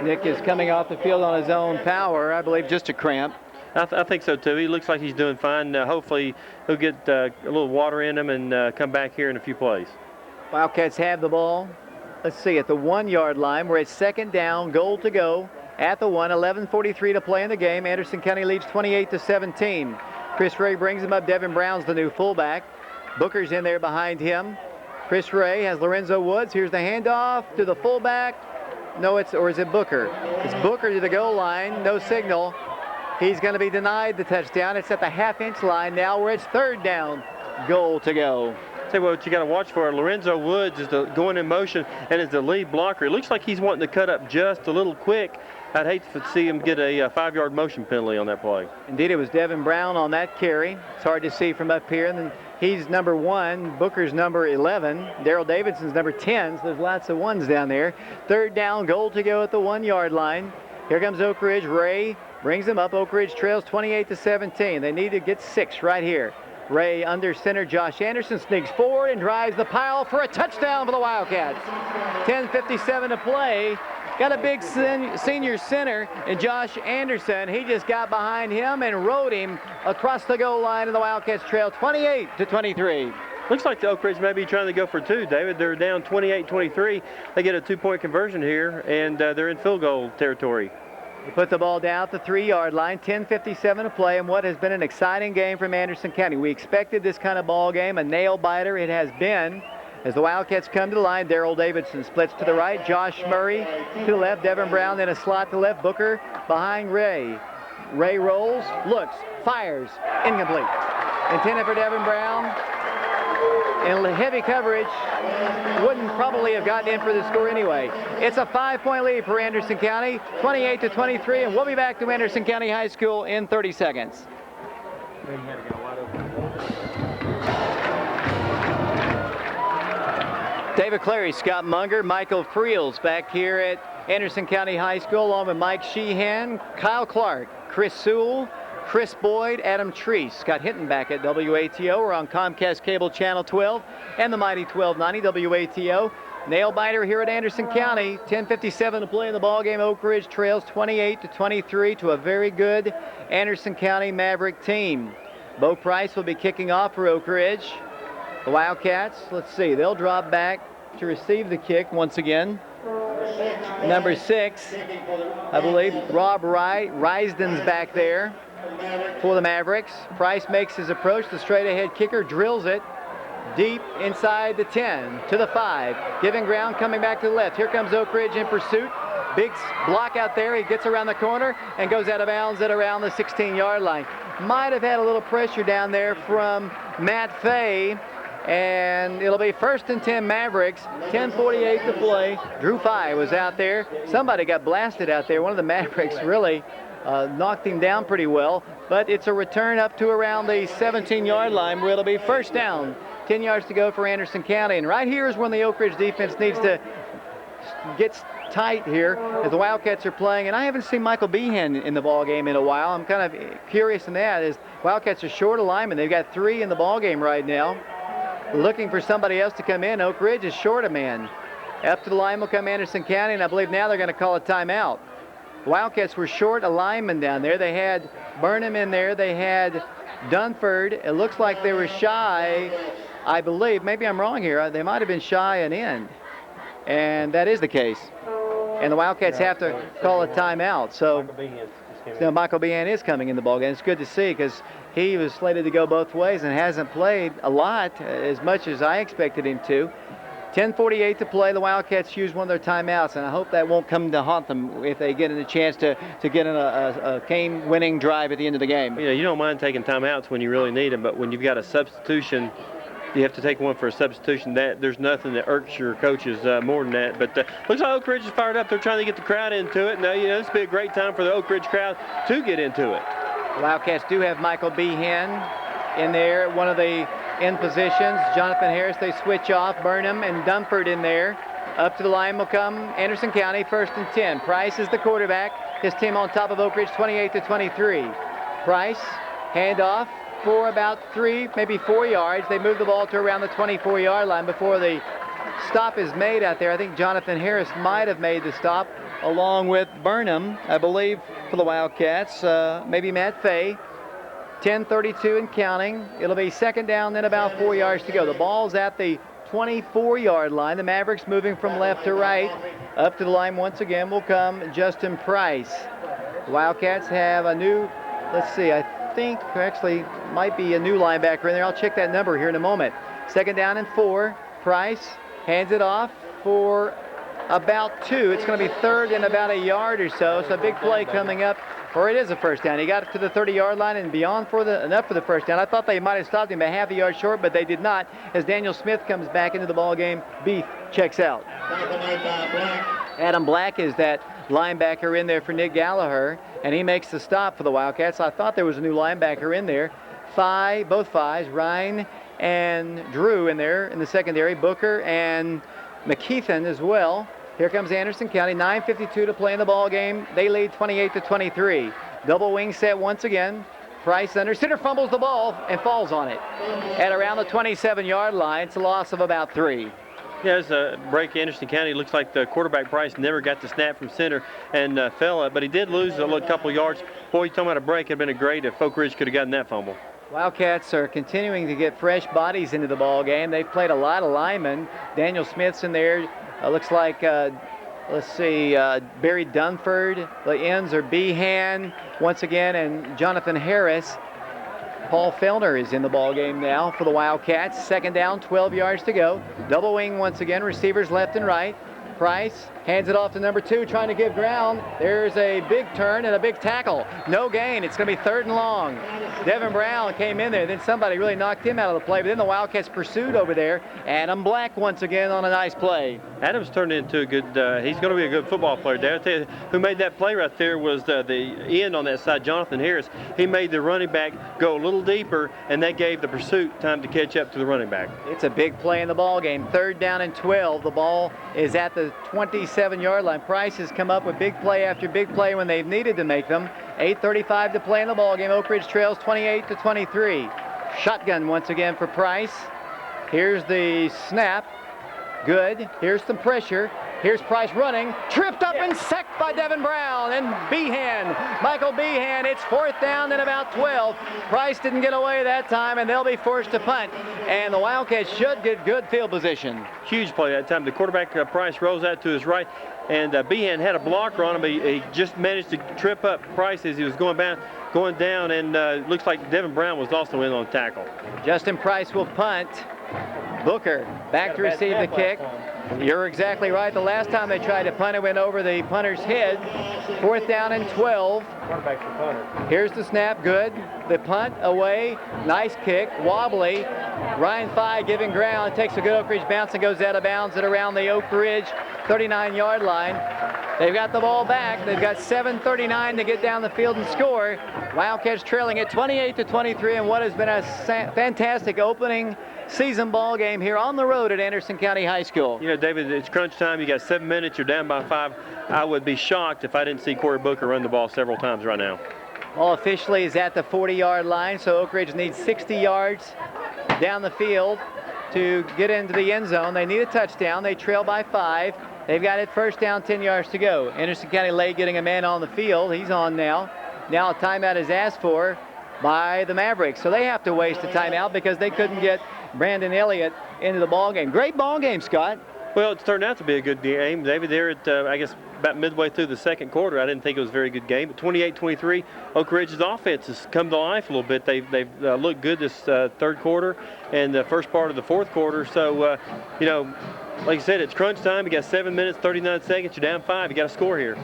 S1: Nick is coming off the field on his own power, I believe just a cramp.
S2: I think so too. He looks like he's doing fine. Hopefully he'll get a little water in him and come back here in a few plays.
S1: Wildcats have the ball. Let's see, at the 1-yard line. We're at second down, goal to go at the 1. 11:43 to play in the game. Anderson County leads 28-17. Kris Rhea brings him up. Devin Brown's the new fullback. Booker's in there behind him. Kris Rhea has Lorenzo Woods. Here's the handoff to the fullback. No, or is it Booker? It's Booker to the goal line. No signal. He's going to be denied the touchdown. It's at the half-inch line now where it's third down. Goal to go.
S2: Tell you what you got to watch for. Lorenzo Woods is going in motion and is the lead blocker. It looks like he's wanting to cut up just a little quick. I'd hate to see him get a 5-yard motion penalty on that play.
S1: Indeed, it was Devin Brown on that carry. It's hard to see from up here. And then he's number 1. Booker's number 11. Daryl Davidson's number 10. So there's lots of ones down there. Third down, goal to go at the 1-yard line. Here comes Oak Ridge. Ray brings them up. Oak Ridge trails 28-17. They need to get 6 right here. Ray under center. Josh Anderson sneaks forward and drives the pile for a touchdown for the Wildcats. 10:57 to play. Got a big senior center in Josh Anderson. He just got behind him and rode him across the goal line, and the Wildcats trail 28-23.
S2: Looks like the Oak Ridge may be trying to go for 2, David. They're down 28-23. They get a 2-point conversion here, and they're in field goal territory.
S1: They put the ball down at the 3-yard line. 10:57 to play, and what has been an exciting game from Anderson County. We expected this kind of ball game, a nail-biter it has been. As the Wildcats come to the line, Daryl Davidson splits to the right, Josh Murray to the left, Devin Brown in a slot to the left, Booker behind Ray. Ray rolls, looks, fires, incomplete. Intended for Devin Brown. And heavy coverage wouldn't probably have gotten in for the score anyway. It's a 5-point lead for Anderson County, 28-23, and we'll be back to Anderson County High School in 30 seconds. David Clary, Scott Munger, Michael Friels back here at Anderson County High School, along with Mike Sheehan, Kyle Clark, Chris Sewell, Chris Boyd, Adam Treese, Scott Hinton back at WATO. We're on Comcast Cable Channel 12 and the mighty 1290 WATO. Nail biter here at Anderson County. 10:57 to play in the ballgame. Oak Ridge trails 28-23 to a very good Anderson County Maverick team. Bo Price will be kicking off for Oak Ridge. The Wildcats, let's see, they'll drop back to receive the kick once again. Number 6, I believe, Rob Risden's back there for the Mavericks. Price makes his approach. The straight-ahead kicker drills it deep inside the 10 to the 5. Giving ground, coming back to the left. Here comes Oak Ridge in pursuit. Big block out there. He gets around the corner and goes out of bounds at around the 16-yard line. Might have had a little pressure down there from Matt Fay. And it'll be 1st and 10 Mavericks, 10:48 to play. Drew Fye was out there. Somebody got blasted out there. One of the Mavericks really knocked him down pretty well. But it's a return up to around the 17-yard line where it'll be 1st down. 10 yards to go for Anderson County. And right here is when the Oak Ridge defense needs to get tight here as the Wildcats are playing. And I haven't seen Michael Behan in the ball game in a while. I'm kind of curious in that as Wildcats are short of linemen. They've got 3 in the ball game right now. Looking for somebody else to come in. Oak Ridge is short a man. Up to the line will come Anderson County, and I believe now they're going to call a timeout. The Wildcats were short a lineman down there. They had Burnham in there. They had Dunford. It looks like they were shy, I believe. Maybe I'm wrong here. They might have been shy an end. And that is the case. And the Wildcats have to call a timeout. So Michael Behan is coming in the ballgame. It's good to see because he was slated to go both ways and hasn't played a lot, as much as I expected him to. 10:48 to play. The Wildcats use one of their timeouts, and I hope that won't come to haunt them if they get in a chance to get in a game-winning drive at the end of the game.
S2: You don't mind taking timeouts when you really need them, but when you've got a substitution, you have to take one for a substitution. There's nothing that irks your coaches more than that. But looks like Oak Ridge is fired up. They're trying to get the crowd into it. Now, this would be a great time for the Oak Ridge crowd to get into it.
S1: The Wildcats do have Michael Behan in there, one of the in positions. Jonathan Harris, they switch off. Burnham and Dunford in there. Up to the line will come Anderson County, 1st and 10. Price is the quarterback. His team on top of Oak Ridge, 28-23. Price, handoff for about 3, maybe 4 yards. They move the ball to around the 24-yard line before the stop is made out there. I think Jonathan Harris might have made the stop along with Burnham, I believe, for the Wildcats. Maybe Matt Fay. 10:32 and counting. It'll be 2nd down, then about 4 yards to go. The ball's at the 24-yard line. The Mavericks moving from left to right. Up to the line once again will come Justin Price. The Wildcats have a new, let's see, I think actually might be a new linebacker in there. I'll check that number here in a moment. 2nd down and 4. Price hands it off for about 2. It's going to be 3rd and about a yard or so. So a big play coming up, or it is a 1st down. He got it to the 30-yard line and beyond enough for the 1st down. I thought they might have stopped him a half a yard short, but they did not. As Daniel Smith comes back into the ball game, Beef checks out. Adam Black is that linebacker in there for Nick Gallagher, and he makes the stop for the Wildcats. I thought there was a new linebacker in there. Both fives, Ryan and Drew in there in the secondary, Booker and McKeithen as well. Here comes Anderson County, 9:52 to play in the ball game. They lead 28-23. Double wing set once again. Price under center, fumbles the ball and falls on it. At around the 27-yard line, it's a loss of about 3.
S2: Yeah, it's a break. Anderson County. Looks like the quarterback Price never got the snap from center and fell up, but he did lose a couple yards. Boy, you're talking about a break. It'd been a great if Oak Ridge could have gotten that fumble.
S1: Wildcats are continuing to get fresh bodies into the ball game. They've played a lot of linemen. Daniel Smith's in there. Looks like, let's see, Barry Dunford. The ends are Behan once again, and Jonathan Harris. Paul Fellner is in the ball game now for the Wildcats. 2nd down, 12 yards to go. Double wing once again, receivers left and right. Price hands it off to number 2, trying to give ground. There's a big turn and a big tackle. No gain. It's going to be 3rd and long. Devin Brown came in there. Then somebody really knocked him out of the play. But then the Wildcats pursued over there. Adam Black once again on a nice play.
S2: Adams turned into a good, he's going to be a good football player. There, I tell you, who made that play right there was the end on that side, Jonathan Harris. He made the running back go a little deeper, and that gave the pursuit time to catch up to the running back.
S1: It's a big play in the ball game. 3rd down and 12. The ball is at the 27-yard line. Price has come up with big play after big play when they've needed to make them. 8:35 to play in the ball game. Oak Ridge trails 28-23. Shotgun once again for Price. Here's the snap. Good. Here's some pressure. Here's Price running. Tripped up and sacked by Devin Brown and Behan. Michael Behan. It's 4th down and about 12. Price didn't get away that time, and they'll be forced to punt. And the Wildcats should get good field position.
S2: Huge play that time. The quarterback, Price, rolls out to his right, and Behan had a blocker on him. He just managed to trip up Price as he was going down, and looks like Devin Brown was also in on tackle.
S1: Justin Price will punt. Booker back to receive the kick. You're exactly right. The last time they tried to punt, it went over the punter's head. 4th down and 12.
S2: Quarterback's the punter.
S1: Here's the snap. Good. The punt away. Nice kick. Wobbly. Ryan Fye giving ground. Takes a good Oak Ridge bounce and goes out of bounds at around the Oak Ridge 39-yard line. They've got the ball back. They've got 7:39 to get down the field and score. Wildcats trailing at 28-23 in what has been a fantastic opening season ball game here on the road at Anderson County High School.
S2: You know, David, it's crunch time. You got 7 minutes. You're down by 5. I would be shocked if I didn't see Corey Booker run the ball several times right now.
S1: Ball officially is at the 40-yard line, so Oak Ridge needs 60 yards down the field to get into the end zone. They need a touchdown. They trail by 5. They've got it 1st down, 10 yards to go. Anderson County late getting a man on the field. He's on now. Now a timeout is asked for by the Mavericks. So they have to waste a timeout because they couldn't get Brandon Elliott into the ball game. Great ball game, Scott.
S2: Well, it's turned out to be a good game, David. There at, I guess, about midway through the second quarter, I didn't think it was a very good game. But 28-23, Oak Ridge's offense has come to life a little bit. They've looked good this third quarter and the first part of the fourth quarter. So, you know, like you said, it's crunch time. You got 7 minutes, 39 seconds. You're down 5. You got to score here.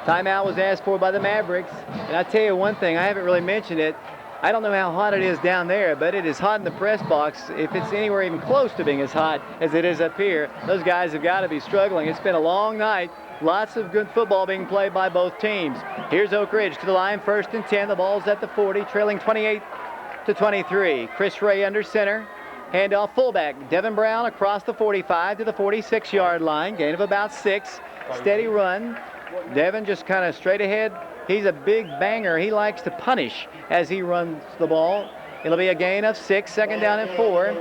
S1: Timeout was asked for by the Mavericks. And I tell you one thing, I haven't really mentioned it. I don't know how hot it is down there, but it is hot in the press box. If it's anywhere even close to being as hot as it is up here, those guys have got to be struggling. It's been a long night. Lots of good football being played by both teams. Here's Oak Ridge to the line, 1st and 10. The ball's at the 40, trailing 28-23. Kris Rhea under center. Handoff fullback. Devin Brown across the 45 to the 46-yard line. Gain of about 6. Steady run. Devin just kind of straight ahead. He's a big banger. He likes to punish as he runs the ball. It'll be a gain of 6, 2nd down and 4.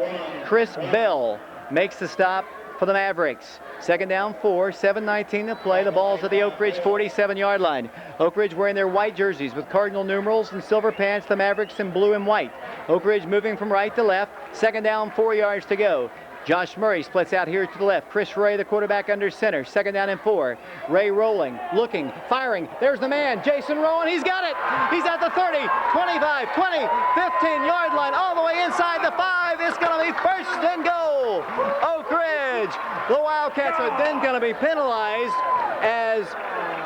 S1: Chris Bell makes the stop for the Mavericks. 2nd down, 4, 7:19 to play. The ball's at the Oak Ridge 47-yard line. Oak Ridge wearing their white jerseys with cardinal numerals and silver pants. The Mavericks in blue and white. Oak Ridge moving from right to left. 2nd down, 4 yards to go. Josh Murray splits out here to the left. Kris Rhea, the quarterback, under center. 2nd down and 4. Ray rolling, looking, firing. There's the man, Jason Rowan. He's got it. He's at the 30, 25, 20, 15-yard line, all the way inside the 5. It's going to be 1st and goal. Oak Ridge. The Wildcats are then going to be penalized as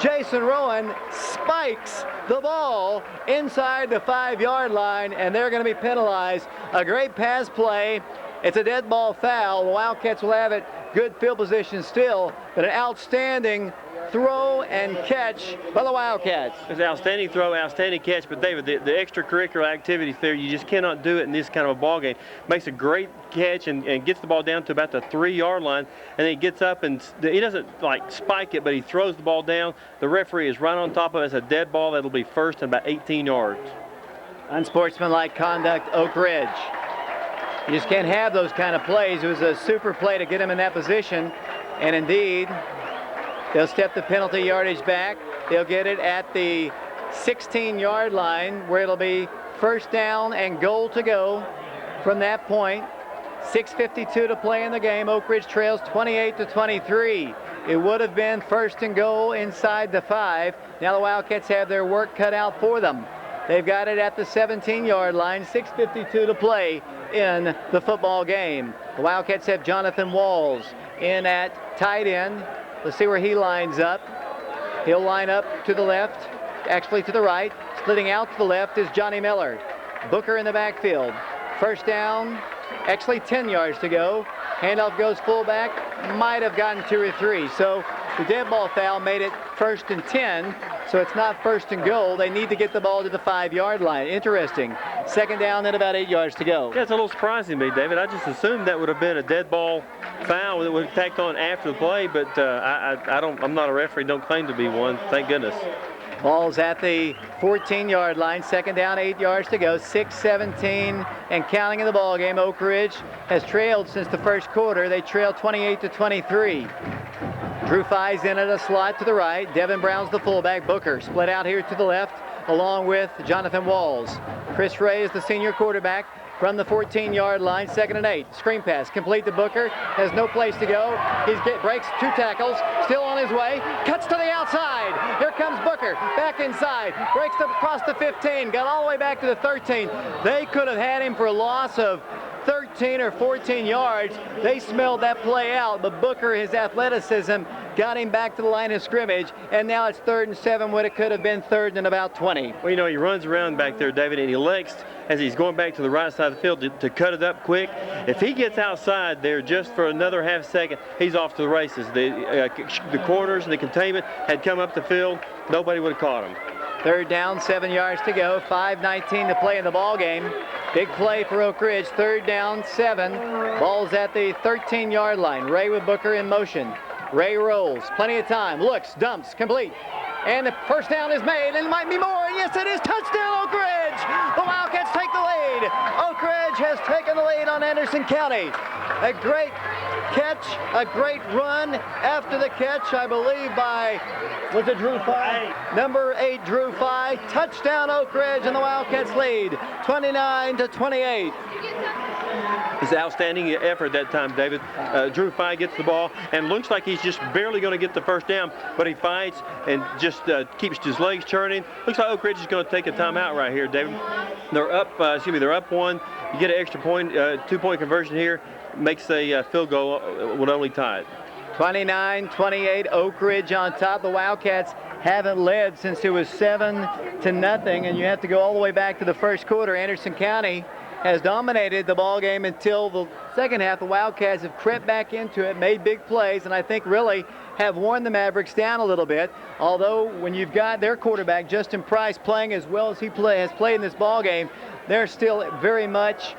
S1: Jason Rowan spikes the ball inside the 5-yard line, and they're going to be penalized. A great pass play. It's a dead ball foul. The Wildcats will have it. Good field position still, but an outstanding throw and catch by the Wildcats.
S2: It's an outstanding throw, outstanding catch, but David, the extracurricular activities there, you just cannot do it in this kind of a ball game. Makes a great catch and gets the ball down to about the 3-yard line, and then he gets up and he doesn't like spike it, but he throws the ball down. The referee is right on top of it. It's a dead ball. That'll be 1st and about 18 yards.
S1: Unsportsmanlike conduct, Oak Ridge. You just can't have those kind of plays. It was a super play to get him in that position. And indeed, they'll step the penalty yardage back. They'll get it at the 16-yard line where it'll be 1st down and goal to go from that point. 6:52 to play in the game. Oak Ridge trails 28-23. It would have been 1st and goal inside the 5. Now the Wildcats have their work cut out for them. They've got it at the 17-yard line. 6:52 to play in the football game. The Wildcats have Jonathan Walls in at tight end. Let's see where he lines up. He'll line up to the left, actually to the right. Splitting out to the left is Johnny Miller. Booker in the backfield. 1st down, actually 10 yards to go. Handoff goes fullback, might have gotten 2 or 3. So the dead ball foul made it 1st and 10. So it's not 1st and goal. They need to get the ball to the 5-yard line. Interesting. 2nd down and about 8 yards to go.
S2: Yeah, it's a little surprising to me, David. I just assumed that would have been a dead ball foul that would have tacked on after the play, but I'm not a referee, don't claim to be one. Thank goodness.
S1: Ball's at the 14-yard line. 2nd down, 8 yards to go. 6:17 and counting in the ball game. Oak Ridge has trailed since the 1st quarter. They trail 28-23. Drew Fies in at a slot to the right. Devin Brown's the fullback. Booker split out here to the left along with Jonathan Walls. Kris Rhea is the senior quarterback from the 14-yard line. 2nd and 8. Screen pass complete to Booker. Has no place to go. Breaks 2 tackles. Still on his way. Cuts to the outside. Here comes Booker. Back inside. Breaks across the 15. Got all the way back to the 13. They could have had him for a loss of 13 or 14 yards. They smelled that play out, but Booker, his athleticism, got him back to the line of scrimmage, and now it's 3rd and 7 when it could have been 3rd and about 20.
S2: Well, you know, he runs around back there, David, and he elects, as he's going back to the right side of the field, to cut it up quick. If he gets outside there just for another half second, he's off to the races. The corners and the containment had come up the field. Nobody would have caught him.
S1: 3rd down, 7 yards to go. 5:19 to play in the ball game. Big play for Oak Ridge. 3rd down, 7. Ball's at the 13-yard line. Ray with Booker in motion. Ray rolls. Plenty of time. Looks. Dumps. Complete. And the 1st down is made. And it might be more. And yes, it is. Touchdown, Oak Ridge. The Wildcats take the lead. Oak Ridge has taken the lead on Anderson County. A great catch, a great run after the catch, I believe by, was it Drew Fye? Number 8, Drew Fye. Touchdown Oak Ridge, and the Wildcats lead 29-28.
S2: It's an outstanding effort that time, David. Drew Fye gets the ball and looks like he's just barely going to get the first down, but he fights and just keeps his legs churning. Looks like Oak Ridge is going to take a timeout right here, David. They're up. They're up 1. You get an extra point, 2-point conversion here, makes a field goal, would only tie it.
S1: 29-28, Oak Ridge on top. The Wildcats haven't led since it was 7-0, and you have to go all the way back to the first quarter. Anderson County has dominated the ball game until the second half. The Wildcats have crept back into it, made big plays, and I think really have worn the Mavericks down a little bit. Although when you've got their quarterback, Justin Price, playing as well as he has played in this ball game, they're still very much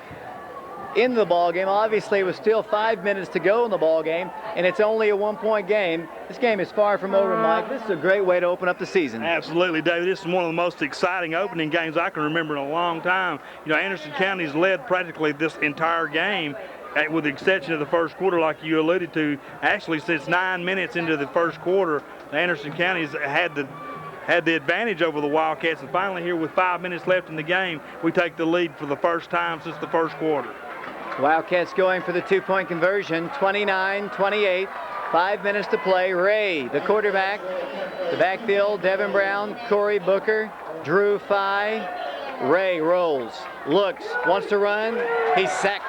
S1: in the ball game. Obviously, it was still 5 minutes to go in the ball game, and it's only a 1-point game. This game is far from over, Mike. This is a great way to open up the season.
S3: Absolutely, David. This is one of the most exciting opening games I can remember in a long time. You know, Anderson County's led practically this entire game, with the exception of the first quarter, like you alluded to. Actually, since 9 minutes into the first quarter, Anderson County's had the advantage over the Wildcats, and finally here with 5 minutes left in the game, we take the lead for the first time since the first quarter.
S1: Wildcats going for the 2-point conversion, 29-28, 5 minutes to play. Ray, the quarterback, the backfield, Devin Brown, Corey Booker, Drew Fye. Ray rolls, looks, wants to run, he's sacked.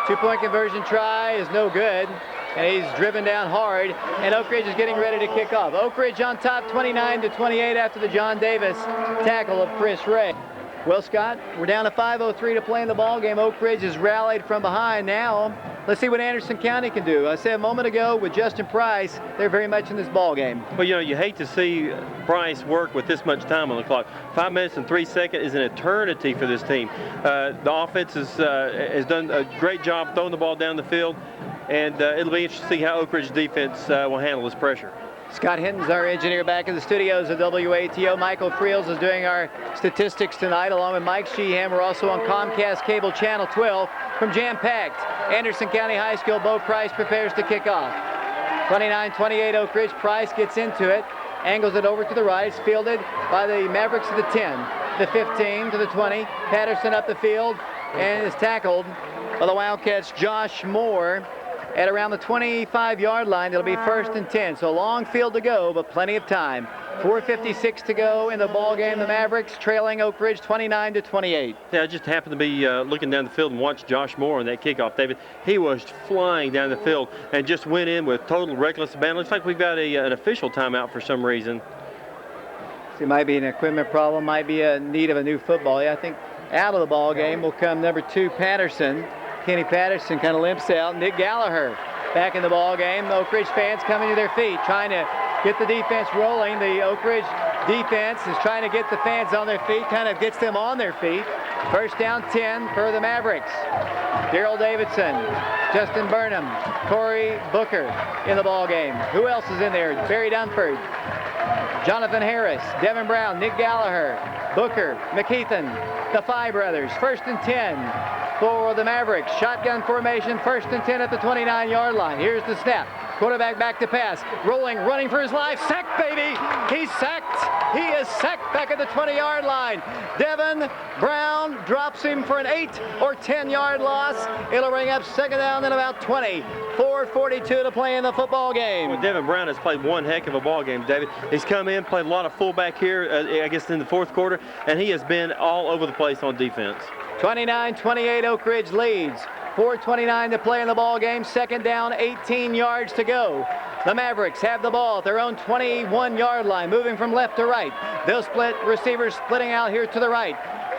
S1: 2-point conversion try is no good, and he's driven down hard, and Oak Ridge is getting ready to kick off. Oak Ridge on top, 29-28 after the John Davis tackle of Kris Rhea. Well, Scott, we're down to 5:03 to play in the ball game. Oak Ridge has rallied from behind now. Let's see what Anderson County can do. I said a moment ago with Justin Price, they're very much in this ball game.
S2: Well, you know, you hate to see Price work with this much time on the clock. 5 minutes and 3 seconds is an eternity for this team. The offense has done a great job throwing the ball down the field, and it'll be interesting to see how Oak Ridge's defense will handle this pressure.
S1: Scott Hinton's our engineer back in the studios of WATO. Michael Friels is doing our statistics tonight, along with Mike Sheehan. We're also on Comcast Cable Channel 12 from jam-packed Anderson County High School. Bo Price prepares to kick off. 29-28 Oak Ridge. Price gets into it, angles it over to the right. It's fielded by the Mavericks at the 10, the 15 to the 20. Patterson up the field and is tackled by the Wildcats' Josh Moore at around the 25-yard line. It'll be 1st and 10. So long field to go, but plenty of time. 4:56 to go in the ball game. The Mavericks trailing Oak Ridge 29-28.
S2: Yeah, I just happened to be looking down the field and watched Josh Moore on that kickoff, David. He was flying down the field and just went in with total reckless abandon. Looks like we've got an official timeout for some reason.
S1: So it might be an equipment problem, might be a need of a new football. Yeah, I think out of the ball game will come number 2, Patterson. Kenny Patterson kind of limps out. Nick Gallagher back in the ball game. Oak Ridge fans coming to their feet, trying to get the defense rolling. The Oak Ridge defense is trying to get the fans on their feet, kind of gets them on their feet. 1st down 10 for the Mavericks. Daryl Davidson, Justin Burnham, Corey Booker in the ball game. Who else is in there? Barry Dunford, Jonathan Harris, Devin Brown, Nick Gallagher, Booker, McKeithen, the Fye brothers. 1st and 10 for the Mavericks. Shotgun formation, 1st and 10 at the 29-yard line. Here's the snap. Quarterback back to pass. Rolling, running for his life. Sacked, baby! He's sacked! He is sacked back at the 20-yard line. Devin Brown drops him for an 8 or 10-yard loss. It'll bring up 2nd down and about 20. 4:42 to play in the football game.
S2: Well, Devin Brown has played one heck of a ball game, David. He's come in, played a lot of fullback here, I guess in the 4th quarter, and he has been all over the place on defense.
S1: 29-28 Oak Ridge leads. 4:29 to play in the ball game. 2nd down, 18 yards to go. The Mavericks have the ball at their own 21-yard line, moving from left to right. They'll split, receivers splitting out here to the right.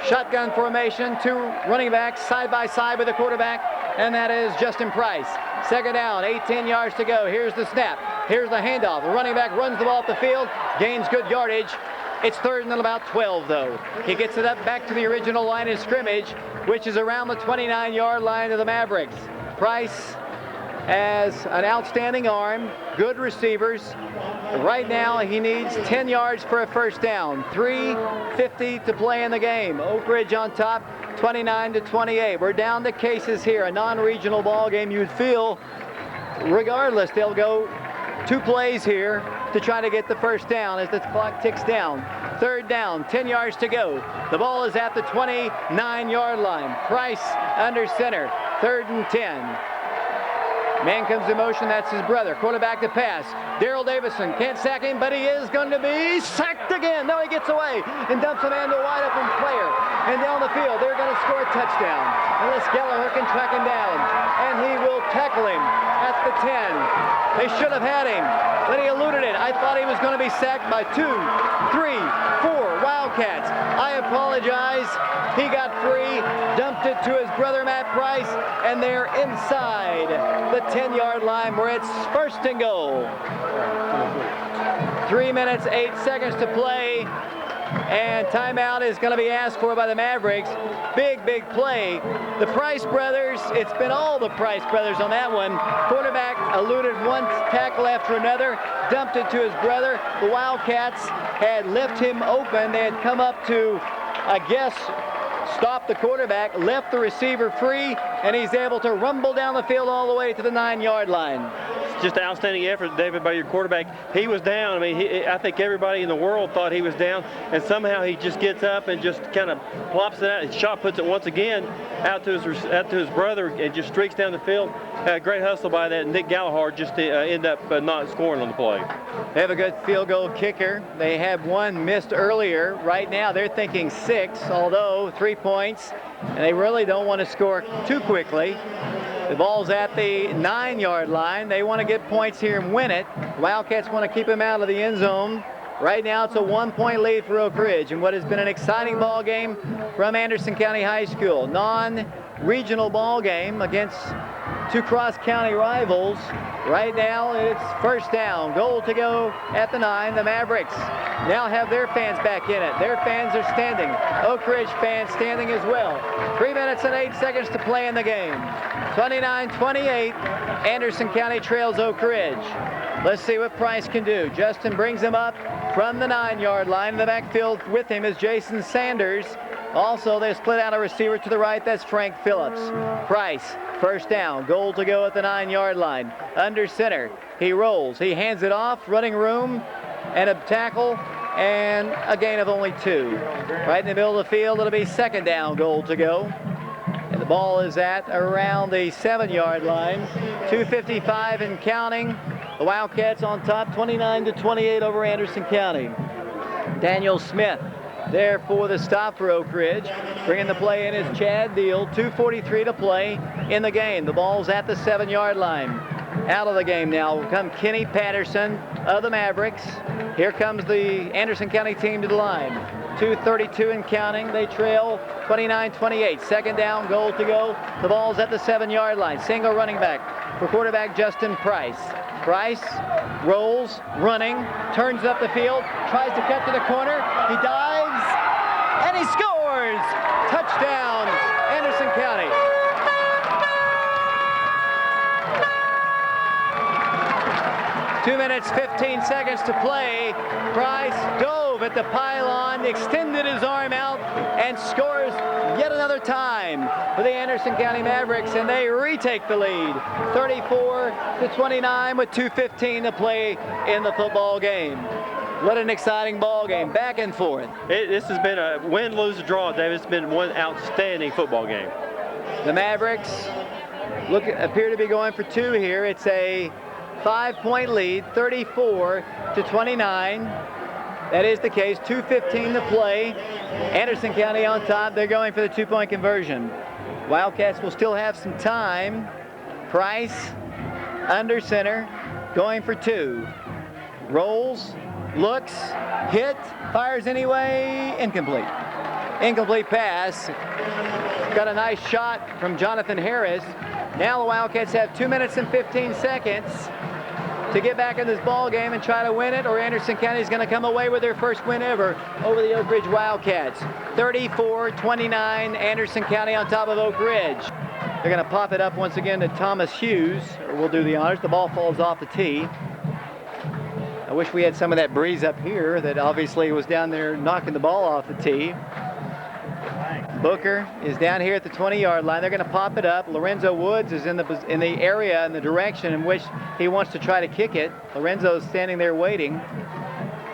S1: Shotgun formation, 2 running backs side by side with the quarterback, and that is Justin Price. 2nd down, 18 yards to go. Here's the snap. Here's the handoff. The running back runs the ball up the field, gains good yardage. It's 3rd and about 12, though. He gets it up back to the original line of scrimmage, which is around the 29-yard line of the Mavericks. Price has an outstanding arm, good receivers. Right now, he needs 10 yards for a 1st down. 3:50 to play in the game. Oak Ridge on top, 29-28. We're down to cases here, a non-regional ball game. You'd feel regardless, they'll go 2 plays here to try to get the first down as the clock ticks down. 3rd down, 10 yards to go. The ball is at the 29-yard line. Price under center, 3rd and 10. Man comes in motion, that's his brother. Quarterback to pass. Darrell Davison can't sack him, but he is going to be sacked again. No, he gets away and dumps a man to a wide open player. And down the field, they're going to score a touchdown. Unless Gallagher can track him down. And he will tackle him at the 10. They should have had him, but he eluded it. I thought he was going to be sacked by 2, 3, 4 Wildcats. I apologize. He got free, dumped it to his brother Matt Price, and they're inside the 10-yard line where it's 1st and goal. 3 minutes, 8 seconds to play, and timeout is going to be asked for by the Mavericks. Big play. The Price brothers, it's been all the Price brothers on that one. Quarterback eluded one tackle after another, dumped it to his brother. The Wildcats had left him open. They had come up to, I guess, stop the quarterback, left the receiver free, and he's able to rumble down the field all the way to the 9-yard line.
S2: Just an outstanding effort, David, by your quarterback. He was down. I mean, I think everybody in the world thought he was down, and somehow he just gets up and just kind of plops it out. His shot puts it once again out to his brother and just streaks down the field. Great hustle by that Nick Gallagher just to end up not scoring on the play.
S1: They have a good field goal kicker. They had one missed earlier. Right now they're thinking 6, although 3 points, and they really don't want to score too quickly. The ball's at the 9-yard line. They want to get points here and win it. Wildcats want to keep him out of the end zone. Right now it's a 1-point lead for Oak Ridge in what has been an exciting ball game from Anderson County High School. Non-regional ball game against 2 cross-county rivals. Right now it's 1st down. Goal to go at the 9. The Mavericks now have their fans back in it. Their fans are standing. Oak Ridge fans standing as well. 3 minutes and 8 seconds to play in the game. 29-28, Anderson County trails Oak Ridge. Let's see what Price can do. Justin brings him up from the 9-yard line. In the backfield with him is Jason Sanders. Also, they split out a receiver to the right. That's Frank Phillips. Price, 1st down. Goal to go at the 9-yard line. Under center. He rolls. He hands it off. Running room and a tackle and a gain of only 2. Right in the middle of the field, it'll be 2nd down. Goal to go. And the ball is at around the 7-yard line. 2:55 and counting. The Wildcats on top, 29-28 over Anderson County. Daniel Smith there for the stop for Oak Ridge. Bringing the play in is Chad Deal. 2:43 to play in the game. The ball's at the 7-yard line. Out of the game now will come Kenny Patterson of the Mavericks. Here comes the Anderson County team to the line. 2:32 and counting. They trail 29-28. 2nd down, goal to go. The ball's at the 7-yard line. Single running back for quarterback Justin Price. Price rolls, running, turns up the field, tries to cut to the corner. He dives, and he scores! Touchdown, Anderson County. Two minutes, 15 seconds to play. Price dove at the pylon, extended his arm out, and scores yet another time for the Anderson County Mavericks, and they retake the lead. 34-29 with 2:15 to play in the football game. What an exciting ball game, back and forth.
S2: This has been a win, lose, or draw, David. It's been one outstanding football game.
S1: The Mavericks appear to be going for 2 here. It's a 5-point lead, 34-29. That is the case. 2:15 to play. Anderson County on top. They're going for the 2-point conversion. Wildcats will still have some time. Price under center, going for 2. Rolls, looks, hit, fires anyway, incomplete. Incomplete pass. Got a nice shot from Jonathan Harris. Now the Wildcats have 2 minutes and 15 seconds to get back in this ball game and try to win it, or Anderson County is going to come away with their first win ever over the Oak Ridge Wildcats. 34-29, Anderson County on top of Oak Ridge. They're going to pop it up once again to Thomas Hughes, or we'll do the honors. The ball falls off the tee. I wish we had some of that breeze up here that obviously was down there knocking the ball off the tee. Booker is down here at the 20-yard line. They're going to pop it up. Lorenzo Woods is in the area, in the direction in which he wants to try to kick it. Lorenzo's standing there waiting.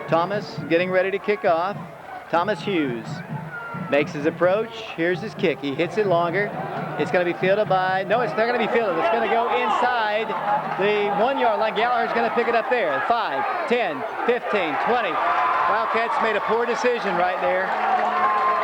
S1: Thomas getting ready to kick off. Thomas Hughes makes his approach. Here's his kick. He hits it longer. It's going to be fielded by, no, it's not going to be fielded. It's going to go inside the 1-yard line. Gallagher's going to pick it up there. 5, 10, 15, 20. Wildcats made a poor decision right there.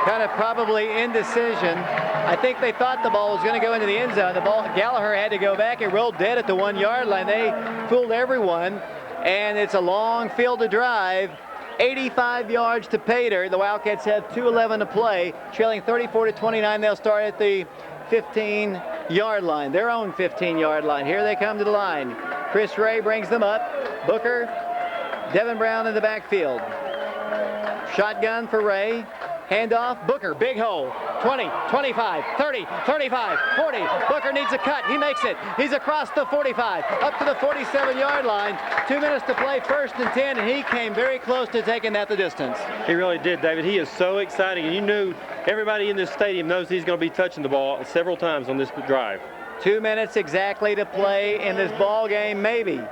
S1: Kind of probably indecision. I think they thought the ball was going to go into the end zone. The ball, Gallagher had to go back. It rolled dead at the 1-yard line. They fooled everyone, and it's a long field to drive. 85 yards to Pater. The Wildcats have 2:11 to play, trailing 34-29. They'll start at the 15-yard line, their own 15-yard line. Here they come to the line. Kris Rhea brings them up. Booker, Devin Brown in the backfield. Shotgun for Rhea. Handoff, Booker, big hole. 20, 25, 30, 35, 40. Booker needs a cut. He makes it. He's across the 45, up to the 47-yard line. 2 minutes to play, 1st and 10, and he came very close to taking that the distance.
S2: He really did, David. He is so exciting, and you knew everybody in this stadium knows he's going to be touching the ball several times on this drive.
S1: 2 minutes exactly to play in this ball game, maybe.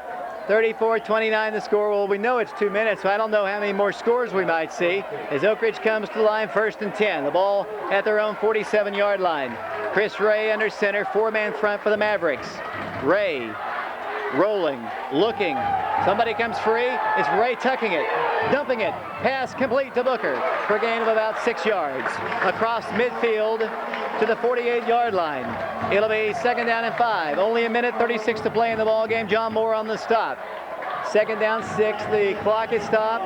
S1: 34-29 the score. Well, we know it's 2 minutes, so I don't know how many more scores we might see. As Oak Ridge comes to the line, 1st and 10. The ball at their own 47-yard line. Kris Rhea under center, 4-man front for the Mavericks. Rhea rolling, looking. Somebody comes free. It's Rhea tucking it, dumping it. Pass complete to Booker for a gain of about 6 yards. Across midfield to the 48-yard line. It'll be 2nd down and 5. Only 1:36 to play in the ball game. John Moore on the stop. 2nd down, 6. The clock is stopped.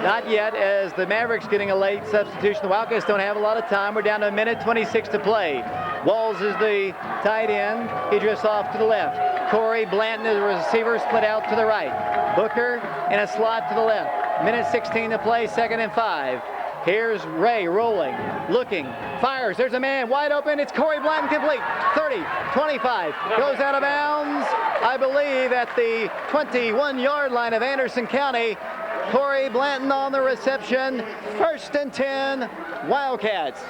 S1: Not yet, as the Mavericks getting a late substitution. The Wildcats don't have a lot of time. We're down to 1:26 to play. Walls is the tight end. He drifts off to the left. Corey Blanton is the receiver, split out to the right. Booker in a slot to the left. 1:16 to play, 2nd and 5. Here's Rhea rolling, looking, fires. There's a man wide open. It's Corey Blanton, complete. 30, 25, goes out of bounds, I believe, at the 21-yard line of Anderson County. Corey Blanton on the reception. 1st and 10, Wildcats.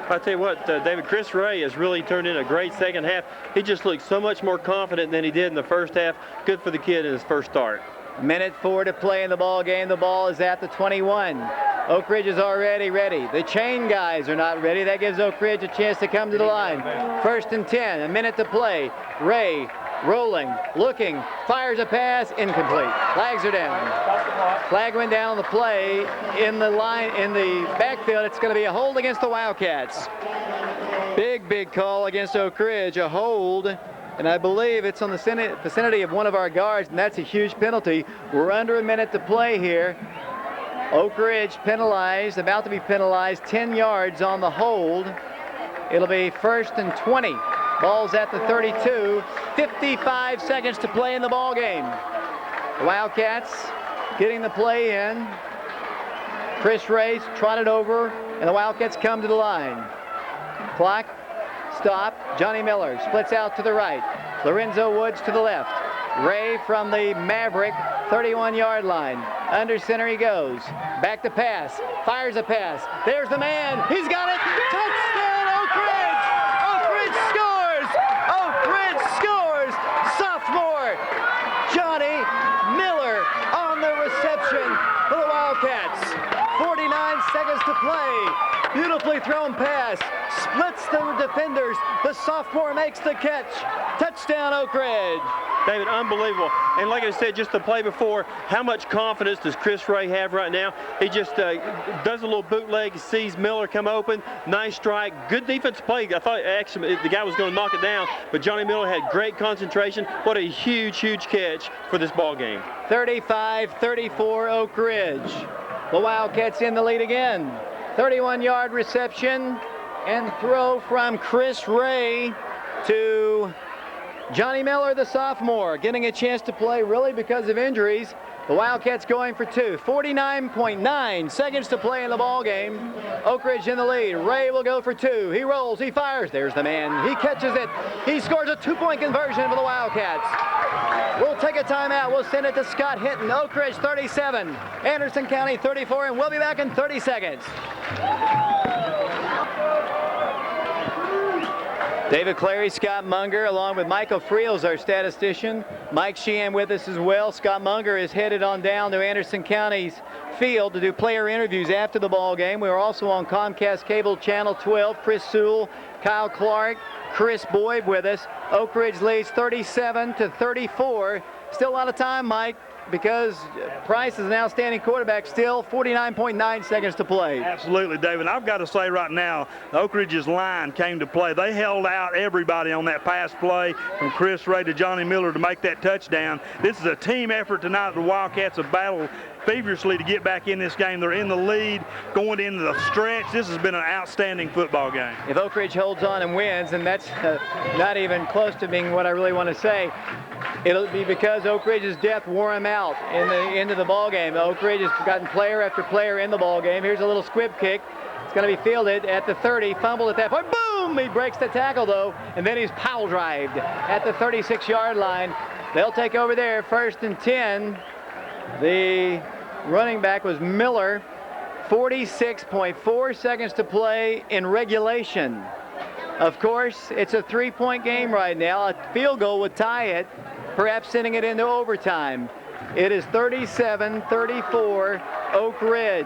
S2: I'll tell you what, David, Kris Rhea has really turned in a great second half. He just looks so much more confident than he did in the first half. Good for the kid in his first start.
S1: 1:04 to play in the ball game. The ball is at the 21. Oak Ridge is already ready. The chain guys are not ready. That gives Oak Ridge a chance to come to the line. 1st and 10, 1 minute to play. Rhea rolling, looking, fires a pass, incomplete. Flags are down. Flag went down on the play in the line, in the backfield. It's going to be a hold against the Wildcats. Big call against Oak Ridge, a hold. And I believe it's on the vicinity of one of our guards, and that's a huge penalty. We're under 1 minute to play here. Oak Ridge penalized, about to be penalized, 10 yards on the hold. It'll be 1st and 20. Ball's at the 32. 55 seconds to play in the ball game. The Wildcats getting the play in. Kris Rhea trotted over, and the Wildcats come to the line. Clock stop. Johnny Miller splits out to the right. Lorenzo Woods to the left. Rhea from the Maverick 31-yard line. Under center he goes. Back to pass. Fires a pass. There's the man. He's got it. Touchdown, Oak Ridge! Oak Ridge scores! Oak Ridge scores! Sophomore Johnny Miller on the reception for the Wildcats. 49 seconds to play. Beautifully thrown pass. Splits the defenders. The sophomore makes the catch. Touchdown, Oak Ridge.
S2: David, unbelievable. And like I said just the play before, how much confidence does Kris Rhea have right now? He just does a little bootleg, sees Miller come open. Nice strike. Good defense play. I thought actually the guy was going to knock it down, but Johnny Miller had great concentration. What a huge catch for this ball game.
S1: 35-34 Oak Ridge. The Wildcats in the lead again. 31-yard reception and throw from Kris Rhea to Johnny Miller, the sophomore, getting a chance to play really because of injuries. The Wildcats going for 2. 49.9 seconds to play in the ball game. Oak Ridge in the lead. Rhea will go for 2. He rolls, he fires. There's the man. He catches it. He scores a 2-point conversion for the Wildcats. We'll take a timeout. We'll send it to Scott Hinton. Oak Ridge 37, Anderson County 34, and we'll be back in 30 seconds. David Clary, Scott Munger, along with Michael Friels, our statistician. Mike Sheehan with us as well. Scott Munger is headed on down to Anderson County's field to do player interviews after the ball game. We are also on Comcast Cable Channel 12. Chris Sewell, Kyle Clark, Chris Boyd with us. Oak Ridge leads 37-34. Still a lot of time, Mike, because Price is an outstanding quarterback still. 49.9 seconds to play.
S3: Absolutely, David. I've got to say right now, Oak Ridge's line came to play. They held out everybody on that pass play from Kris Rhea to Johnny Miller to make that touchdown. This is a team effort tonight. The Wildcats have battled feverishly to get back in this game. They're in the lead going into the stretch. This has been an outstanding football game.
S1: If Oak Ridge holds on and wins, and that's not even close to being what I really want to say, it'll be because Oak Ridge's depth wore him out in the end of the ball game. Oak Ridge has gotten player after player in the ball game. Here's a little squib kick. It's going to be fielded at the 30, fumbled at that point. Boom! He breaks the tackle though, and then he's pile drived at the 36-yard line. They'll take over there, 1st and 10. The running back was Miller. 46.4 seconds to play in regulation. Of course, it's a 3-point game right now. A field goal would tie it, perhaps sending it into overtime. It is 37-34 Oak Ridge.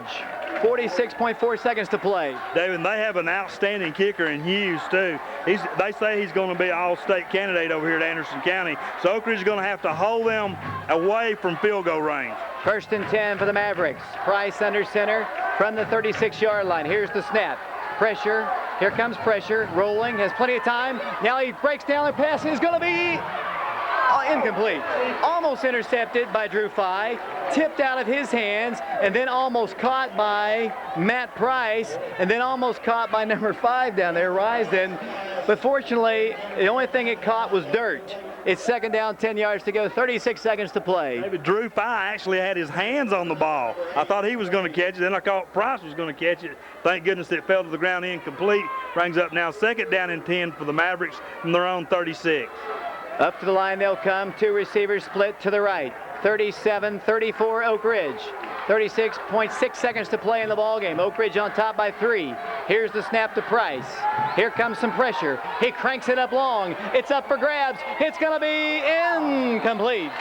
S1: 46.4 seconds to play.
S3: David, they have an outstanding kicker in Hughes, too. They say he's going to be an all-state candidate over here at Anderson County. So Oak Ridge is going to have to hold them away from field goal range.
S1: 1st and 10 for the Mavericks. Price under center from the 36-yard line. Here's the snap. Pressure. Here comes pressure. Rolling. Has plenty of time. Now he breaks down the pass. Is going to be incomplete. Almost intercepted by Drew Fye. Tipped out of his hands, and then almost caught by Matt Price, and then almost caught by number 5 down there, Risden. But fortunately, the only thing it caught was dirt. It's 2nd down, 10 yards to go, 36 seconds to play.
S3: David, Drew Fye actually had his hands on the ball. I thought he was going to catch it. Then I thought Price was going to catch it. Thank goodness it fell to the ground incomplete. Brings up now 2nd down and 10 for the Mavericks from their own 36.
S1: Up to the line they'll come. 2 receivers split to the right. 37-34 Oak Ridge. 36.6 seconds to play in the ballgame. Oak Ridge on top by 3. Here's the snap to Price. Here comes some pressure. He cranks it up long. It's up for grabs. It's going to be incomplete.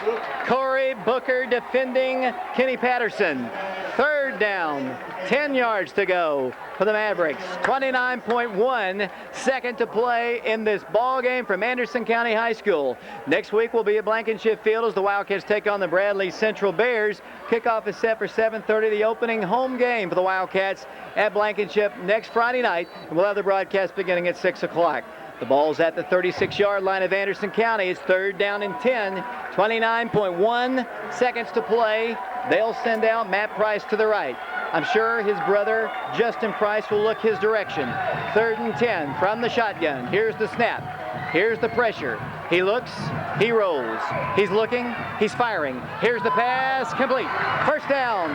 S1: Corey Booker defending Kenny Patterson. 3rd down, 10 yards to go for the Mavericks. 29.1 second to play in this ball game from Anderson County High School. Next week will be at Blankenship Field as the Wildcats take on the Bradley Central Bears. Kickoff is set for 7:30, the opening home game for the Wildcats at Blankenship next Friday night. And we'll have the broadcast beginning at 6 o'clock. The ball's at the 36-yard line of Anderson County. It's 3rd down and 10. 29.1 seconds to play. They'll send out Matt Price to the right. I'm sure his brother, Justin Price, will look his direction. 3rd and 10 from the shotgun. Here's the snap. Here's the pressure. He looks, he rolls. He's looking, he's firing. Here's the pass, complete. 1st down,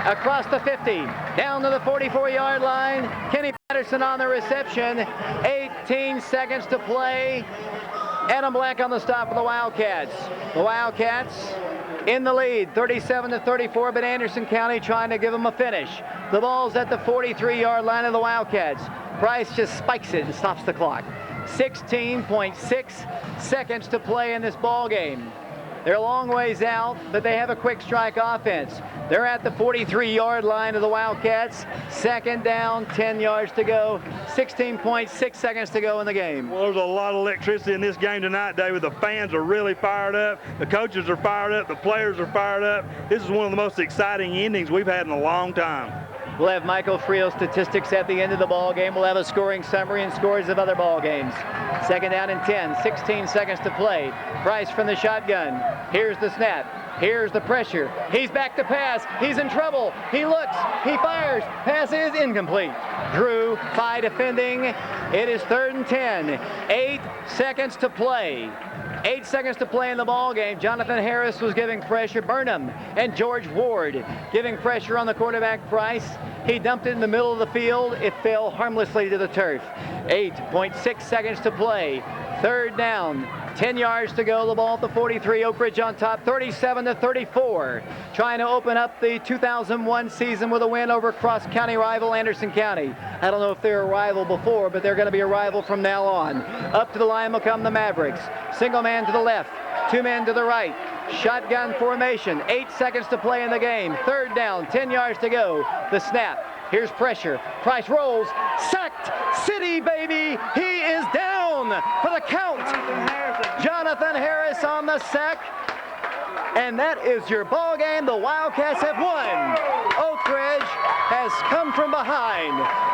S1: across the 50, down to the 44-yard line. Kenny Patterson on the reception. 18 seconds to play. Adam Black on the stop for the Wildcats. The Wildcats in the lead, 37-34, but Anderson County trying to give them a finish. The ball's at the 43-yard line of the Wildcats. Price just spikes it and stops the clock. 16.6 seconds to play in this ball game. They're a long ways out, but they have a quick strike offense. They're at the 43-yard line of the Wildcats. 2nd down, 10 yards to go. 16.6 seconds to go in the game.
S3: Well, there's a lot of electricity in this game tonight, David. The fans are really fired up. The coaches are fired up. The players are fired up. This is one of the most exciting endings we've had in a long time.
S1: We'll have Michael Friel statistics at the end of the ball game. We'll have a scoring summary and scores of other ball games. 2nd down and 10, 16 seconds to play. Price from the shotgun. Here's the snap. Here's the pressure. He's back to pass. He's in trouble. He looks. He fires. Pass is incomplete. Drew Fye defending. It is 3rd and 10. 8 seconds to play. 8 seconds to play in the ball game. Jonathan Harris was giving pressure. Burnham and George Ward giving pressure on the quarterback Price. He dumped it in the middle of the field. It fell harmlessly to the turf. 8.6 seconds to play. 3rd down, 10 yards to go. The ball at the 43. Oak Ridge on top, 37-34. Trying to open up the 2001 season with a win over cross-county rival Anderson County. I don't know if they're a rival before, but they're going to be a rival from now on. Up to the line will come the Mavericks. Single man to the left, 2 men to the right. Shotgun formation, 8 seconds to play in the game. 3rd down, 10 yards to go. The snap. Here's pressure. Price rolls. Sacked. City, baby. He is down for the count. Jonathan Harris on the sack. And that is your ball game. The Wildcats have won. Oak Ridge has come from behind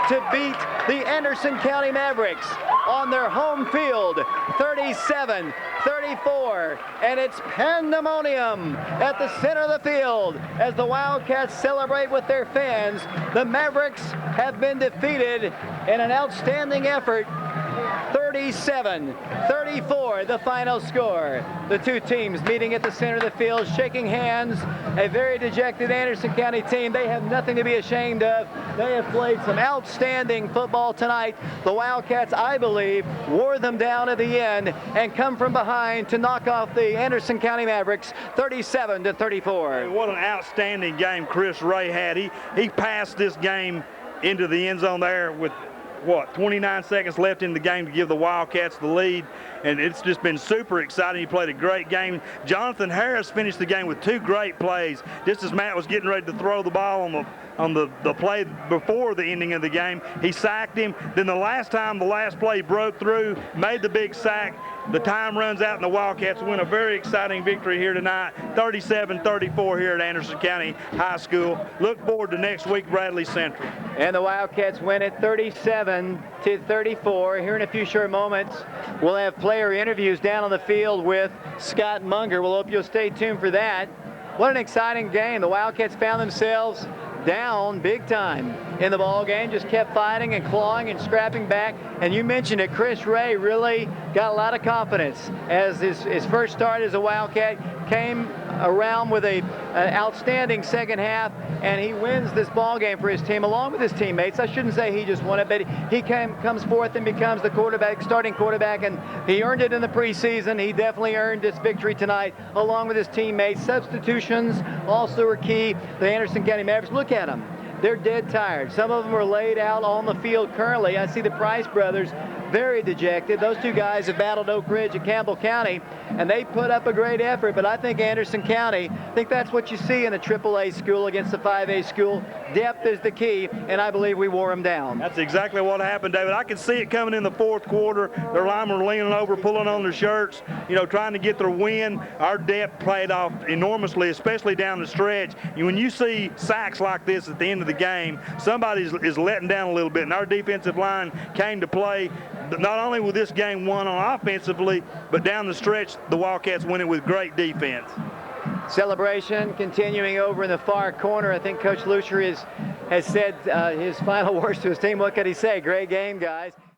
S1: to beat the Anderson County Mavericks on their home field, 37-34. And it's pandemonium at the center of the field as the Wildcats celebrate with their fans. The Mavericks have been defeated in an outstanding effort. 37-34, the final score. The two teams meeting at the center of the field, shaking hands. A very dejected Anderson County team. They have nothing to be ashamed of. They have played some outstanding football tonight. The Wildcats, I believe, wore them down at the end and come from behind to knock off the Anderson County Mavericks 37-34.
S3: What an outstanding game Kris Rhea had. He passed this game into the end zone there with 29 seconds left in the game to give the Wildcats the lead, and it's just been super exciting. He played a great game. Jonathan Harris finished the game with 2 great plays. Just as Matt was getting ready to throw the ball on the play before the ending of the game, he sacked him. Then the last play broke through, made the big sack. The time runs out, and the Wildcats win a very exciting victory here tonight, 37-34 here at Anderson County High School. Look forward to next week, Bradley Central.
S1: And the Wildcats win it 37-34. Here in a few short moments, we'll have player interviews down on the field with Scott Munger. We'll hope you'll stay tuned for that. What an exciting game. The Wildcats found themselves down big time in the ball game, just kept fighting and clawing and scrapping back. And you mentioned it, Kris Rhea really got a lot of confidence as his first start as a Wildcat, came around with an outstanding second half, and he wins this ball game for his team along with his teammates. I shouldn't say he just won it, but he comes forth and becomes the starting quarterback, and he earned it in the preseason. He definitely earned this victory tonight along with his teammates. Substitutions also are key. The Anderson County Mavericks, look at them. They're dead tired. Some of them are laid out on the field currently. I see the Price brothers very dejected. Those two guys have battled Oak Ridge at Campbell County, and they put up a great effort. But I think Anderson County, I think that's what you see in a AAA school against a 5A school. Depth is the key, and I believe we wore them down.
S3: That's exactly what happened, David. I could see it coming in the 4th quarter. Their linemen were leaning over, pulling on their shirts, trying to get their win. Our depth played off enormously, especially down the stretch. When you see sacks like this at the end of the game, somebody is letting down a little bit, and our defensive line came to play. Not only with this game won on offensively, but down the stretch, the Wildcats win it with great defense.
S1: Celebration continuing over in the far corner. I think Coach Lucier has said his final words to his team. What could he say? Great game, guys.